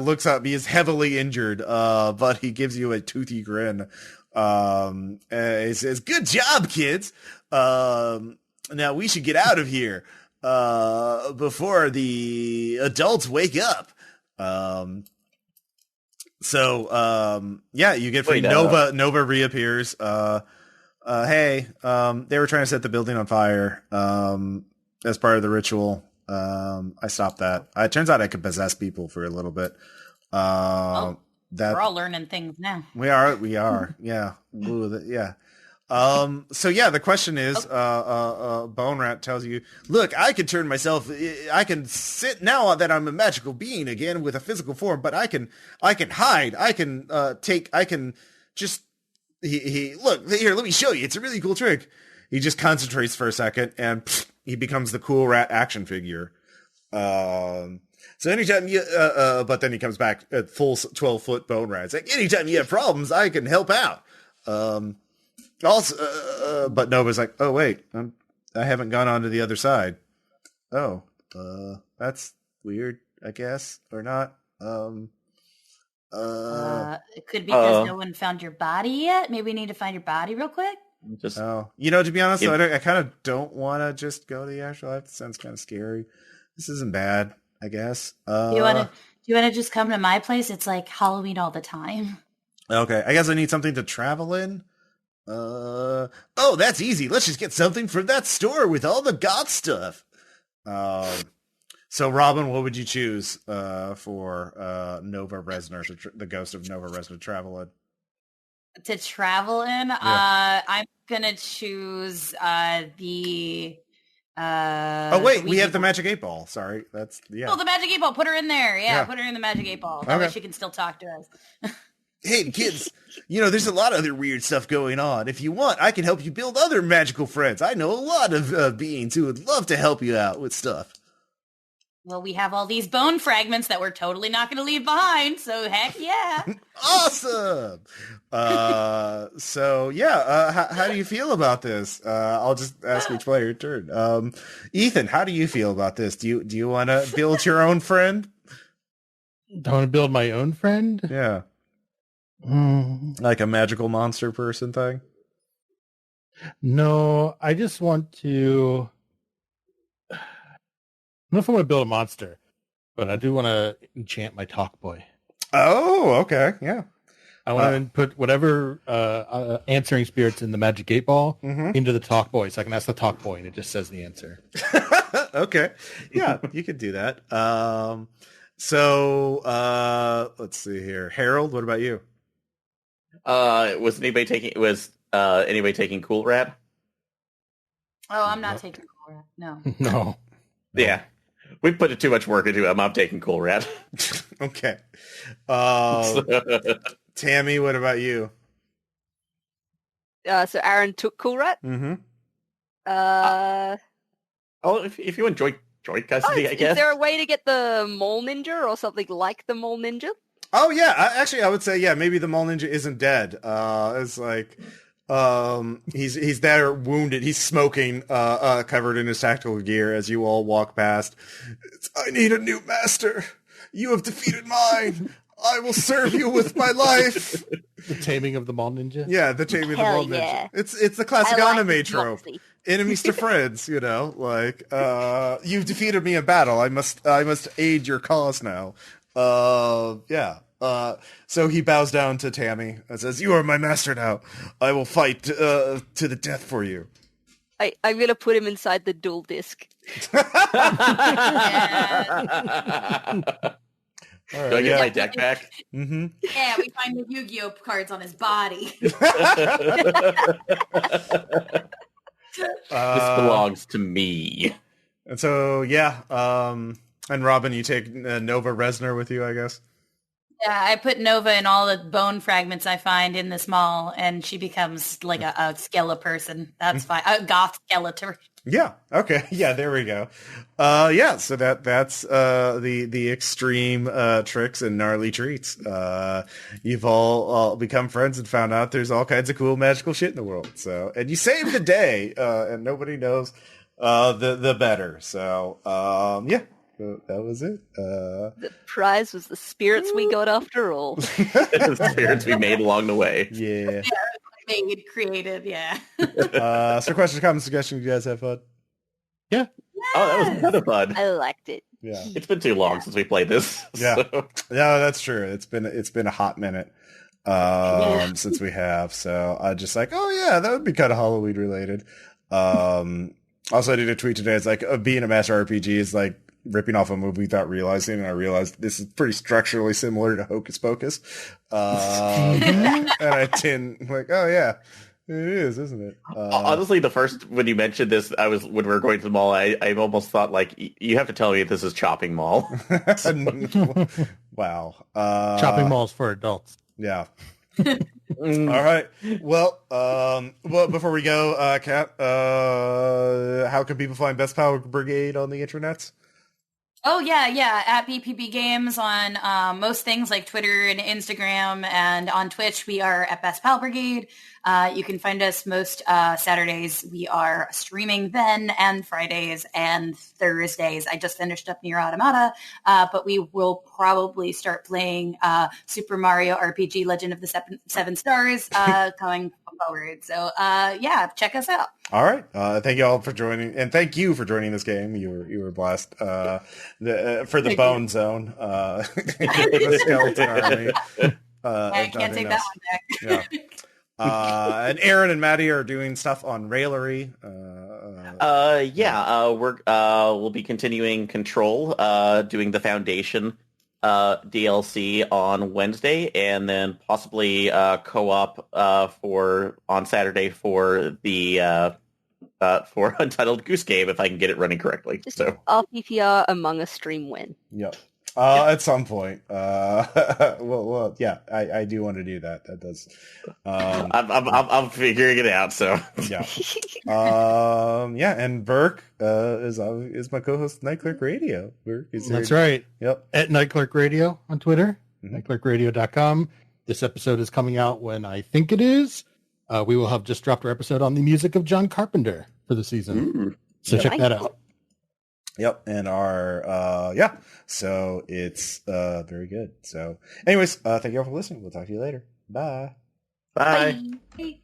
looks up. He is heavily injured, but he gives you a toothy grin. He says, "Good job, kids. Now we should get out of here before the adults wake up." You get free. Nova reappears. Hey, they were trying to set the building on fire as part of the ritual. I stopped that. It turns out I could possess people for a little bit. We're all learning things now. We are. Yeah. Ooh, yeah. The question is, Bone Rat tells you, look, I can turn myself, I can sit now that I'm a magical being again with a physical form, but I can hide. I can look here, let me show you. It's a really cool trick. He just concentrates for a second and he becomes the Cool Rat action figure. So anytime you, but then he comes back at full 12-foot bone rat. It's like, anytime you have problems, I can help out. Also, but Nova's like, oh wait, I haven't gone on to the other side. Oh, that's weird, I guess, or not. It could be because no one found your body yet. Maybe we need to find your body real quick. Just to be honest, I kind of don't want to just go to the afterlife. It sounds kind of scary. This isn't bad, I guess. Do you want to just come to my place? It's like Halloween all the time. Okay, I guess I need something to travel in. Oh, that's easy. Let's just get something from that store with all the goth stuff. So Robin, what would you choose for Nova Resner, the ghost of Nova Resner, to travel in? To travel in, Yeah. I'm gonna choose the. Oh wait, we have the Magic 8 Ball. Sorry, that's Oh, the Magic 8 Ball. Put her in there. Yeah, put her in the Magic 8 Ball. That way Okay. she can still talk to us. Hey kids, there's a lot of other weird stuff going on. If you want, I can help you build other magical friends. I know a lot of beings who would love to help you out with stuff. Well, we have all these bone fragments that we're totally not going to leave behind. So heck yeah. Awesome. So yeah, how do you feel about this? I'll just ask each player in turn. Ethan, how do you feel about this? Do you want to build your own friend? Do I want to build my own friend? Yeah. Like a magical monster person thing? No, I just want to... I don't know if I want to build a monster, but I do want to enchant my talk boy. Oh, okay. Yeah. I want to put whatever answering spirits in the Magic 8 Ball into the talk boy, so I can ask the talk boy and it just says the answer. Okay. Yeah, you could do that. So let's see here. Harold, what about you? Was anybody taking Cool Rat? Oh, I'm not taking Cora. No. No. Yeah. We put too much work into him. I'm taking Cool Rat. Okay. Tammy, what about you? So Aaron took Cool Rat. Mm-hmm. If you enjoy custody, I guess. Is there a way to get the Mole Ninja or something like the Mole Ninja? Oh yeah, actually, I would say maybe the Mole Ninja isn't dead. It's like he's there wounded. He's smoking, covered in his tactical gear as you all walk past. I need a new master. You have defeated mine. I will serve you with my life. The taming of the mall ninja? Yeah, the taming of the Hell mall yeah. ninja. It's the classic I like anime this trope. moxie. Enemies to friends, like you've defeated me in battle. I must aid your cause now. Yeah. So he bows down to Tammy and says, "You are my master now. I will fight to the death for you." I'm gonna put him inside the dual disc. All Do I right, get yeah. my deck back? Mm-hmm. Yeah, we find the Yu-Gi-Oh cards on his body. This belongs to me. And so, yeah. And Robin, you take Nova Resner with you, I guess. Yeah, I put Nova in all the bone fragments I find in this mall, and she becomes like a skeleton person. That's fine. A goth skeleton. Yeah. Okay. Yeah. There we go. Yeah. So that's the extreme tricks and gnarly treats. You've all become friends and found out there's all kinds of cool magical shit in the world. So, and you saved the day, and nobody knows the better. So, yeah. That was it. The prize was the spirits we got after all. The spirits we made along the way. Yeah. Made, created, yeah. So questions, comments, suggestions, you guys have fun? Yeah. Oh, that was kind of fun. I liked it. Yeah. It's been too long since we played this. Yeah. So. Yeah, that's true. It's been a hot minute since we have. So I just like, oh yeah, that would be kind of Halloween related. Also I did a tweet today. It's like being a master RPG is like ripping off a movie without realizing, and I realized this is pretty structurally similar to Hocus Pocus. And I didn't like, oh yeah, it is, isn't it? Honestly, when you mentioned this, when we were going to the mall, I almost thought like, you have to tell me this is Chopping Mall. Wow. Chopping malls for adults. Yeah. All right. Well, before we go, Kat, how can people find Best Power Brigade on the internets? Oh, yeah. At BPB Games on most things like Twitter and Instagram, and on Twitch, we are at Best Pal Brigade. You can find us most Saturdays. We are streaming then, and Fridays and Thursdays. I just finished up Nier Automata, but we will probably start playing Super Mario RPG Legend of the Seven Stars going forward. So, check us out. All right. Thank you all for joining, and thank you for joining this game. You were blessed. For the Bone Zone, the Skeleton Army. I can't take that one back. Yeah. And Aaron and Maddy are doing stuff on Railery. We'll be continuing Control, doing the Foundation DLC on Wednesday, and then possibly co-op on Saturday for the for Untitled Goose Game if I can get it running correctly. Just So RPPR Among Us stream win. Yep. At some point. Well, yeah, I do want to do that. That does. I'm figuring it out. So yeah. And Birk is my co-host, Night Clerk Radio. Birk is That's right. Yep. At Night Clerk Radio on Twitter, Mm-hmm. nightclerkradio.com. This episode is coming out when I think it is. We will have just dropped our episode on the music of John Carpenter for the season. So check that out. Yep, and our so it's very good. So anyways, thank you all for listening. We'll talk to you later. Bye. bye. Bye.